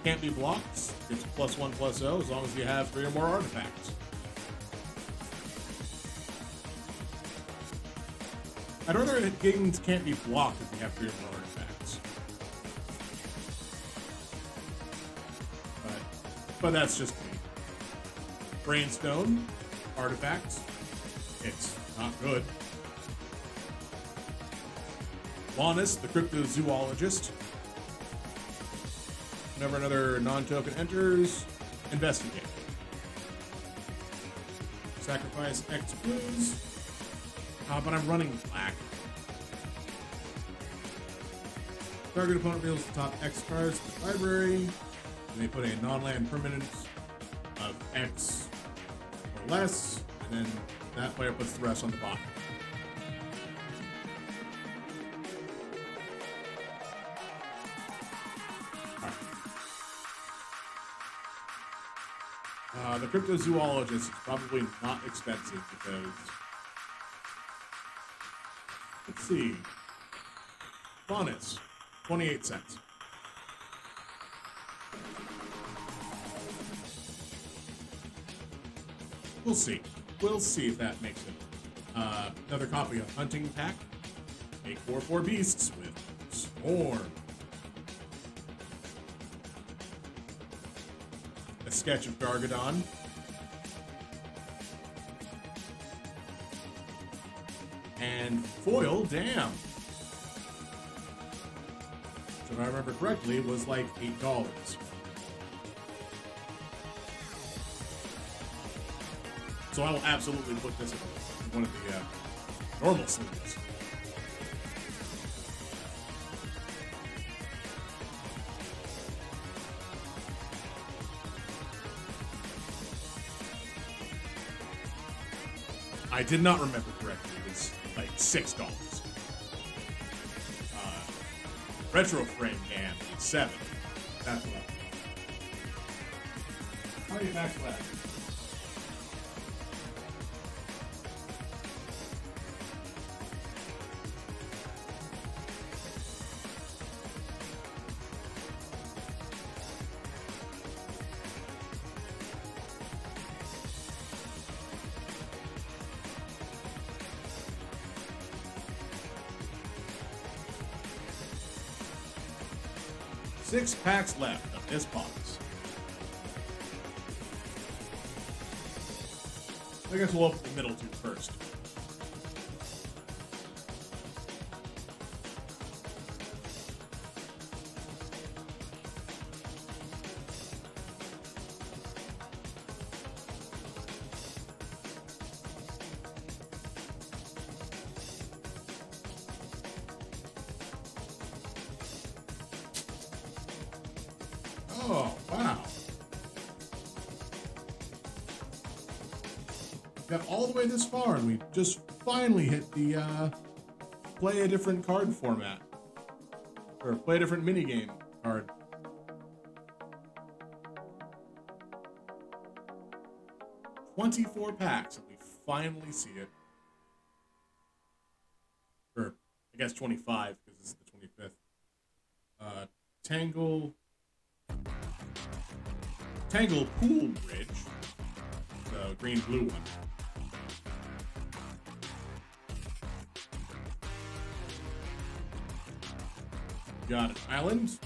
Can't be blocked. It's +1/+0 as long as you have 3 or more artifacts. I'd rather games can't be blocked if you have 3 or more artifacts. But that's just me. Brainstone, artifacts. It's not good. Lonus, the cryptozoologist. Whenever another non-token enters, investigate. Sacrifice X blues. But I'm running black. Target opponent reveals the top X cards to the library, and they put a non-land permanent of X or less, and then that player puts the rest on the bottom. The cryptozoologist is probably not expensive because, let's see, Bonus, 28 cents. We'll see. We'll see if that makes it. Another copy of Hunting Pack. Make 4/4 beasts with Swarm. A sketch of Gargadon. And Foil Dam. So if I remember correctly, it was like $8. So I will absolutely put this in one of the normal sleeves. I did not remember correctly. It was like $6. Retro Frame Dam, 7. That's what I'm. How are you back to that? Six packs left of this box. I guess we'll open the middle two first. Oh, wow. Got all the way this far, and we just finally hit the play a different card format. Or play a different minigame card. "24 packs, and we finally see it. Or, I guess 25, because this is the 25th. Tangle Pool Bridge. The green-blue one. Got an island.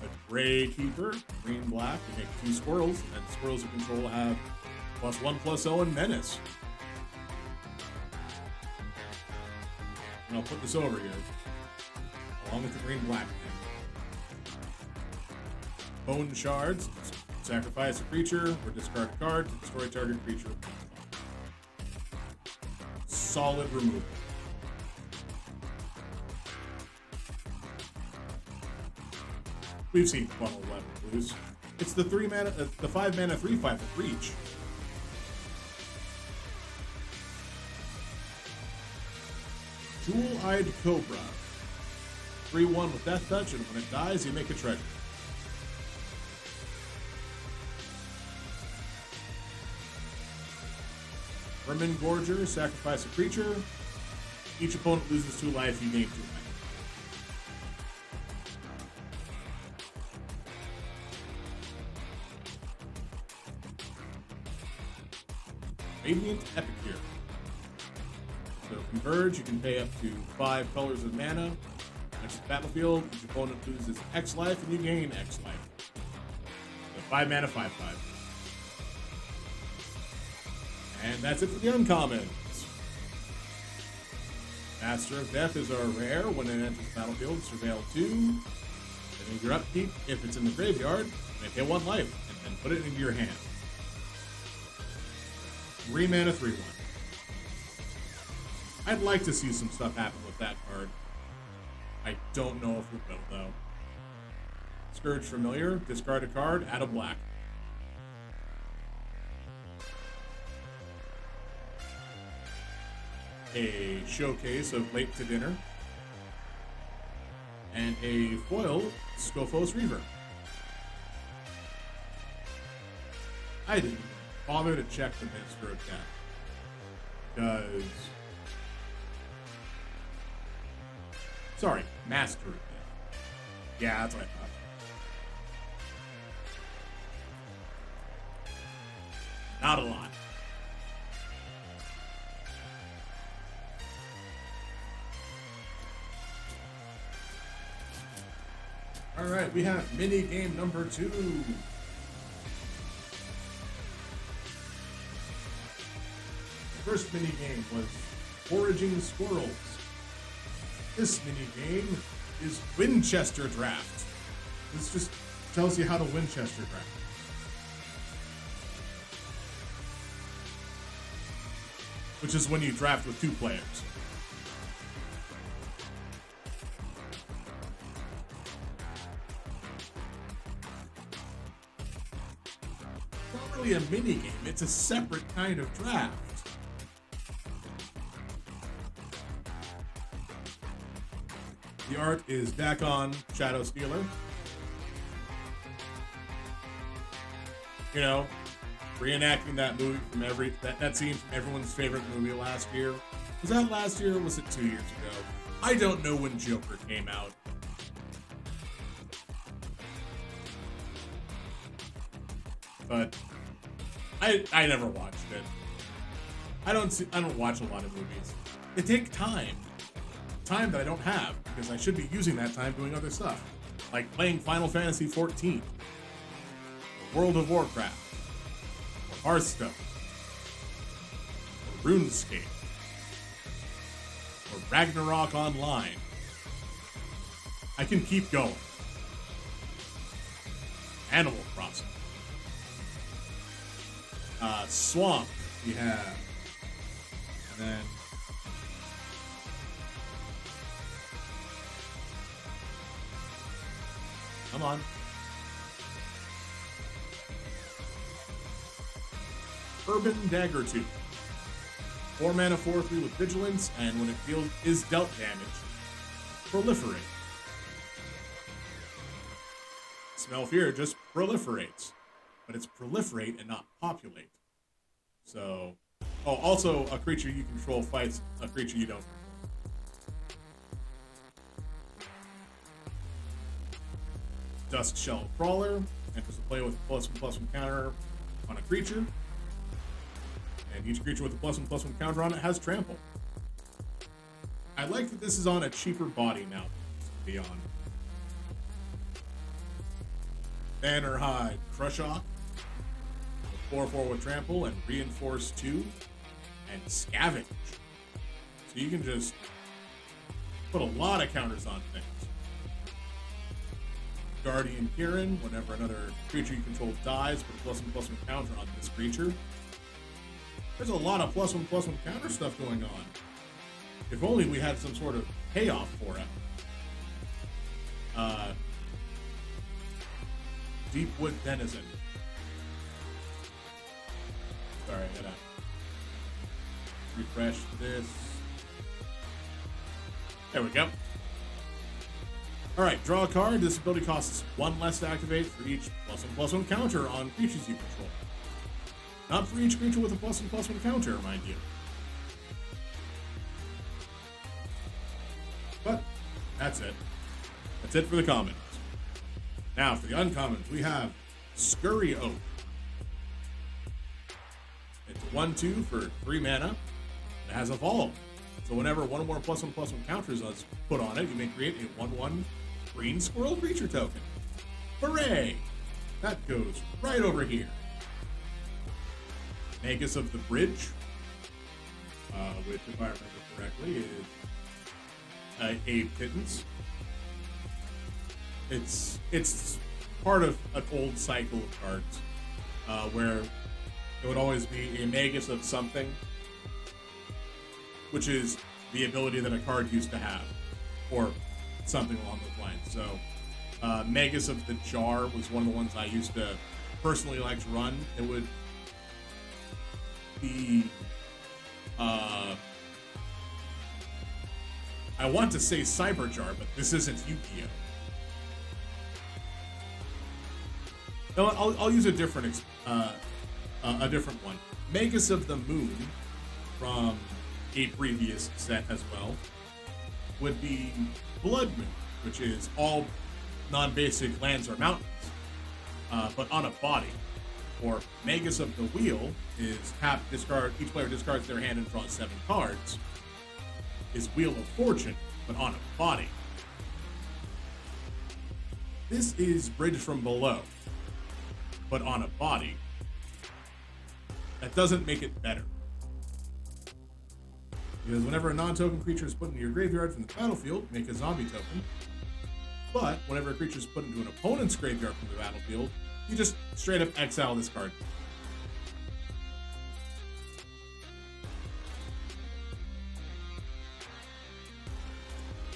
A Gray Keeper, green-black. You make 2 squirrels, and then squirrels you control have +1/+0 and menace. And I'll put this over here, along with the green-black. Bone Shards, Sacrifice a creature or discard a card to destroy target creature. Solid removal. We've seen Funnel 11 blues. It's the 3-mana, the 5-mana 3/5 with reach. Jewel-Eyed Cobra. 3/1 with Death Touch, and when it dies, you make a treasure. Vermin Gorger, sacrifice a creature. Each opponent loses 2 life, you gain 2 life. Radiant Epicure. So Converge, you can pay up to 5 colors of mana. Next battlefield, each opponent loses X life and you gain X life. So 5 mana, 5/5. And that's it for the uncommons. Master of Death is our rare. When it enters the battlefield, surveil 2. Then in your upkeep, if it's in the graveyard, you may pay 1 life and then put it into your hand. 3 mana, 3/1. I'd like to see some stuff happen with that card. I don't know if it will, though. Scourge Familiar, discard a card, add a black. A Showcase of Late to Dinner. And a foil Scophos Reaver. I didn't bother to check the Minister of Death. Because... Sorry, Master of Death. Yeah, that's what I thought. Not a lot. All right, we have mini game number 2. The first mini game was Foraging Squirrels. This mini game is Winchester Draft. This just tells you how to Winchester draft. Which is when you draft with 2 players. It's not really a mini game, it's a separate kind of draft. The art is Dakon Shadow Stealer. You know, reenacting that movie from that scene from everyone's favorite movie last year. Was that last year or was it 2 years ago? I don't know when Joker came out. But I never watched it. I don't watch a lot of movies. They take time. Time that I don't have because I should be using that time doing other stuff. Like playing Final Fantasy XIV. Or World of Warcraft. Or Hearthstone. Or RuneScape. Or Ragnarok Online. I can keep going. Animal Crossing. Swamp, we have. And then come on. Urban Dagger 2. 4 mana, 4/3 with Vigilance, and when it is dealt damage, proliferate. Smell Fear just proliferates. But it's proliferate and not populate. So, oh, also a creature you control fights a creature you don't control. Duskshell Crawler enters the play with a +1/+1 counter on a creature. And each creature with a +1/+1 counter on it has trample. I like that this is on a cheaper body now than Beyond. Bannerhide Crushok. 4/4 with trample and reinforce 2 and scavenge. So you can just put a lot of counters on things. Guardian Kieran. Whenever another creature you control dies, put a +1/+1 counter on this creature. There's a lot of +1/+1 counter stuff going on. If only we had some sort of payoff for it. Deepwood Denizen. Sorry, I gotta refresh this. There we go. Alright, draw a card. This ability costs 1 less to activate for each +1/+1 counter on creatures you control. Not for each creature with a +1/+1 counter, mind you. But that's it. That's it for the commons. Now for the uncommons, we have Scurry Oak. It's 1/2 for 3 mana. It has Evolve. So whenever one or more +1/+1 counters is put on it, you may create a 1/1 green squirrel creature token. Hooray! That goes right over here. Magus of the Bridge, which, if I remember correctly, is a pittance. It's part of an old cycle of cards where it would always be a Magus of something, which is the ability that a card used to have, or something along those lines. So, Magus of the Jar was one of the ones I used to personally like to run. It would be, I want to say Cyber Jar, but this isn't Yu-Gi-Oh! No, I'll use a different one. Magus of the Moon from a previous set as well would be Blood Moon, which is all non-basic lands or mountains, but on a body. Or Magus of the Wheel is discard. Each player discards their hand and draws 7 cards. Is Wheel of Fortune, but on a body. This is Bridge from Below, but on a body. That doesn't make it better. Because whenever a non-token creature is put into your graveyard from the battlefield, make a zombie token. But whenever a creature is put into an opponent's graveyard from the battlefield, you just straight up exile this card.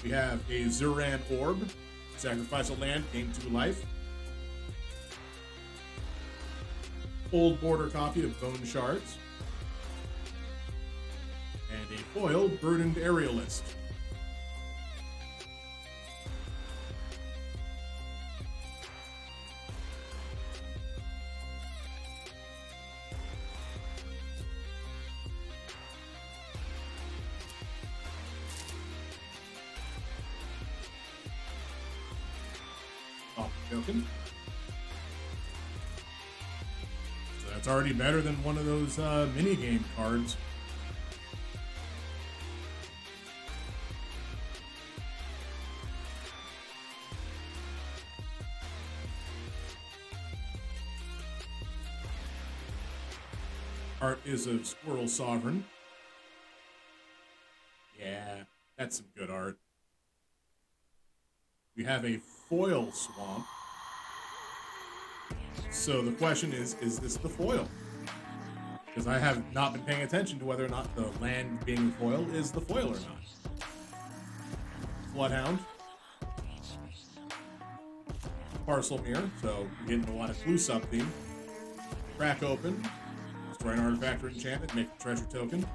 We have a Zuran Orb. Sacrifice a land, gain 2 life. Old border copy of Bone Shards. And a foil Burdened Aerialist. Token. So that's already better than one of those minigame cards. Art is of Squirrel Sovereign. Yeah, that's some good art. We have a foil Swamp. So the question is this the foil? Because I have not been paying attention to whether or not the land being the foil is the foil or not. Bloodhound. Parcel Mirror, so we're getting a lot of clue theme. Crack Open. Destroy an artifact or enchantment, make a treasure token.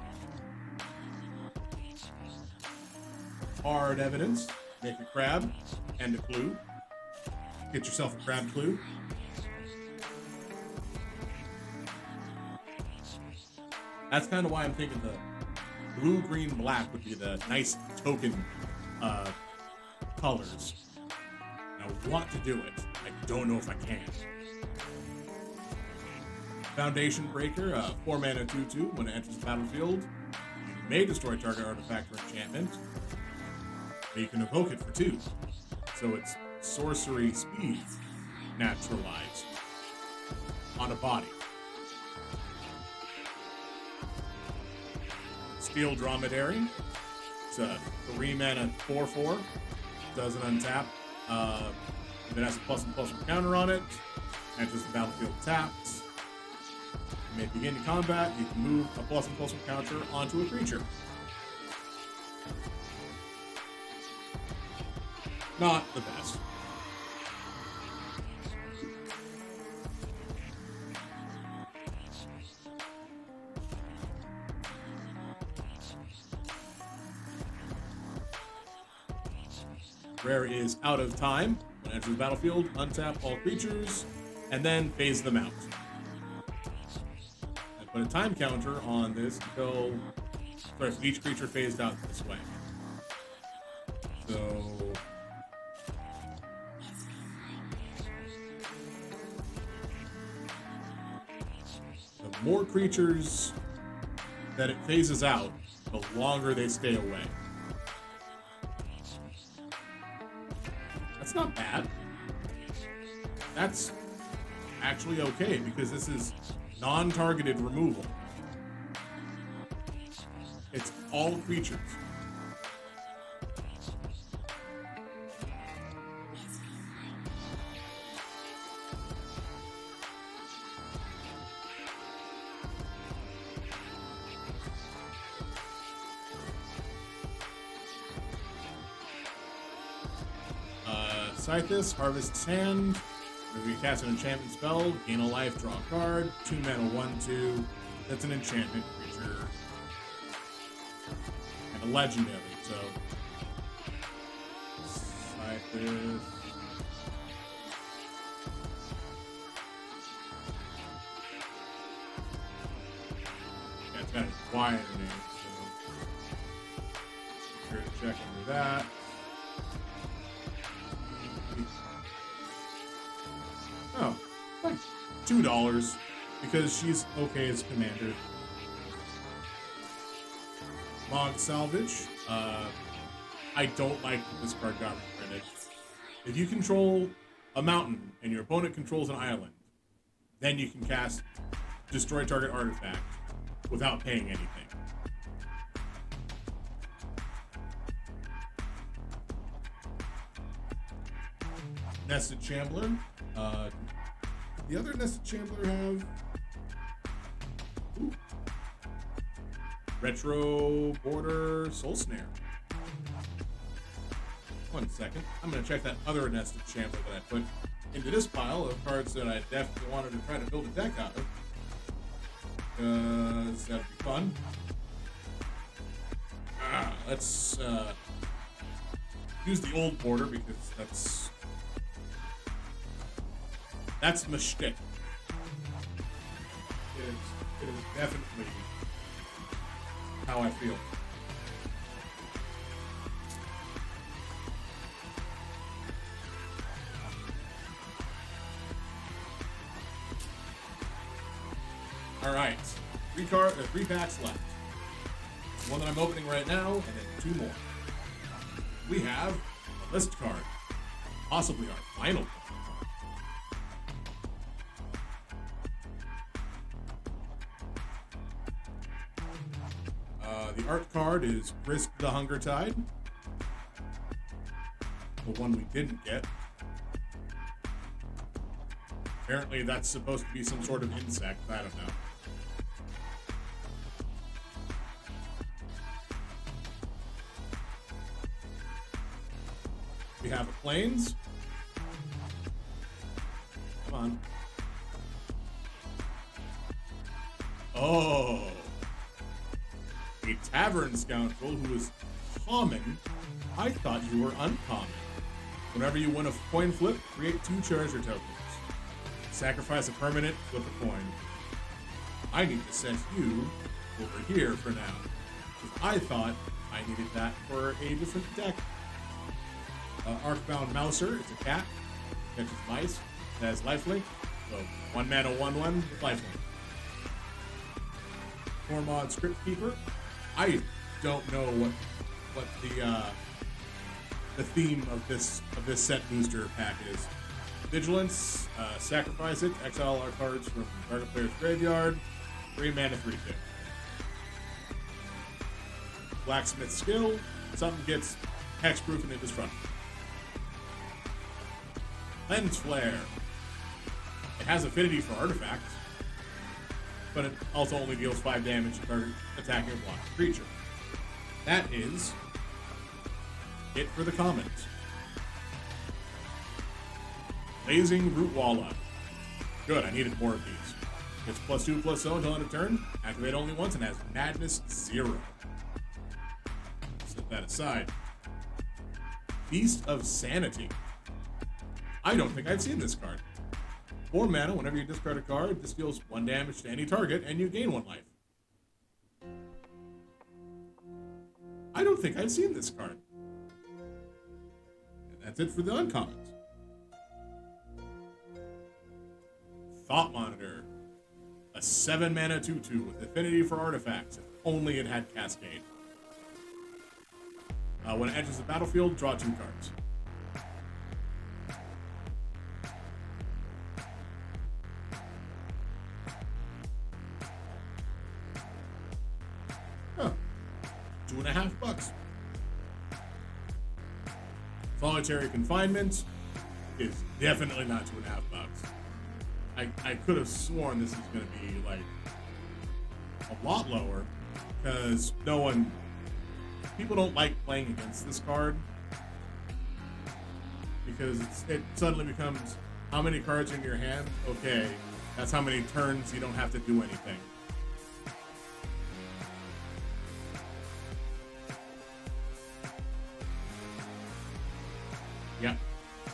Hard Evidence. Make a crab and a clue. Get yourself a crab clue. That's kind of why I'm thinking the blue, green, black would be the nice token colors. I want to do it. I don't know if I can. Foundation Breaker, 4 mana 2/2. When it enters the battlefield, you may destroy target artifact or enchantment. But you can evoke it for 2. So it's sorcery speed naturalized on a body. Steel Dromedary. It's a 3 mana 4/4. Doesn't untap. If it has a +1/+1 counter on it, enters the battlefield tapped. You may begin combat. You can move a +1/+1 counter onto a creature. Not the best. Rare is Out of Time. When it enters the battlefield, untap all creatures, and then phase them out. I put a time counter on this until each creature phased out this way. So the more creatures that it phases out, the longer they stay away. That's not bad. That's actually okay because this is non-targeted removal. It's all creatures. Scythus, harvests hand. If you cast an enchantment spell, gain a life, draw a card. 2 mana, 1/2. That's an enchantment creature. And a legendary, so. Scythus. Yeah, it's got a Y underneath, so. Be sure to check under that. Oh, like $2 because she's okay as commander. Mog Salvage. I don't like that this card got reprinted. If you control a mountain and your opponent controls an island, then you can cast Destroy Target Artifact without paying anything. Nested Chambler. The other Nested Chambler have Retro Border Soul Snare. 1 second. I'm going to check that other Nested Chambler that I put into this pile of cards that I definitely wanted to try to build a deck out of. Because that'd be fun. Let's use the old border because that's my shtick. It is definitely how I feel. All right, 3 packs left. One that I'm opening right now, and then 2 more. We have a list card, possibly our final card. The art card is Brisk the Hunger Tide. The one we didn't get. Apparently that's supposed to be some sort of insect. I don't know. We have a Plains. Come on. Oh. A Tavern Scoundrel who is common. I thought you were uncommon. Whenever you win a coin flip, create 2 treasure tokens. Sacrifice a permanent, flip a coin. I need to send you over here for now. Because I thought I needed that for a different deck. Arcbound Mouser, it's a cat. Catches mice. It has lifelink. So 1 mana, 1/1 with lifelink. Tormod Script Keeper. I don't know what the theme of this set booster pack is. Vigilance, sacrifice it, exile all our cards from target player's graveyard. 3 mana, 3/2. Blacksmith Skill, something gets hexproof and indestructible. Lens Flare. It has affinity for artifacts, but it also only deals 5 damage to target attacking a blocked creature. That is it for the comments. Blazing Rootwalla. Good, I needed more of these. It's +2/+0 until end of turn. Activate only once and has Madness 0. Set that aside. Feast of Sanity. I don't think I've seen this card. 4 mana, whenever you discard a card, this deals 1 damage to any target and you gain 1 life. I don't think I've seen this card. And that's it for the uncommons. Thought Monitor. A 7 mana 2/2 with affinity for artifacts. If only it had Cascade. When it enters the battlefield, draw 2 cards. Huh. $2.50. Solitary Confinement is definitely not $2.50. I could have sworn this is going to be like a lot lower because people don't like playing against this card because it suddenly becomes how many cards in your hand? Okay, that's how many turns you don't have to do anything. Yep,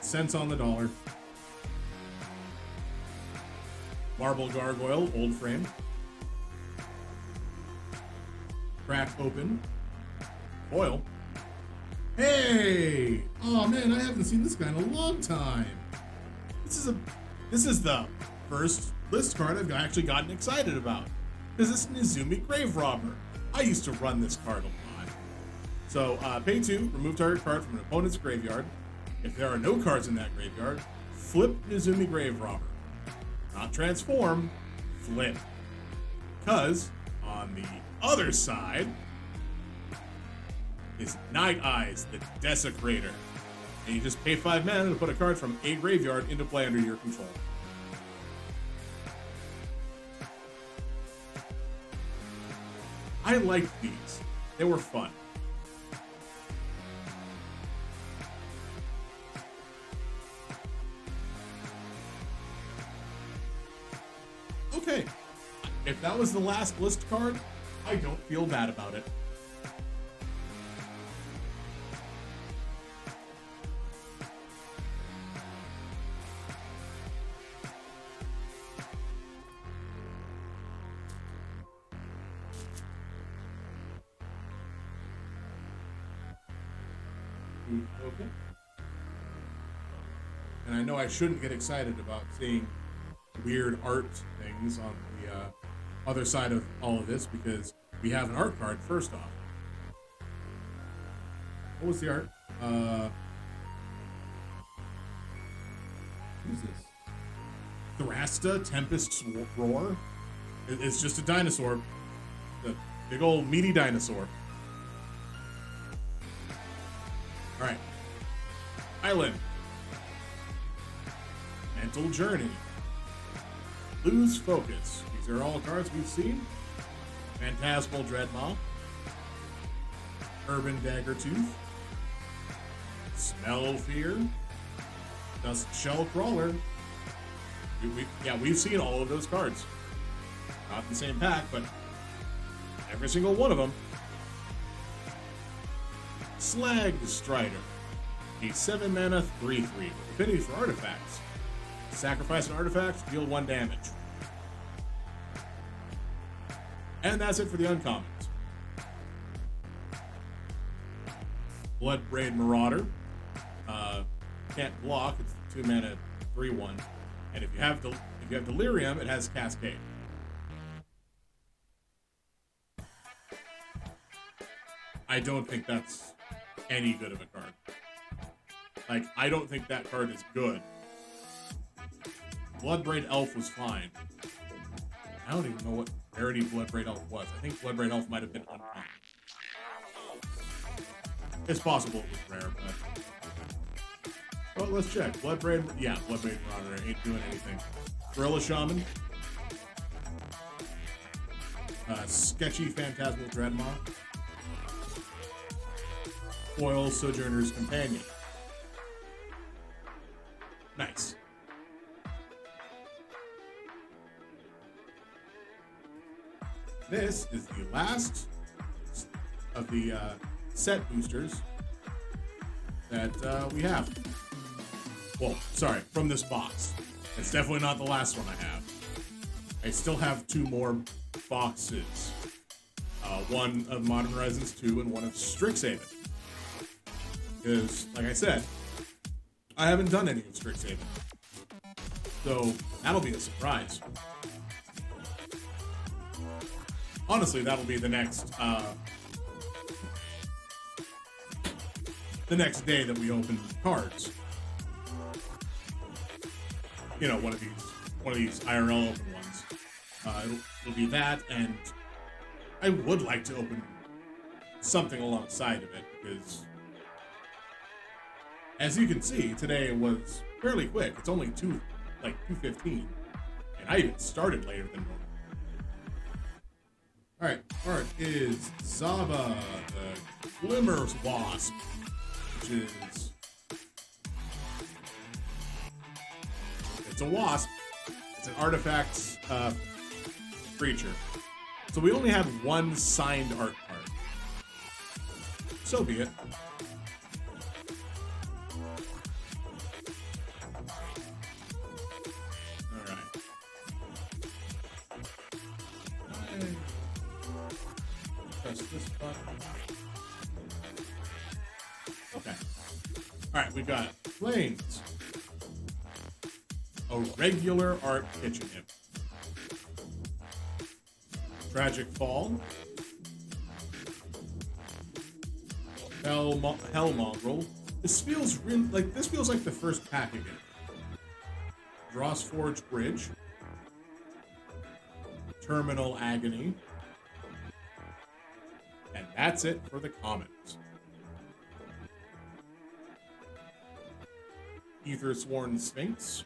cents on the dollar. Marble Gargoyle, old frame. Crack open. Foil. Hey! Oh man, I haven't seen this guy in a long time. This is the first list card I've actually gotten excited about. Because it's Nezumi Grave Robber. I used to run this card a lot. So, pay 2, remove target card from an opponent's graveyard. If there are no cards in that graveyard, flip Nezumi Grave Robber. Not transform, flip. Because on the other side is Night Eyes, the Desecrator. And you just pay 5 mana to put a card from a graveyard into play under your control. I liked these. They were fun. Okay, if that was the last list card, I don't feel bad about it. Okay. And I know I shouldn't get excited about seeing weird art things on the other side of all of this because we have an art card first off. What was the art? Who's this? Thrasta Tempest's Roar? It's just a dinosaur. The big old meaty dinosaur. Alright. Island. Mental Journey. Lose Focus. These are all cards we've seen. Phantasmal Dreadmaw. Urban Daggertooth. Smell Fear. Dusk Shell Crawler. We've seen all of those cards. Not in the same pack, but every single one of them. Slag Strider. A 7 mana 3/3 with affinity for artifacts. Sacrifice an artifact, deal 1 damage. And that's it for the uncommons. Bloodbraid Marauder. Can't block, it's 2 mana 3/1. And if you have Delirium, it has Cascade. I don't think that's any good of a card. Like, I don't think that card is good. Bloodbraid Elf was fine. I don't even know what rarity Bloodbraid Elf was. I think Bloodbraid Elf might have been uncommon. It's possible it was rare, but Well, let's check. Bloodbraid, yeah, Bloodbraid Marauder ain't doing anything. Gorilla Shaman. Sketchy Phantasmal Dreadmaw. Foil Sojourner's Companion. Nice. This is the last of the set boosters that we have. Well, sorry, from this box. It's definitely not the last one I have. I still have 2 more boxes. One of Modern Horizons 2 and one of Strixhaven. Because, like I said, I haven't done any of Strixhaven. So, that'll be a surprise. Honestly, that'll be the next day that we open cards. You know, one of these IRL open ones. It'll be that, and I would like to open something alongside of it, because as you can see, today was fairly quick. It's only 2:15, and I even started later than normal. All right, art is Zaba, the Glimmer's Wasp, which is, it's a wasp. It's an artifact creature. So we only have 1 signed art card. So be it. All right. Press this button. Okay. All right, we've got Flames. A regular art kitchen imp. Tragic Fall. Hell Mongrel. This feels like the first pack again. Drossforge Bridge. Terminal Agony. And that's it for the commons. Aethersworn Sphinx.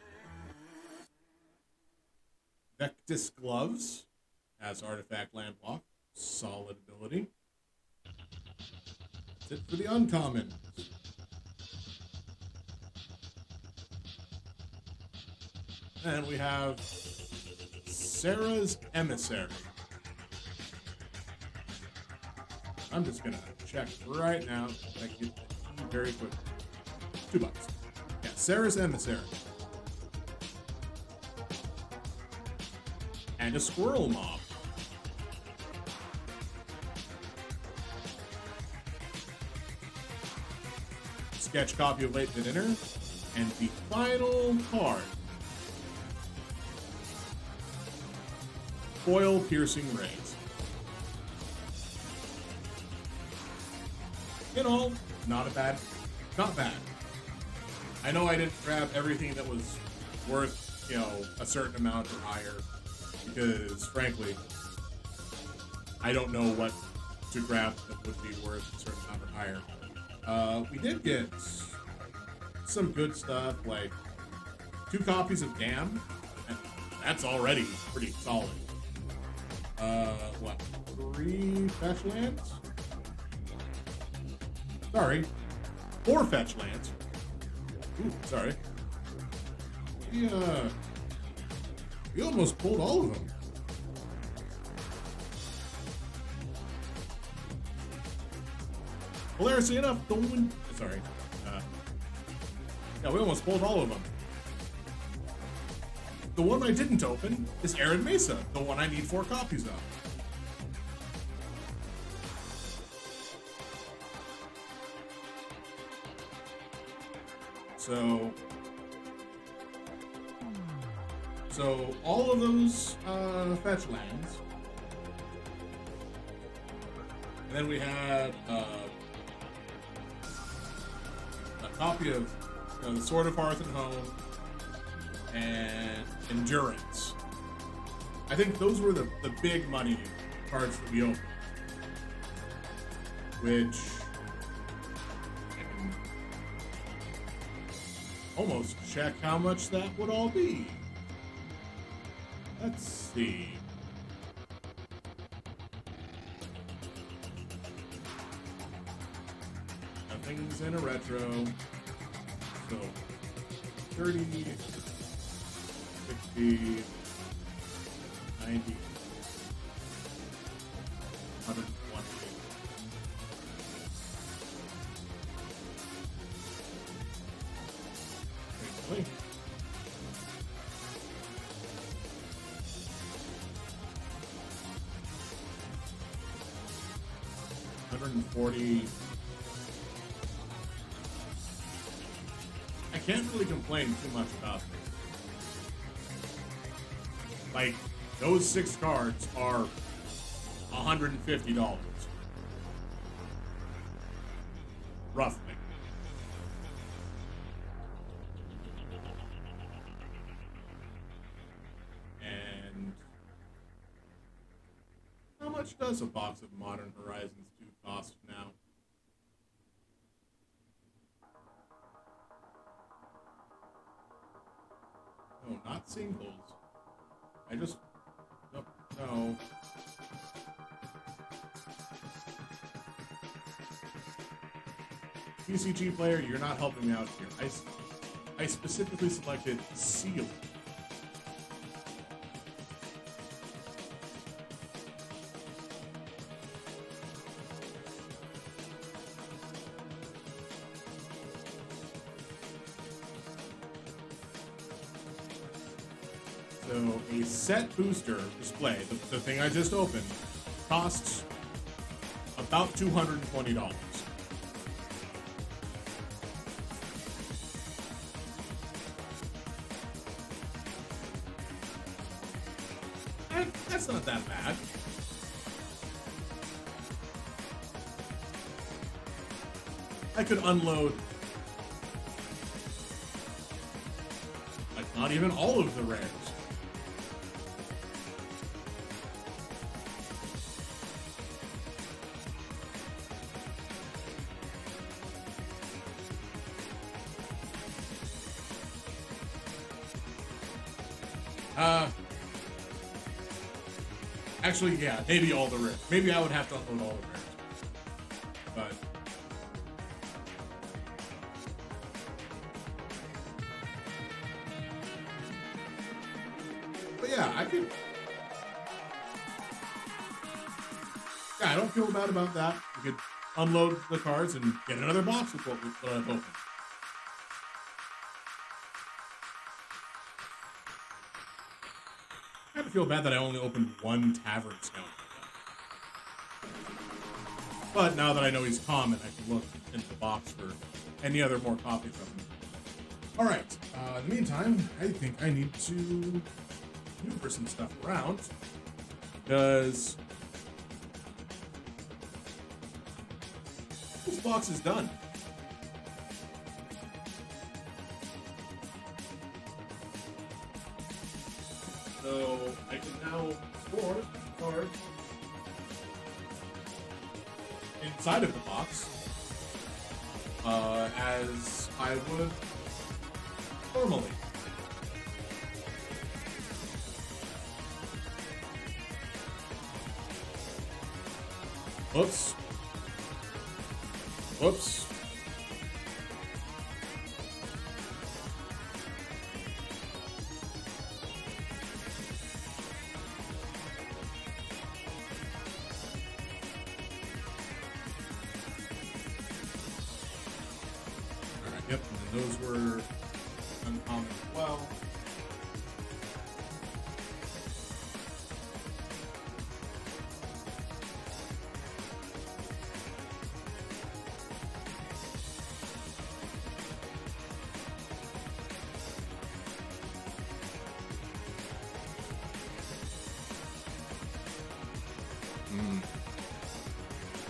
Vectis Gloves as artifact landlock. Solid ability. That's it for the uncommon. And we have Sarah's Emissary. I'm just gonna check right now. I can get that very quick. $2. Yeah, Sarah's Emissary. And a Squirrel Mob. Sketch copy of Late Dinner. And the final card. Foil Piercing Rays. In all, not bad. I know I didn't grab everything that was worth, a certain amount or higher, because frankly, I don't know what to grab that would be worth a certain amount or higher. We did get some good stuff, like 2 copies of Damn, and that's already pretty solid. 3 fetch lands? Sorry, 4 fetch lands. Ooh, sorry. We almost pulled all of them. Hilariously enough, sorry. Yeah, we almost pulled all of them. The one I didn't open is Arid Mesa, the one I need 4 copies of. So all of those fetch lands, and then we had a copy of the Sword of Hearth and Home and Endurance. I think those were the big money cards that we opened, which almost check how much that would all be. Let's see. Nothing's in a retro. So 30, 60, 90, 120. Basically. $140. I can't really complain too much about this. Like, those 6 cards are $150. Roughly. And how much does a box of Modern Horizons 2 cost now? No, not singles. I just... No. PCG player, you're not helping me out here. I specifically selected Seal. So a set booster display, the thing I just opened, costs about $220. That's not that bad. I could unload like not even all of the rares. Actually, yeah, maybe all the rares. Maybe I would have to unload all the rares. But yeah, I could. Yeah, I don't feel bad about that. We could unload the cards and get another box with what I've opened. I kind of feel bad that I only opened one Tavern Scout. But now that I know he's common, I can look into the box for any other more copies of him. Alright, in the meantime, I think I need to maneuver some stuff around. Because this box is done. So I can now store cards inside of the box as I would normally. Whoops. Whoops. Alright, yep, and those were uncommon as well.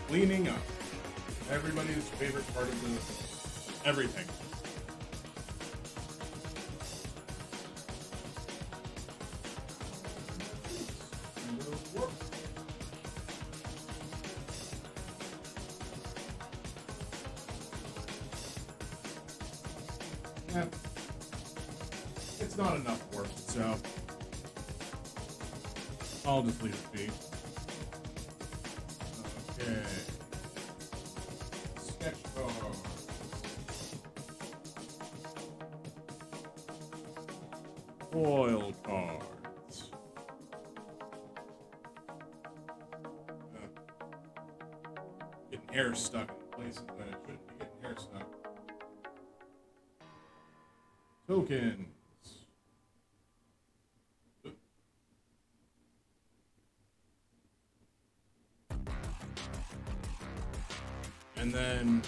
Cleaning up. Everybody's favorite part of the everything. Yeah. not enough work, so I'll just leave it be. Okay. Sketch card. Foil cards. Getting hair stuck in places that it shouldn't be getting hair stuck. Tokens. And then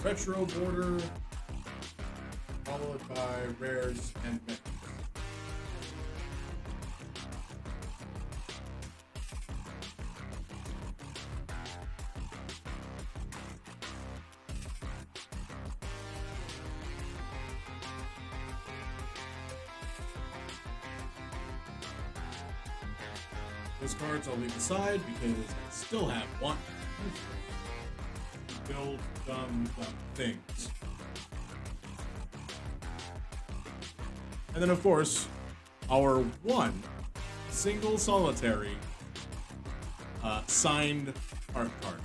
retro border, followed by rares and mythics. Those cards I'll leave aside because I still have one to build dumb things. And then, of course, our one single solitary signed art card.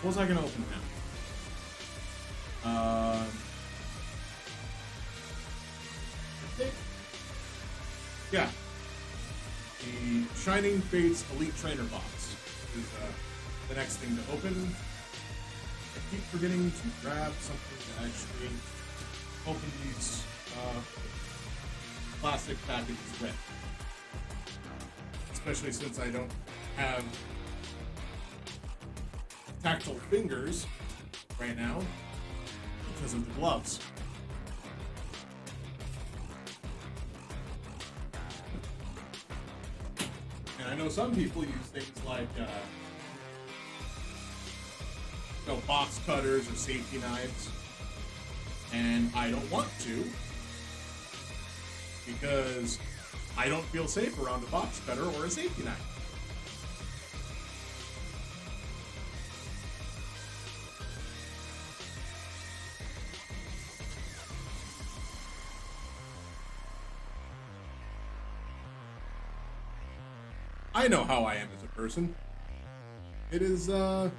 What was I gonna open now? Yeah. The Shining Fates Elite Trainer box is the next thing to open. I keep forgetting to grab something to actually open these plastic packages with. Especially since I don't have tactile fingers right now because of the gloves. And I know some people use things like box cutters or safety knives, and I don't want to because I don't feel safe around a box cutter or a safety knife. I know how I am as a person. It is, not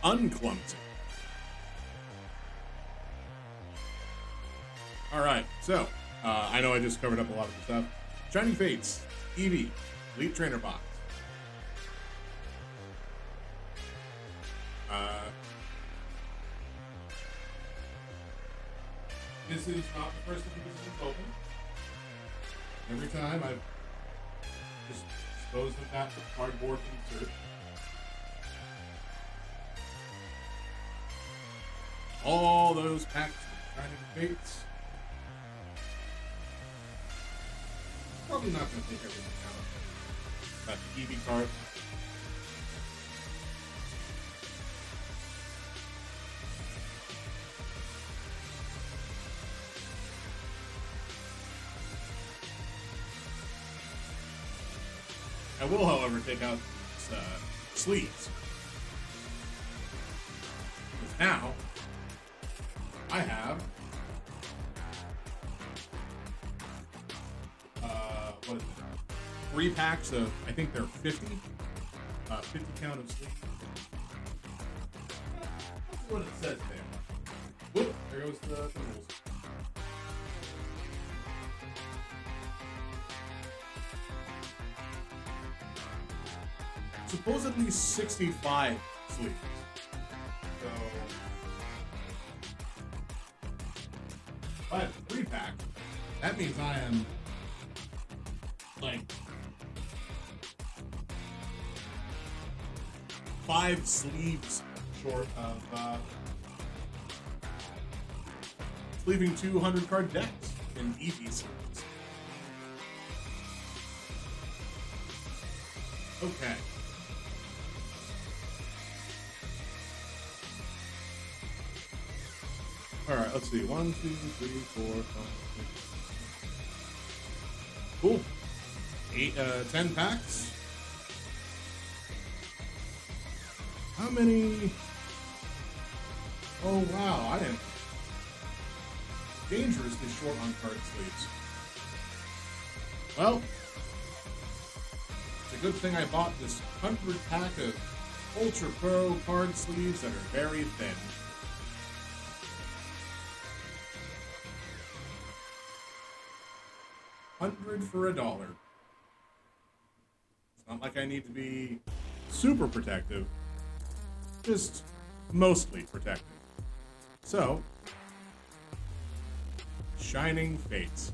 unclumsy. Alright, so, I know I just covered up a lot of the stuff. Shining Fates, Eevee, Elite Trainer Box. This is not the first time this has opened. Every time I've just disposed of that with cardboard insert. All those packs of Shining Fates. Probably not going to take everything out. Got the Eevee card. I will, however, take out these sleeves. Because now, I have what is it? 3 packs of, I think they're 50 count of sleeves. That's what it says there. Whoop, there goes the rules. Supposedly 65 sleeves. So, if I have a 3-pack, that means I am like 5 sleeves short of sleeving 200 card decks in Eevee series. Okay. Alright, let's see. 1, 2, 3, 4, 5, 6. Cool. 10 packs. How many? Oh wow, I didn't. Dangerously short on card sleeves. Well, it's a good thing I bought this 100 pack of Ultra Pro card sleeves that are very thin. $100 for $1. It's not like I need to be super protective, just mostly protective. So, Shining Fates.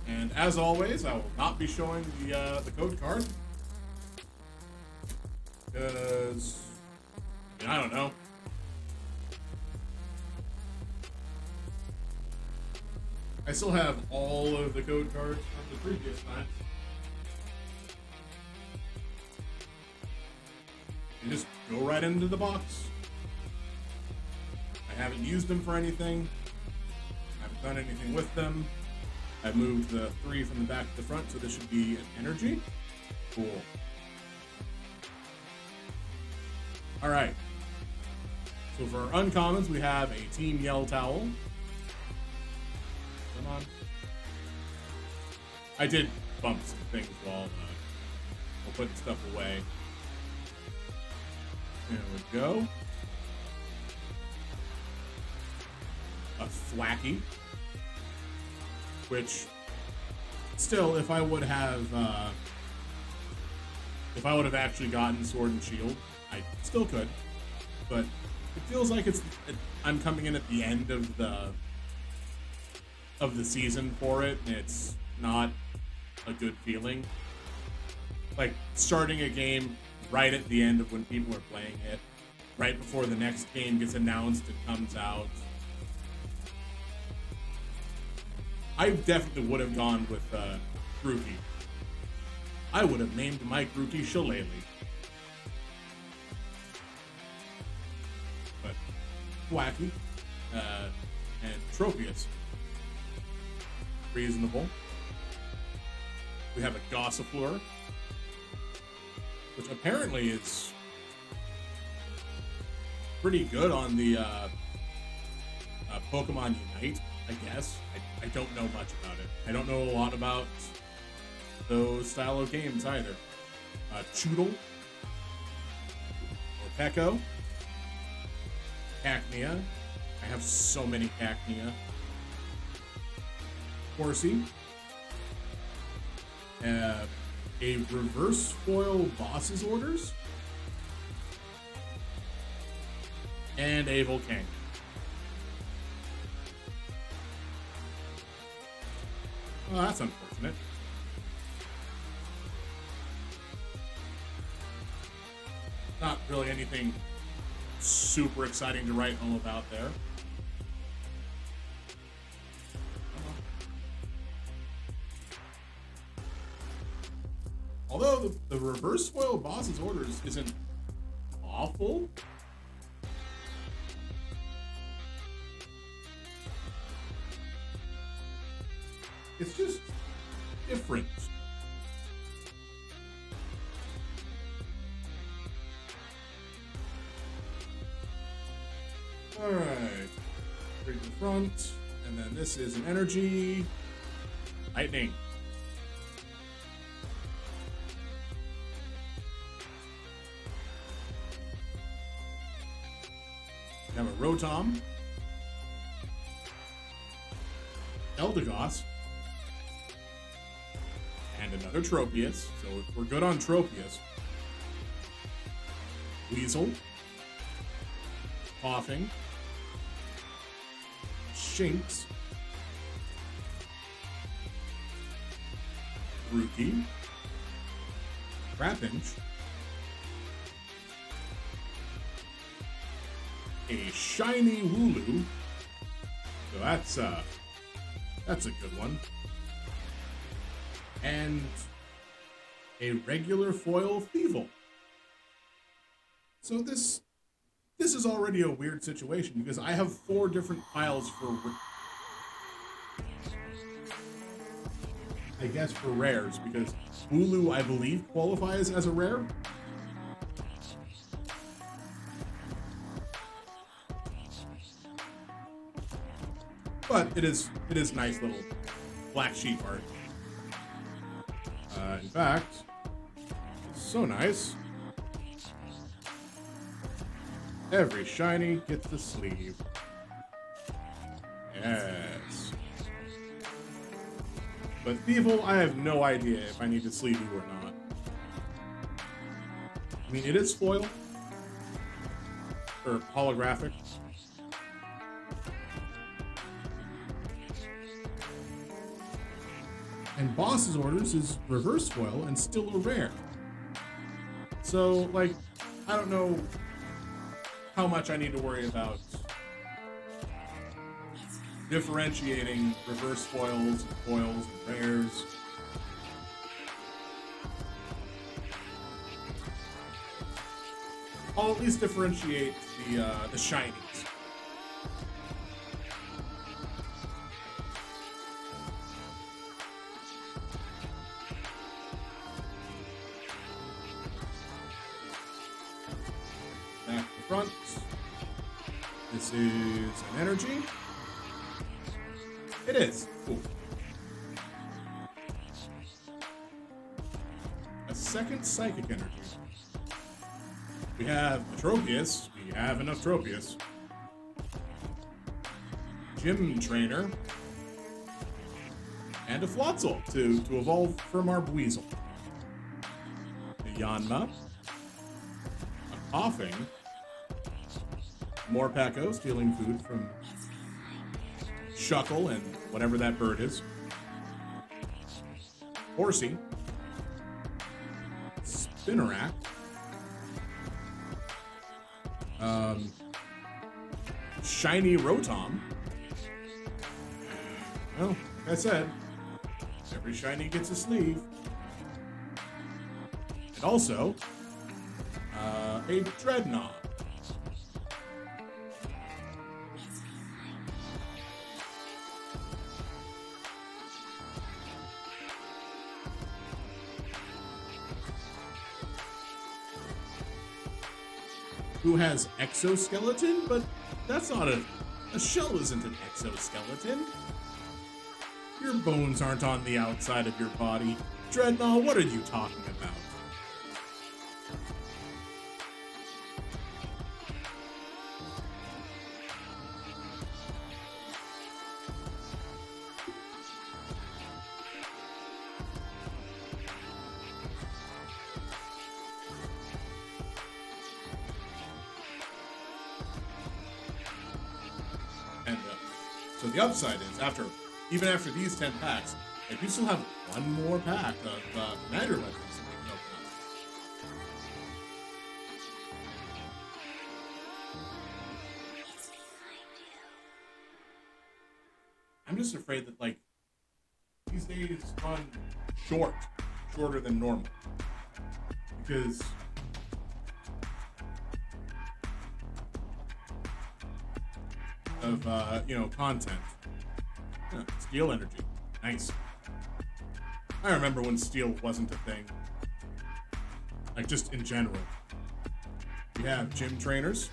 And as always, I will not be showing the code card. Because, I don't know. I still have all of the code cards from the previous time. You just go right into the box. I haven't used them for anything. I haven't done anything with them. I moved the 3 from the back to the front, so this should be an energy. Cool. Alright. So for our uncommons, we have a Team Yell Towel. Come on. I did bump some things while putting stuff away. There we go. A Thwacky. Which, still, if I would have actually gotten Sword and Shield, I still could. But it feels like I'm coming in at the end of the season for it, and it's not a good feeling. Like starting a game right at the end of when people are playing it, right before the next game gets announced and comes out. I definitely would have gone with Grookey. I would have named my Grookey Shillelagh. But Thwacky and Tropius. Reasonable. We have a Gossifleur, which apparently is pretty good on the Pokemon Unite, I guess. I don't know much about it. I don't know a lot about those style of games either. Choodle, or Peko, Cacnea. I have so many Cacnea. Horsey. A reverse foil boss's orders. And a Volcanion. Well, that's unfortunate. Not really anything super exciting to write home about there. Although the reverse foil boss's orders isn't awful. It's just different. Alright. Bring the front. And then this is an energy. Lightning. We have a Rotom. Eldegoss. And another Tropius, so we're good on Tropius. Weasel. Coughing. Shinx. Grookey. Trapinch. A shiny Wooloo. So that's a good one. And a regular foil Thievul. So this is already a weird situation because I have 4 different piles for, I guess, for rares, because Wooloo, I believe, qualifies as a rare. but it is nice little black sheep art. In fact, it's so nice. Every shiny gets a sleeve. Yes. But Thievul, I have no idea if I need to sleeve you or not. I mean, it is foil. Or holographic. And Boss's Orders is reverse foil and still a rare. So, like, I don't know how much I need to worry about differentiating reverse foils and rares. I'll at least differentiate the shinies. Back to front. This is an energy. It is. Cool. A second psychic energy. We have Atropius. We have enough Tropius. Gym Trainer. And a Floatzel to evolve from our Buizel. A Yanma. A Coughing. Morpeko stealing food from Shuckle and whatever that bird is. Horsey. Spinarak. Shiny Rotom. Well, like I said, every shiny gets a sleeve. And also, a Dreadnought. Who has exoskeleton, but that's not a shell isn't an exoskeleton. Your bones aren't on the outside of your body. Dreadnought, what are you talking about? And so the upside is, even after these 10 packs, like, you still have one more pack of Commander Legends that we can open up. I'm just afraid that, like, these days run shorter than normal, because of content. Yeah, Steel Energy, nice. I remember when Steel wasn't a thing, like, just in general. We have Gym Trainers,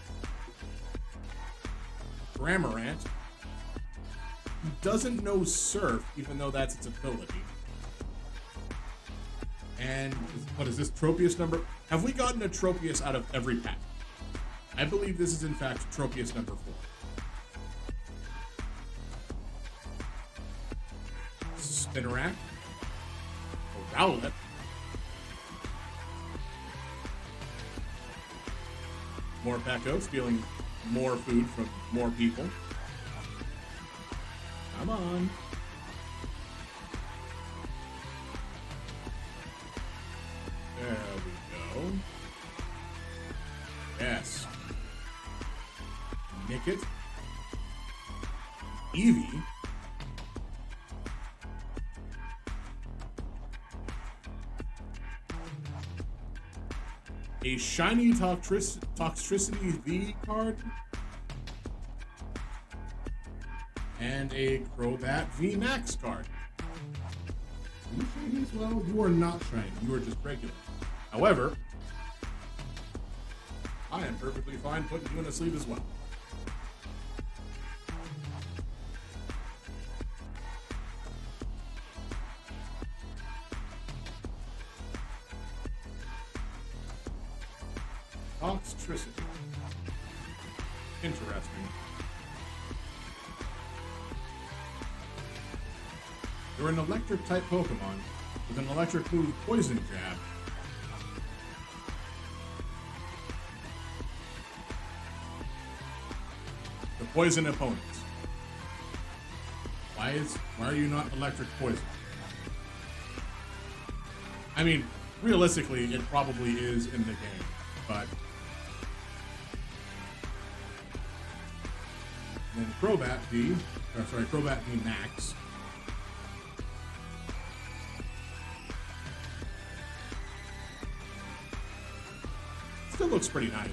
Cramorant, who doesn't know Surf, even though that's its ability. And what is this, Tropius number? Have we gotten a Tropius out of every pack? I believe this is in fact Tropius number 4. Spinarak, a Rowlet, Morpeko stealing more food from more people. Come on. There we go. Yes. Nickit. Eevee. A shiny Toxtricity V card. And a Crobat V Max card. Are you shiny as well? You are not shiny. You are just regular. However, I am perfectly fine putting you in a sleeve as well. interesting. You're an electric type Pokemon with an electric move Poison Jab. To poison opponents. Why are you not electric poison? I mean, realistically, it probably is in the game, but then Crobat V Max. Still looks pretty nice.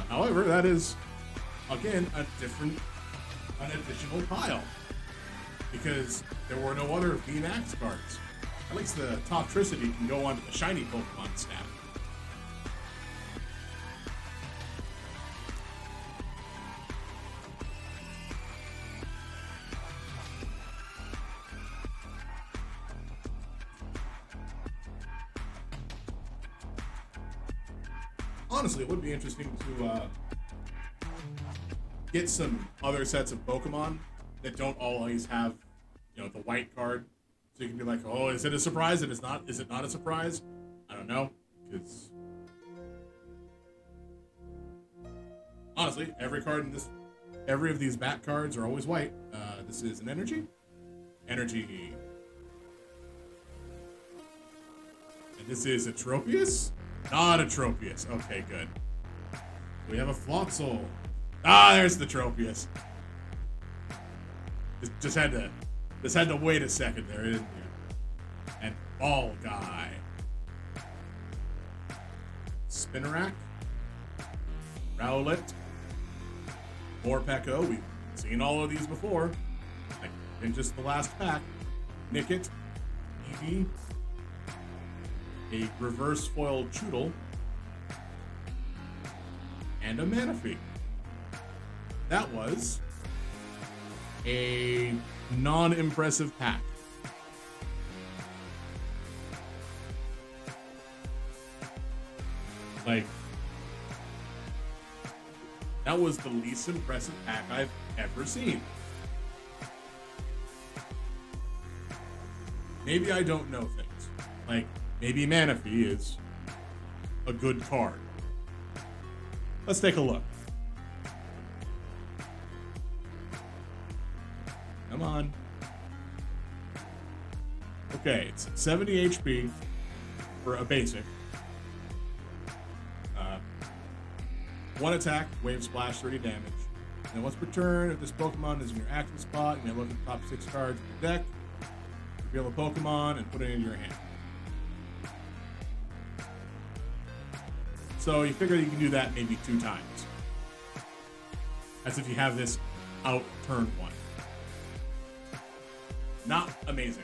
However, that is, again, an additional pile. Because there were no other VMAX cards. At least the Toxtricity can go onto the shiny Pokemon stack. Honestly, it would be interesting to get some other sets of Pokemon that don't always have, the white card. So you can be like, oh, is it a surprise? Is it not a surprise? I don't know. Because honestly, every of these bat cards are always white. This is an energy. Energy. And this is a Tropius? Not a Tropius. Okay, good. We have a Floatzel. Ah, there's the Tropius. Just had to wait a second there, didn't you? And Ball Guy. Spinarak. Rowlet. Morpeko. We've seen all of these before. Like in just the last pack. Nickit. Eevee. A reverse foil Choodle. And a Manaphy. That was a non-impressive pack. Like, that was the least impressive pack I've ever seen. Maybe I don't know things. Like, maybe Manaphy is a good card. Let's take a look. Come on. Okay, it's 70 HP for a basic. One attack, Wave Splash, 30 damage. And once per turn, if this Pokemon is in your active spot, you may look at the top 6 cards of your deck, reveal a Pokemon, and put it in your hand. So you figure you can do that maybe 2 times. As if you have this out turn 1. Not amazing.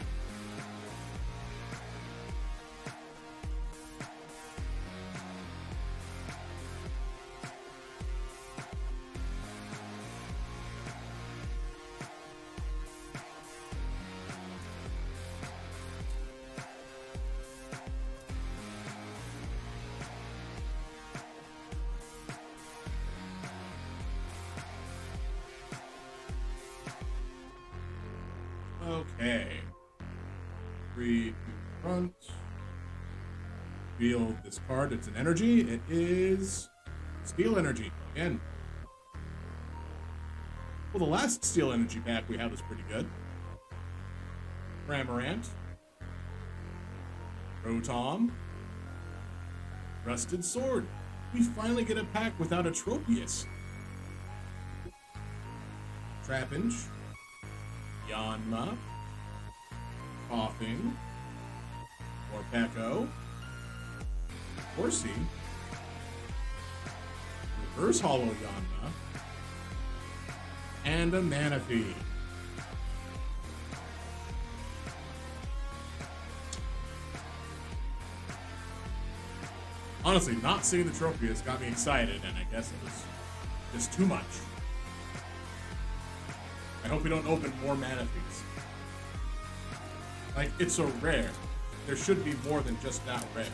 Okay. 3 to the front. Reveal this card. It's an energy. It is Steel Energy. Again. Well, the last Steel Energy pack we had was pretty good. Cramorant. Rotom. Rusted Sword. We finally get a pack without a Tropius. Trapinch. Yanma. Coughing. Morpeko. Horsey. Reverse Hollow Yanma. And a Manaphy. Honestly, not seeing the Tropius got me excited, and I guess it was just too much. I hope we don't open more Manaphys. Like, it's so rare. There should be more than just that rare.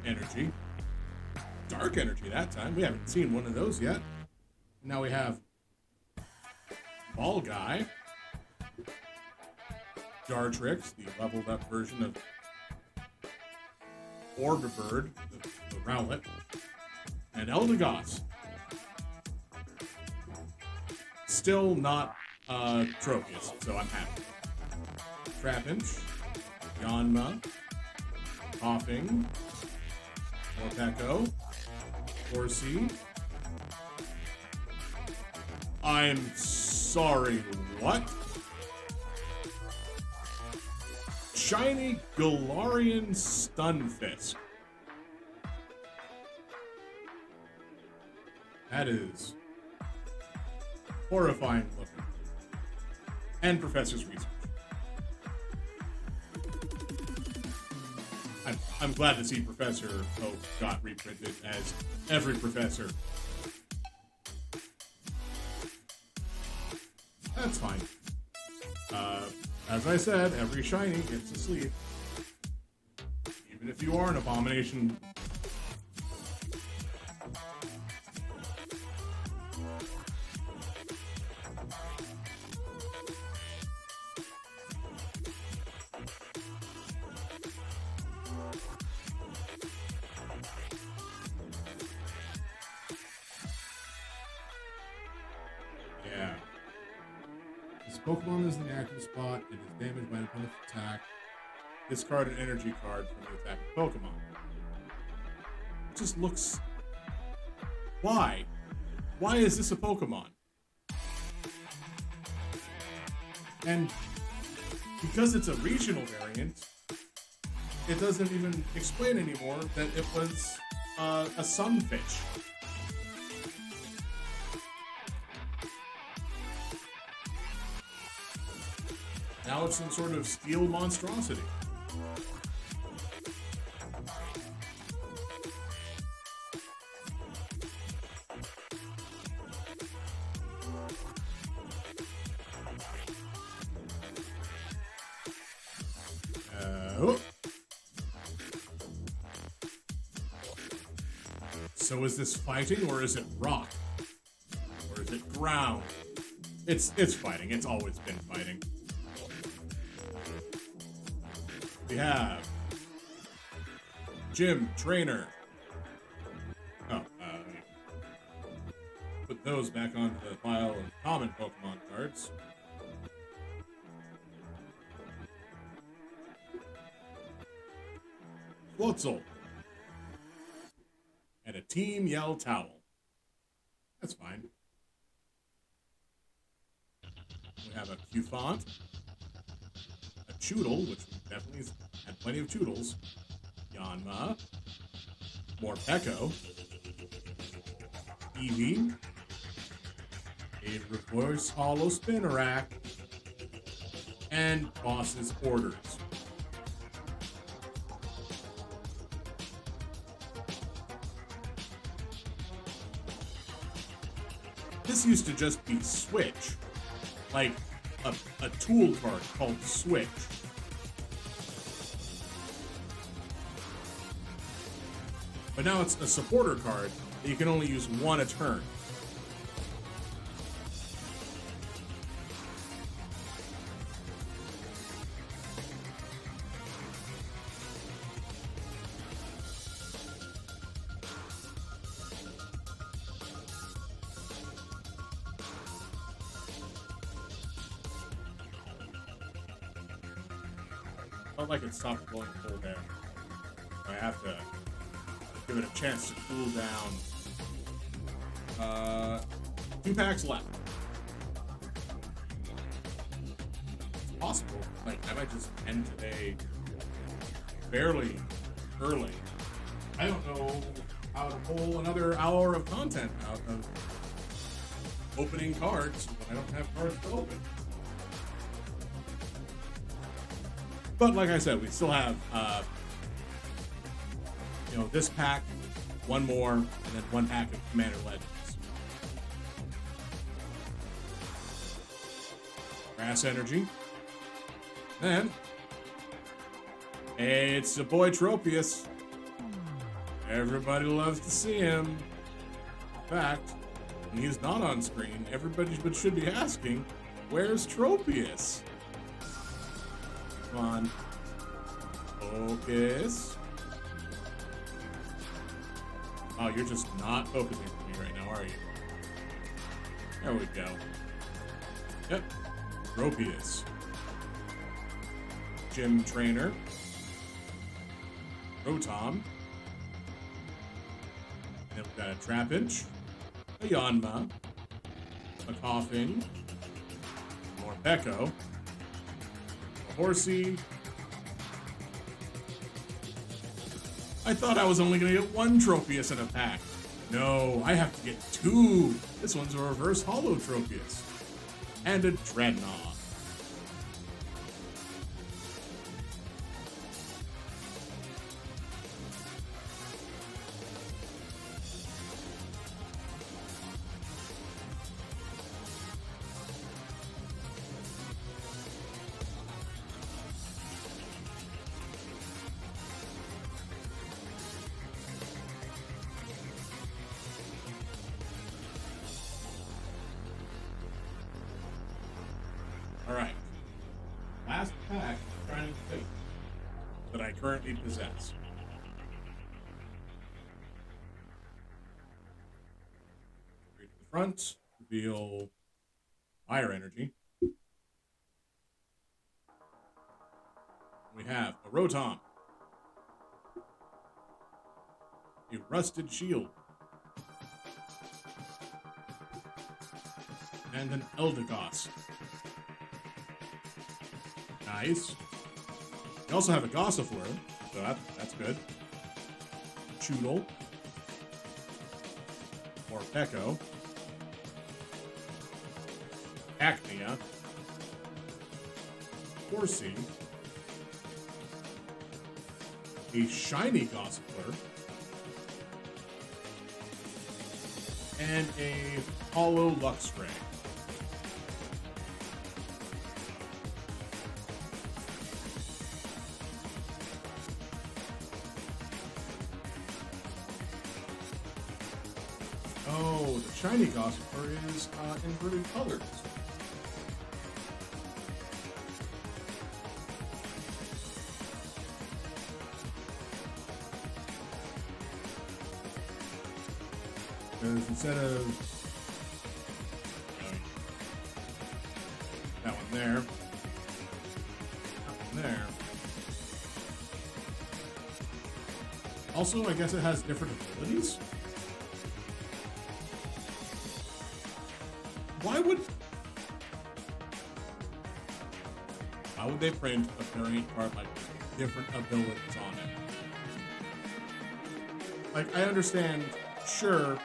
energy. Dark energy that time. We haven't seen one of those yet. Now we have Ball Guy. Dartrix, the leveled up version of Orbibird, the Rowlet. And Eldegoss. Still not Tropius, so I'm happy. Trapinch. Yanma. Coughing. Morpeko. Horsey. I'm sorry, what? Shiny Galarian Stunfisk. That is horrifying looking. And Professor's Research. I'm glad to see Professor Oak got reprinted as every professor. That's fine. As I said, every shiny gets a sleeve. Even if you are an abomination. Yeah. This Pokemon is in the active spot. It is damaged by an opponent's attack. Discard an energy card from the attacking Pokemon. It just looks... Why? Why is this a Pokemon? And because it's a regional variant, it doesn't even explain anymore that it was a sunfish. Now it's some sort of steel monstrosity. Oh. So is this fighting or is it rock? Or is it ground? It's fighting. It's always been fighting. We have Gym Trainer. Oh, put those back onto the pile of common Pokemon cards. Floatzel. And a Team Yell Towel. That's fine. We have a Cufant. A Choodle, which we definitely had plenty of Choodles. Yanma. Morpeko. Eevee. A Reverse Hollow Spinarak. And Boss's Orders. This used to just be Switch. Like a tool card called Switch. But now it's a supporter card that you can only use one a turn. Felt like it stopped blowing cold air. I have to give it a chance to cool down. 2 packs left. It's possible. Like, I might just end today fairly early. I don't know how to pull another hour of content out of opening cards when I don't have cards to open. But like I said, we still have, this pack, one more, and then one pack of Commander Legends. Grass Energy. Then, it's the boy Tropius. Everybody loves to see him. In fact, when he's not on screen, everybody should be asking, where's Tropius? Come on. Focus. Oh, you're just not focusing for me right now, are you? There we go. Yep. Tropius. Gym trainer. Rotom. Then we've got a Trapinch. A Yanma. A Koffing. More Peko. A Horsey. I thought I was only going to get one Tropius in a pack. No, I have to get two. This one's a reverse holo Tropius. And a Dreadnought. Alright. Last pack of Shining Fate that I currently possess. Straight to the front, reveal Fire Energy. We have a Rotom. A Rusted Shield. And an Eldegoss. Nice. We also have a Gossifleur, so that's good. Choodle. More Peko. Acmea. Horsey. A shiny Gossifleur. And a Hollow Luxray. Oh, the shiny Gossifleur is inverted colors. Because instead of that one there, that one there. Also, I guess it has different abilities. Why would they print a variant card like with different abilities on it? Like, I understand, sure,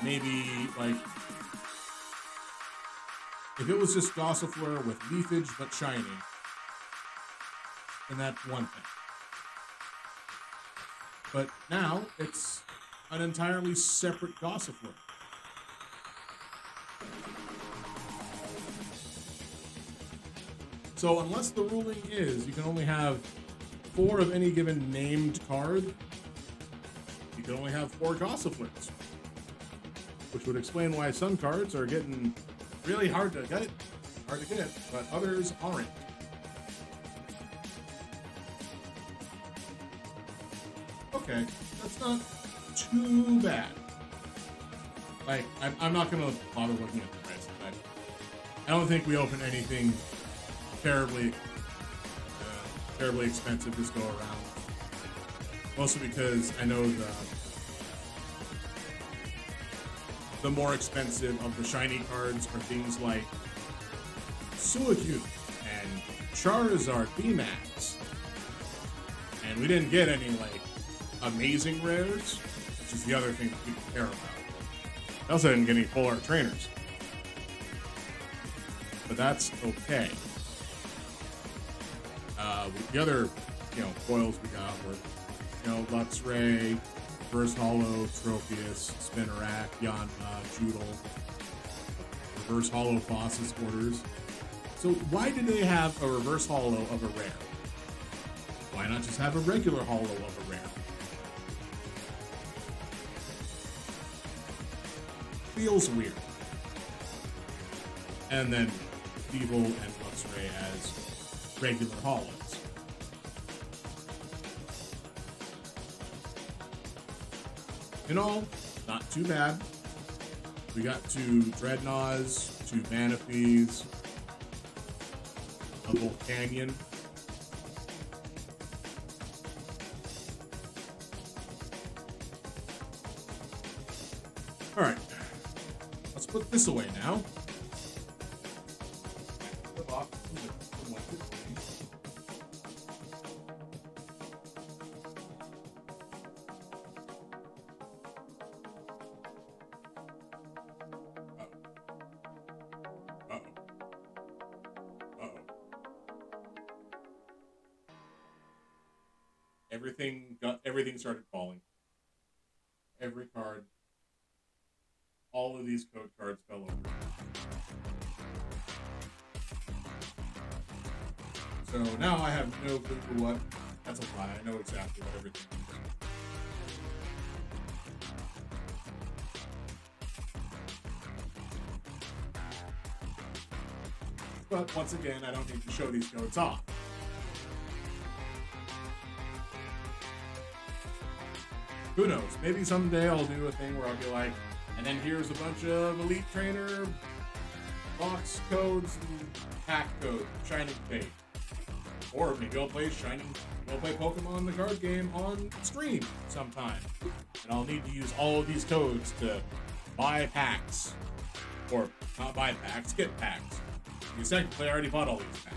maybe, like, if it was just Gossifleur with leafage but shiny, then that's one thing. But now, it's an entirely separate Gossifleur. So unless the ruling is you can only have 4 of any given named card, you can only have 4 Gossifleurs. Which would explain why some cards are getting really hard to get, but others aren't. Okay, that's not too bad. Like, I'm not gonna bother looking at the prices. I don't think we open anything terribly expensive this go around. Mostly because I know the more expensive of the shiny cards are things like Suicune and Charizard VMAX. And we didn't get any, like, amazing rares, which is the other thing that people care about. I also didn't get any full art trainers. But that's okay. The other, foils we got were, Luxray, Reverse Hollow, Tropius, Spinarak, Yanma, Choodle, Reverse Hollow Bosses orders. So why do they have a Reverse Hollow of a rare? Why not just have a regular Hollow of a rare? feels weird. And then Evil and Luxray as regular Hollows. In all, not too bad. We got 2 Dreadnoughts, 2 Manaphy's, a Volcanion. Alright, let's put this away now. Everything started falling. Every card. All of these code cards fell over. So now I have no clue for what. That's a lie. I know exactly what everything is. But once again, I don't need to show these codes off. Who knows? Maybe someday I'll do a thing where I'll be like, and then here's a bunch of Elite Trainer box codes and pack codes, Shining Fate. Or maybe I'll play Pokemon the card game on stream sometime. And I'll need to use all of these codes to buy packs. Or not buy packs, get packs. Because technically I already bought all these packs.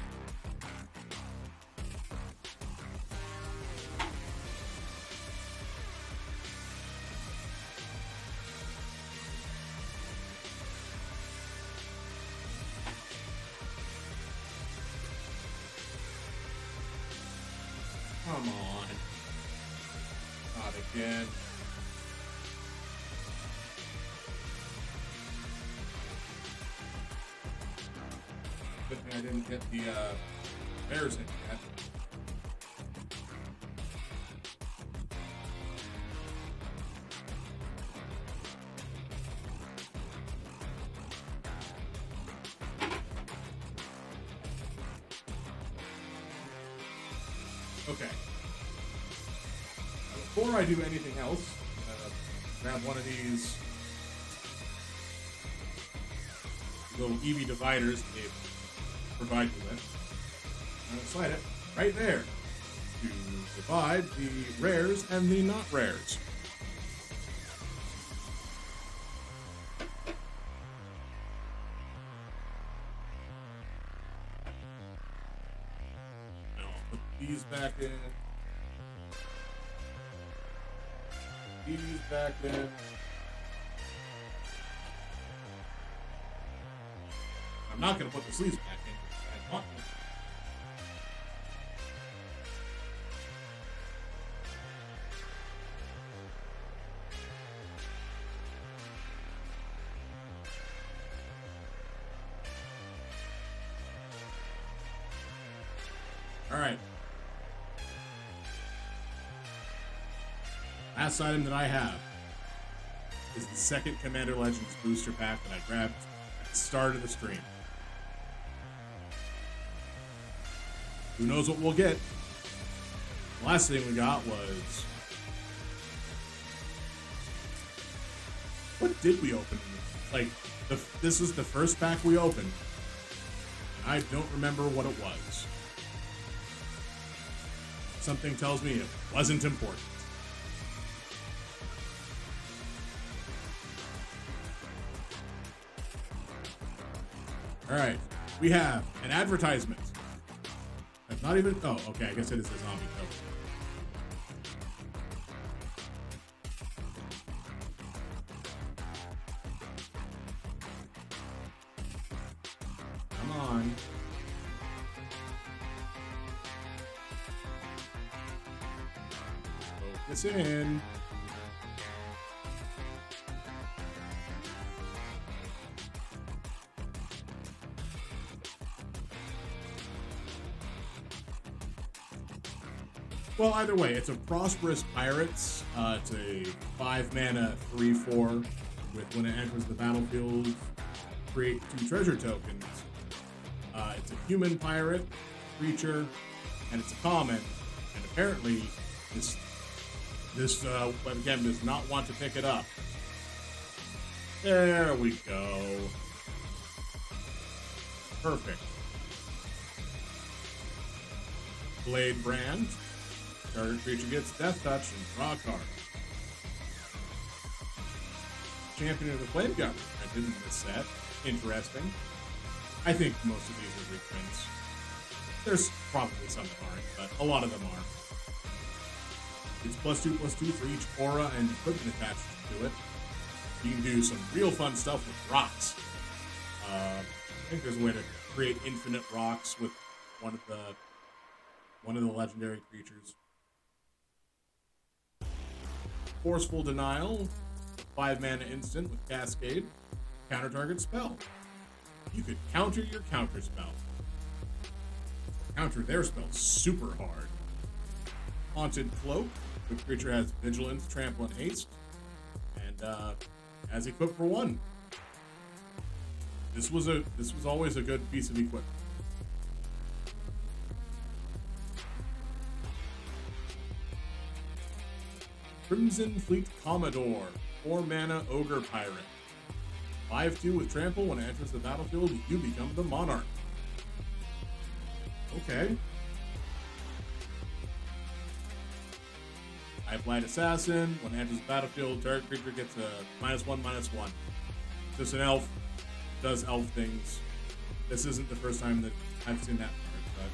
Come on. Not again. Good thing I didn't get the bears in yet. Okay. Before I do anything else, grab one of these little EV dividers they provide you with. I'm going to slide it right there to divide the rares and the not rares. These back in. These back in. I'm not going to put the sleeves back in. I want them. All right. Last item that I have is the second Commander Legends booster pack that I grabbed at the start of the stream. Who knows what we'll get? The last thing we got was... What did we open? Like, this was the first pack we opened. And I don't remember what it was. Something tells me it wasn't important. All right, we have an advertisement. That's not even, oh, okay, I guess it is a zombie cover. Come on. Focus in. Well, either way, it's a Prosperous Pirates. It's a 5-mana 3/4 with when it enters the battlefield, create 2 treasure tokens. It's a human pirate creature, and it's a common. And apparently, this webcam does not want to pick it up. There we go. Perfect. Blade Brand. Target creature gets Death Touch and draw a card. Champion of the Flame Government. I didn't this set. Interesting. I think most of these are reprints. There's probably some that aren't, but a lot of them are. It's +2/+2 for each aura and equipment attached to it. You can do some real fun stuff with rocks. I think there's a way to create infinite rocks with one of the legendary creatures. Forceful Denial, 5 mana instant with Cascade, counter target spell. You could counter your counter spell. Counter their spell super hard. Haunted Cloak, the creature has Vigilance, Trample, and Haste, and has equipped for 1. This was always a good piece of equipment. Crimson Fleet Commodore, 4 mana Ogre Pirate. 5/2 with Trample. When it enters the battlefield, you become the Monarch. Okay. Blight Assassin. When it enters the battlefield, target creature gets a -1/-1. Just an elf. Does elf things. This isn't the first time that I've seen that card, but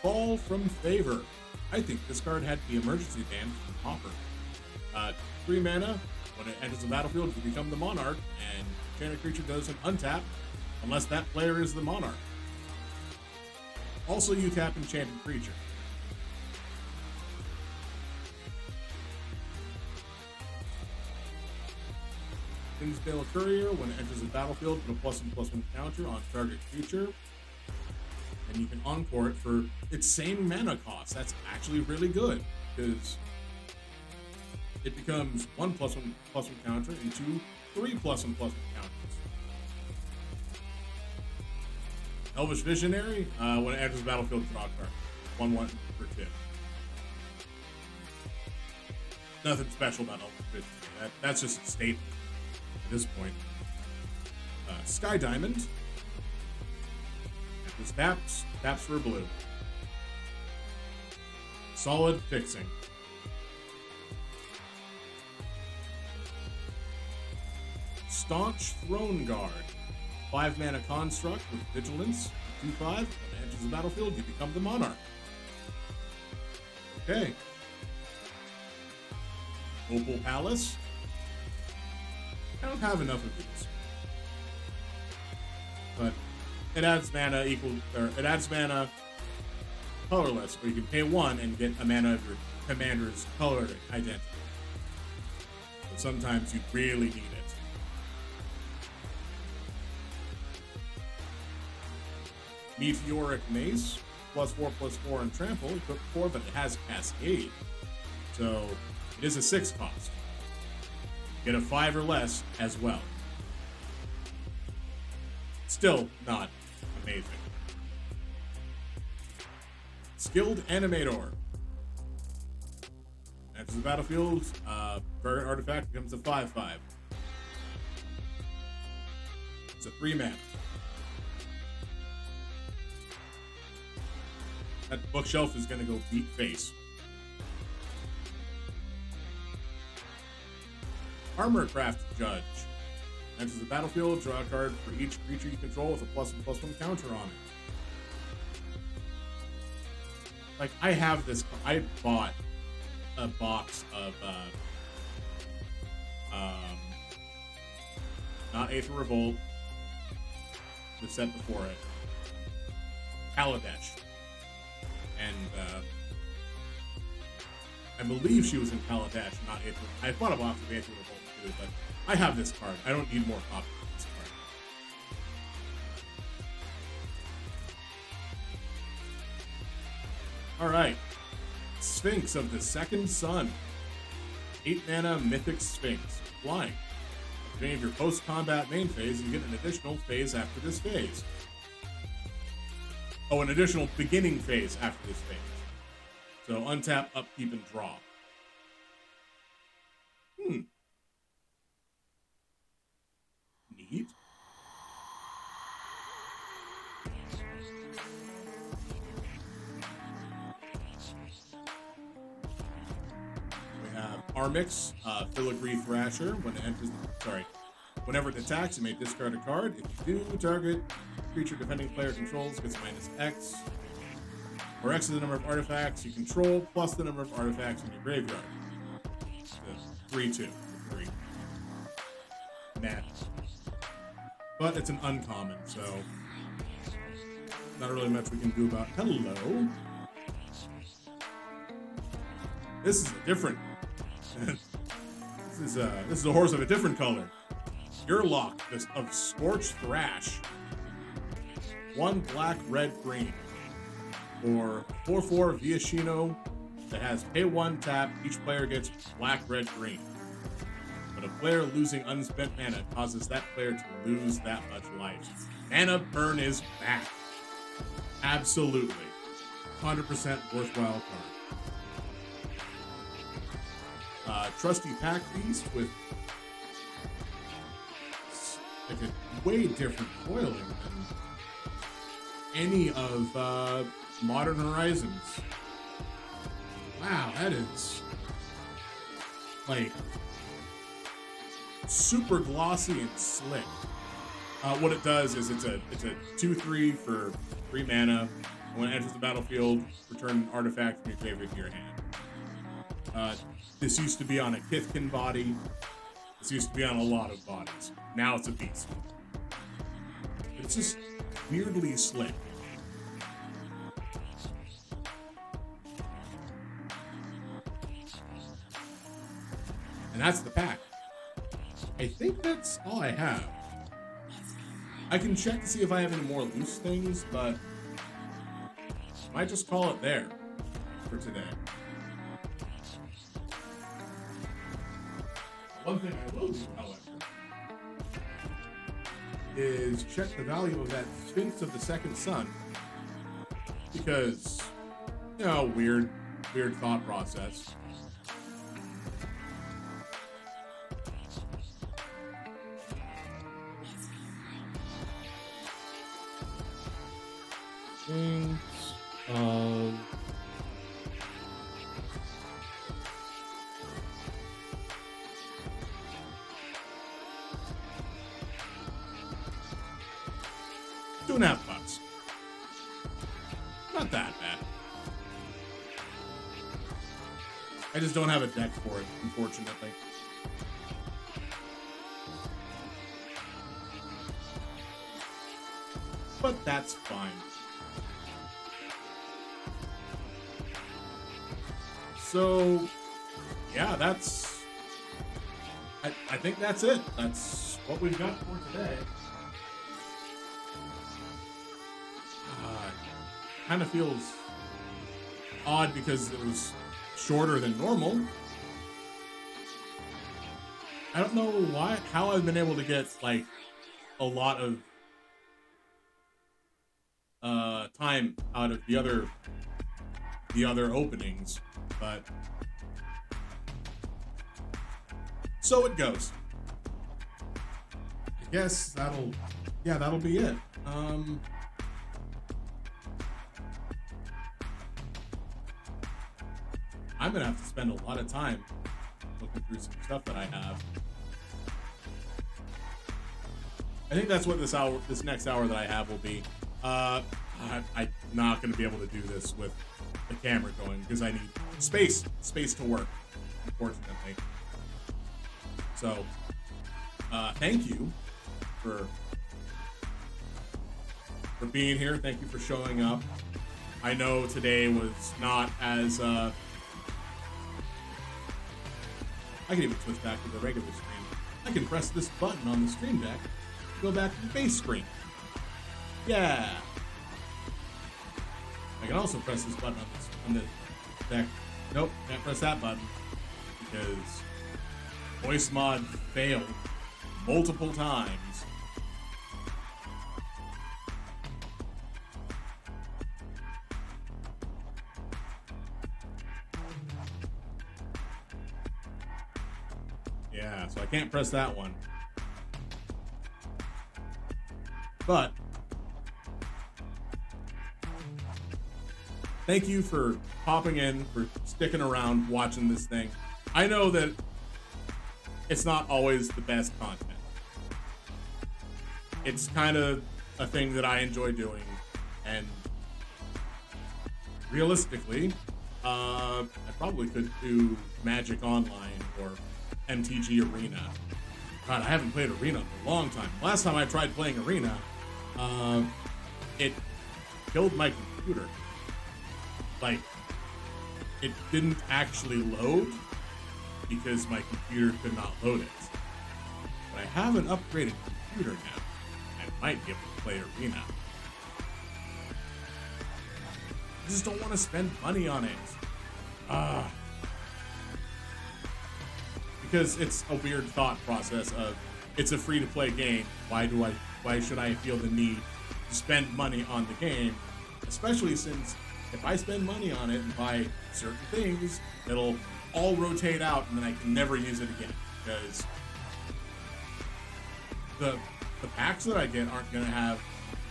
Fall from Favor. I think this card had the emergency banned from Hopper. 3 mana. When it enters the battlefield, you become the Monarch, and enchanted creature does an untap unless that player is the Monarch. Also, you tap enchanted creature. Kingsdale Courier, when it enters the battlefield, put a +1/+1 counter on target creature. And you can encore it for its same mana cost. That's actually really good, because it becomes 1 +1/+1 counter and 2 3 +1/+1 counters. Elvish Visionary, when it enters the battlefield, draw a card. 1/1 for 2. Nothing special about Elvish Visionary. That's just a staple at this point. Sky Diamond. This taps for blue. Solid Fixing. Staunch Throne Guard. 5 mana construct with Vigilance. 2/5. When it enters the battlefield, you become the Monarch. Okay. Opal Palace. I don't have enough of these, but it adds mana colorless, where you can pay 1 and get a mana of your commander's color identity. But sometimes you really need it. Meteoric Mace, +4/+4 and Trample, equipped 4, but it has Cascade. So it is a 6 cost. Get a 5 or less as well. Still not amazing. Skilled Animator. Enters the battlefield, target artifact becomes a 5/5. It's a 3 mana. That bookshelf is going to go beat face. Armorcraft Judge. Enters the battlefield, draw a card for each creature you control with a +1/+1 counter on it. Like, I have this. I bought a box of, not Aether Revolt, the set before it, Kaladesh. And, I believe she was in Kaladesh, not Aether. I bought a box of Aether Revolt too, but I have this card. I don't need more copies of this card. Alright. Sphinx of the Second Sun. 8 mana Mythic Sphinx. Flying. At the beginning of your post-combat main phase, you get an additional phase after this phase. Oh, an additional beginning phase after this phase. So untap, upkeep, and draw. Neat. We have Armix, Filigree Thrasher. Whenever it attacks, you may discard a card. If you do, target creature defending player controls gets -X. Where X is the number of artifacts you control, plus the number of artifacts in your graveyard. So 3/2. 3. Nah. But it's an uncommon, so not really much we can do about. Hello. This is a different. this is a horse of a different color. Urlock of Scorched Thrash. 1 black, red, green. Or 4/4 Viashino that has pay 1 tap. Each player gets black, red, green. But a player losing unspent mana causes that player to lose that much life. Mana burn is back. Absolutely. 100% worthwhile card. Trusty Pack Beast with like a way different foiling than any of Modern Horizons. Wow, that is like super glossy and slick. What it does is it's a 2/3 for 3 mana. When it enters the battlefield, return an artifact from your favorite to your hand. This used to be on a Kithkin body. This used to be on a lot of bodies. Now it's a beast. It's just weirdly slick. And that's the pack. I think that's all I have. I can check to see if I have any more loose things, but I might just call it there for today. One thing I will do, however, is check the value of that Sphinx of the Second Sun. Because, you know, weird thought process. Sphinx of $2.50. Not that bad. I just don't have a deck for it, unfortunately. But that's fine. So, yeah, that's... I think that's it. That's what we've got for today. Kind of feels odd because it was shorter than normal. I don't know how I've been able to get like a lot of time out of the other openings, but so it goes. I guess that'll be it. I'm gonna have to spend a lot of time looking through some stuff that I have. I think that's what this next hour that I have will be. I'm not gonna be able to do this with the camera going because I need space to work, unfortunately. So, thank you for being here. Thank you for showing up. I know today was not as I can even switch back to the regular screen. I can press this button on the stream deck to go back to the base screen. Yeah. I can also press this button on the deck. Nope, can't press that button because voice mod failed multiple times. Yeah, so I can't press that one. But thank you for popping in, for sticking around, watching this thing. I know that it's not always the best content. It's kind of a thing that I enjoy doing, and realistically, I probably could do Magic Online or MTG Arena. God, I haven't played Arena in a long time. Last time I tried playing Arena, it killed my computer. Like, it didn't actually load because my computer could not load it. But I have an upgraded computer now. I might be able to play Arena. I just don't want to spend money on it. Because it's a weird thought process of, it's a free-to-play game. Why should I feel the need to spend money on the game? Especially since if I spend money on it and buy certain things, it'll all rotate out and then I can never use it again. Because the packs that I get aren't going to have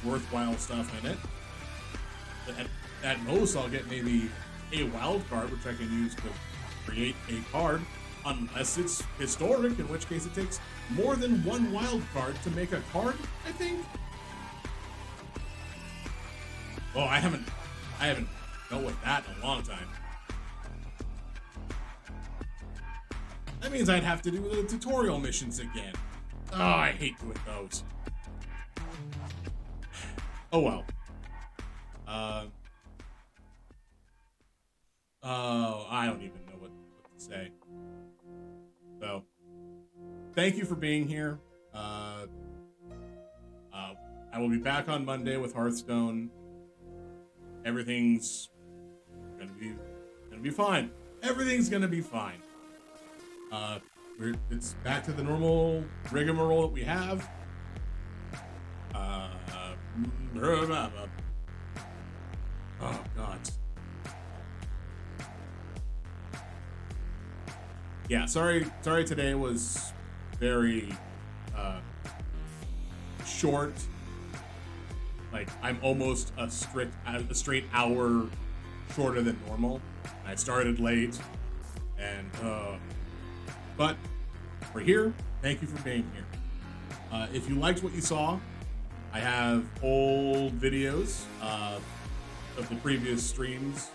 worthwhile stuff in it. At most, I'll get maybe a wild card, which I can use to create a card, unless it's historic, in which case it takes more than one wild card to make a card, I think. Oh, I haven't dealt with that in a long time. That means I'd have to do the tutorial missions again. Oh, I hate doing those. Oh well. Oh, I don't even know what to say. So, thank you for being here. I will be back on Monday with Hearthstone. Everything's gonna be fine. Everything's gonna be fine. It's back to the normal rigmarole that we have. Oh God. Yeah, sorry today was very short. Like, I'm almost a straight hour shorter than normal. I started late, and but we're here. Thank you for being here. If you liked what you saw, I have old videos of the previous streams.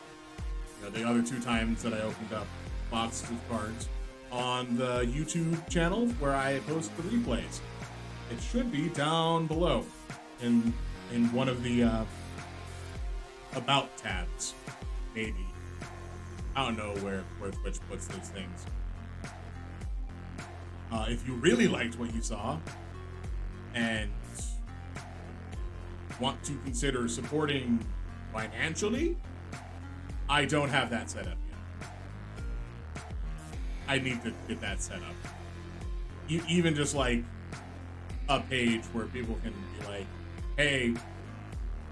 You know, the other 2 times that I opened up boxes of cards on the YouTube channel where I post the replays. It should be down below in one of the about tabs, maybe. I don't know where Twitch puts those things. If you really liked what you saw and want to consider supporting financially, I don't have that set up yet. I need to get that set up. Even just like a page where people can be like, hey,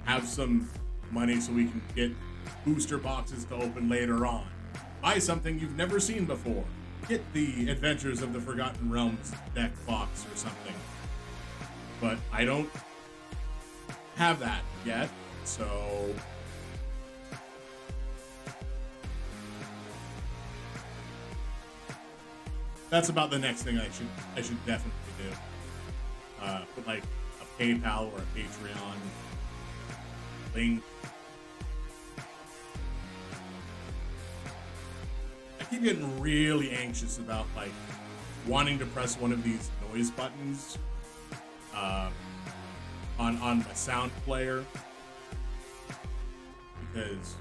have some money so we can get booster boxes to open later on. Buy something you've never seen before. Get the Adventures of the Forgotten Realms deck box or something. But I don't have that yet, so that's about the next thing I should definitely do. Put like a PayPal or a Patreon link. I keep getting really anxious about like wanting to press one of these noise buttons on my sound player, because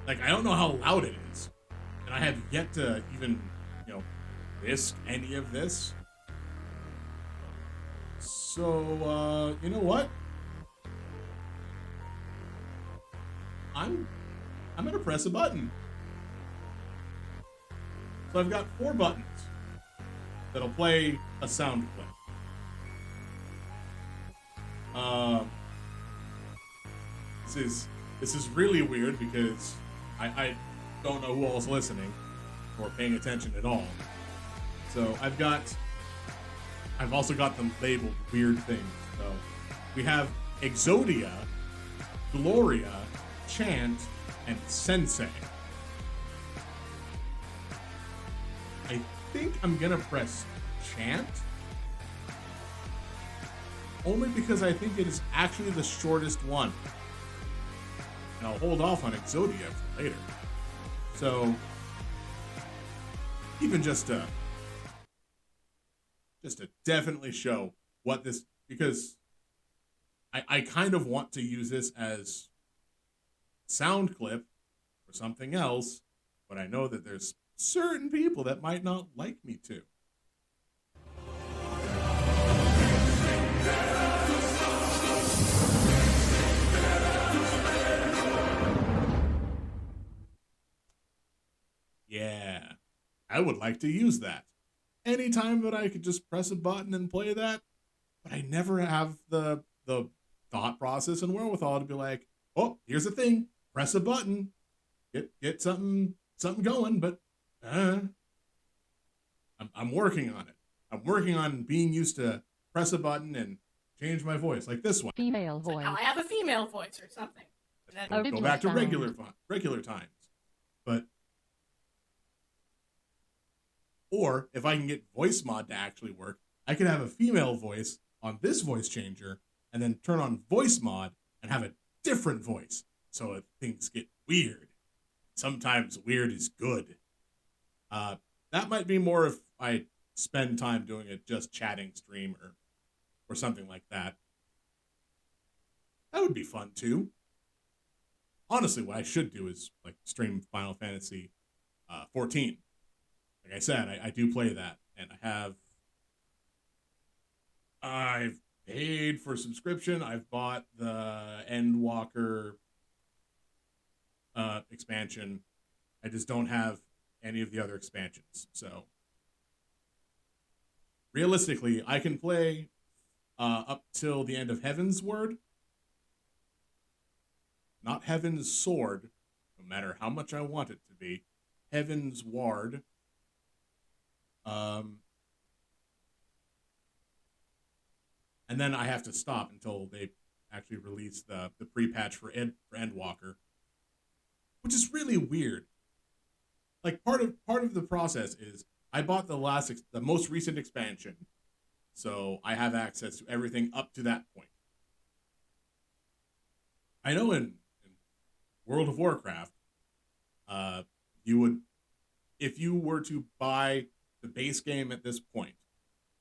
like I don't know how loud it is, and I have yet to even risk any of this. So you know what? I'm gonna press a button. So I've got 4 buttons that'll play a sound clip. This is really weird because I don't know who all's listening or paying attention at all. So I've also got them labeled weird things. So we have Exodia, Gloria, Chant, and Sensei. I think I'm gonna press Chant. Only because I think it is actually the shortest one. And I'll hold off on Exodia for later. So, even just to definitely show what this, because I kind of want to use this as sound clip or something else, but I know that there's certain people that might not like me to. Yeah, I would like to use that. Anytime that I could just press a button and play that, but I never have the thought process and wherewithal to be like, oh, here's the thing, press a button, get something going, but I'm working on it. I'm working on being used to press a button and change my voice, like this one. Female voice. Now I have a female voice or something. And then, Go back to sound. regular times. But or if I can get voice mod to actually work, I could have a female voice on this voice changer and then turn on voice mod and have a different voice. So if things get weird. Sometimes weird is good. That might be more if I spend time doing a just chatting stream or something like that. That would be fun too. Honestly, what I should do is like stream Final Fantasy 14. Like I said, I do play that, and I've paid for subscription. I've bought the Endwalker expansion. I just don't have any of the other expansions. So realistically, I can play up till the end of Heaven's Word. Not Heaven's Sword, no matter how much I want it to be. Heaven's Ward. And then I have to stop until they actually release the pre-patch for Endwalker, which is really weird. Like part of the process is I bought the most recent expansion, so I have access to everything up to that point. I know in World of Warcraft, you would, if you were to buy the base game at this point,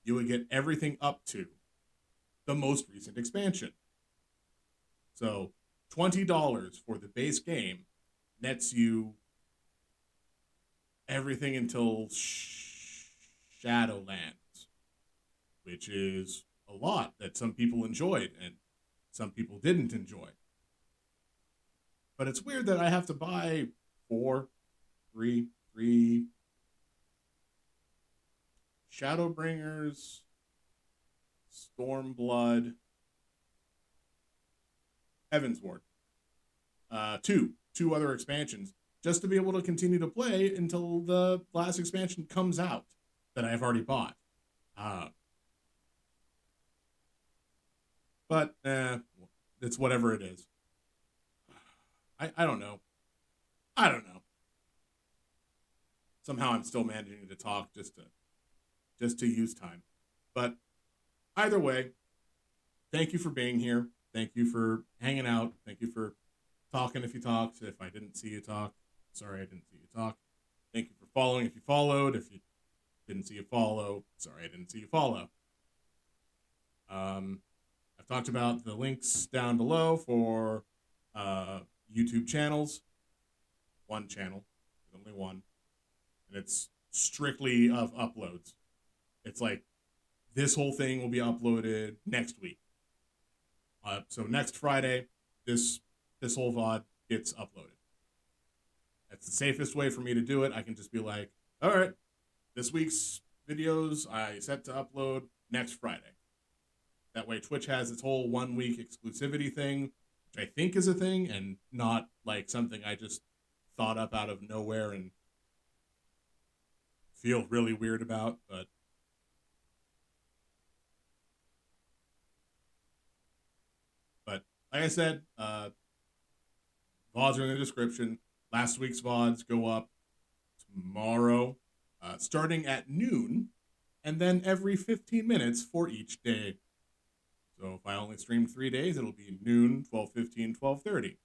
you would get everything up to the most recent expansion. So $20 for the base game nets you everything until Shadowlands, which is a lot that some people enjoyed and some people didn't enjoy. But it's weird that I have to buy three Shadowbringers, Stormblood, Heavensward, two other expansions, just to be able to continue to play until the last expansion comes out that I've already bought. But it's whatever it is. I don't know. I don't know. Somehow I'm still managing to talk just to use time. But either way, thank you for being here. Thank you for hanging out. Thank you for talking if you talked. If I didn't see you talk, sorry I didn't see you talk. Thank you for following if you followed. If you didn't see you follow, sorry I didn't see you follow. I've talked about the links down below for YouTube channels. One channel, only one. And it's strictly of uploads. It's like this whole thing will be uploaded next week. So next Friday, this whole VOD gets uploaded. That's the safest way for me to do it. I can just be like, All right. This week's videos I set to upload next Friday. That way Twitch has its whole 1 week exclusivity thing, which I think is a thing and not like something I just thought up out of nowhere and feel really weird about, but like I said, VODs are in the description. Last week's VODs go up tomorrow, starting at noon, and then every 15 minutes for each day. So if I only streamed 3 days, it'll be noon, 12:15, 12:30.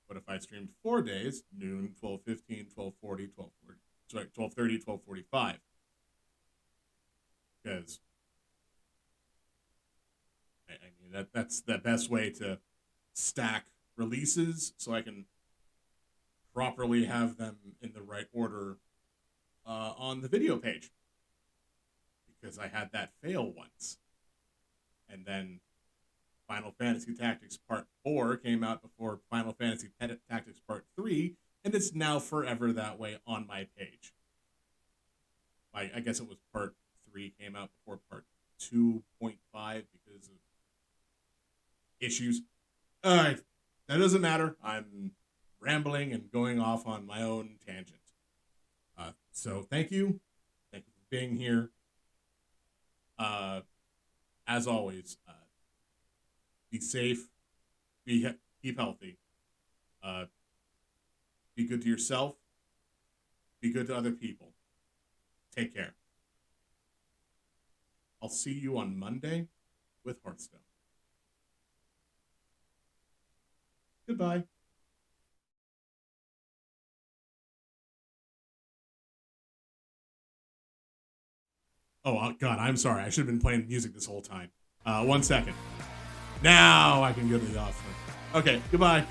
But if I streamed 4 days, noon, 12:15, 12:40, 12:40, sorry, 12:30, 12:45. Because I mean that's the best way to stack releases, so I can properly have them in the right order on the video page. Because I had that fail once, and then Final Fantasy Tactics Part 4 came out before Final Fantasy Tactics Part 3, and it's now forever that way on my page. I guess it was Part 3 came out before Part 2.5 because of issues. Alright, that doesn't matter. I'm rambling and going off on my own tangent. So thank you. Thank you for being here. As always, be safe, keep healthy, be good to yourself, be good to other people. Take care. I'll see you on Monday with Hearthstone. Goodbye. Oh, God, I'm sorry. I should have been playing music this whole time. 1 second. Now I can go to the office. Okay, goodbye.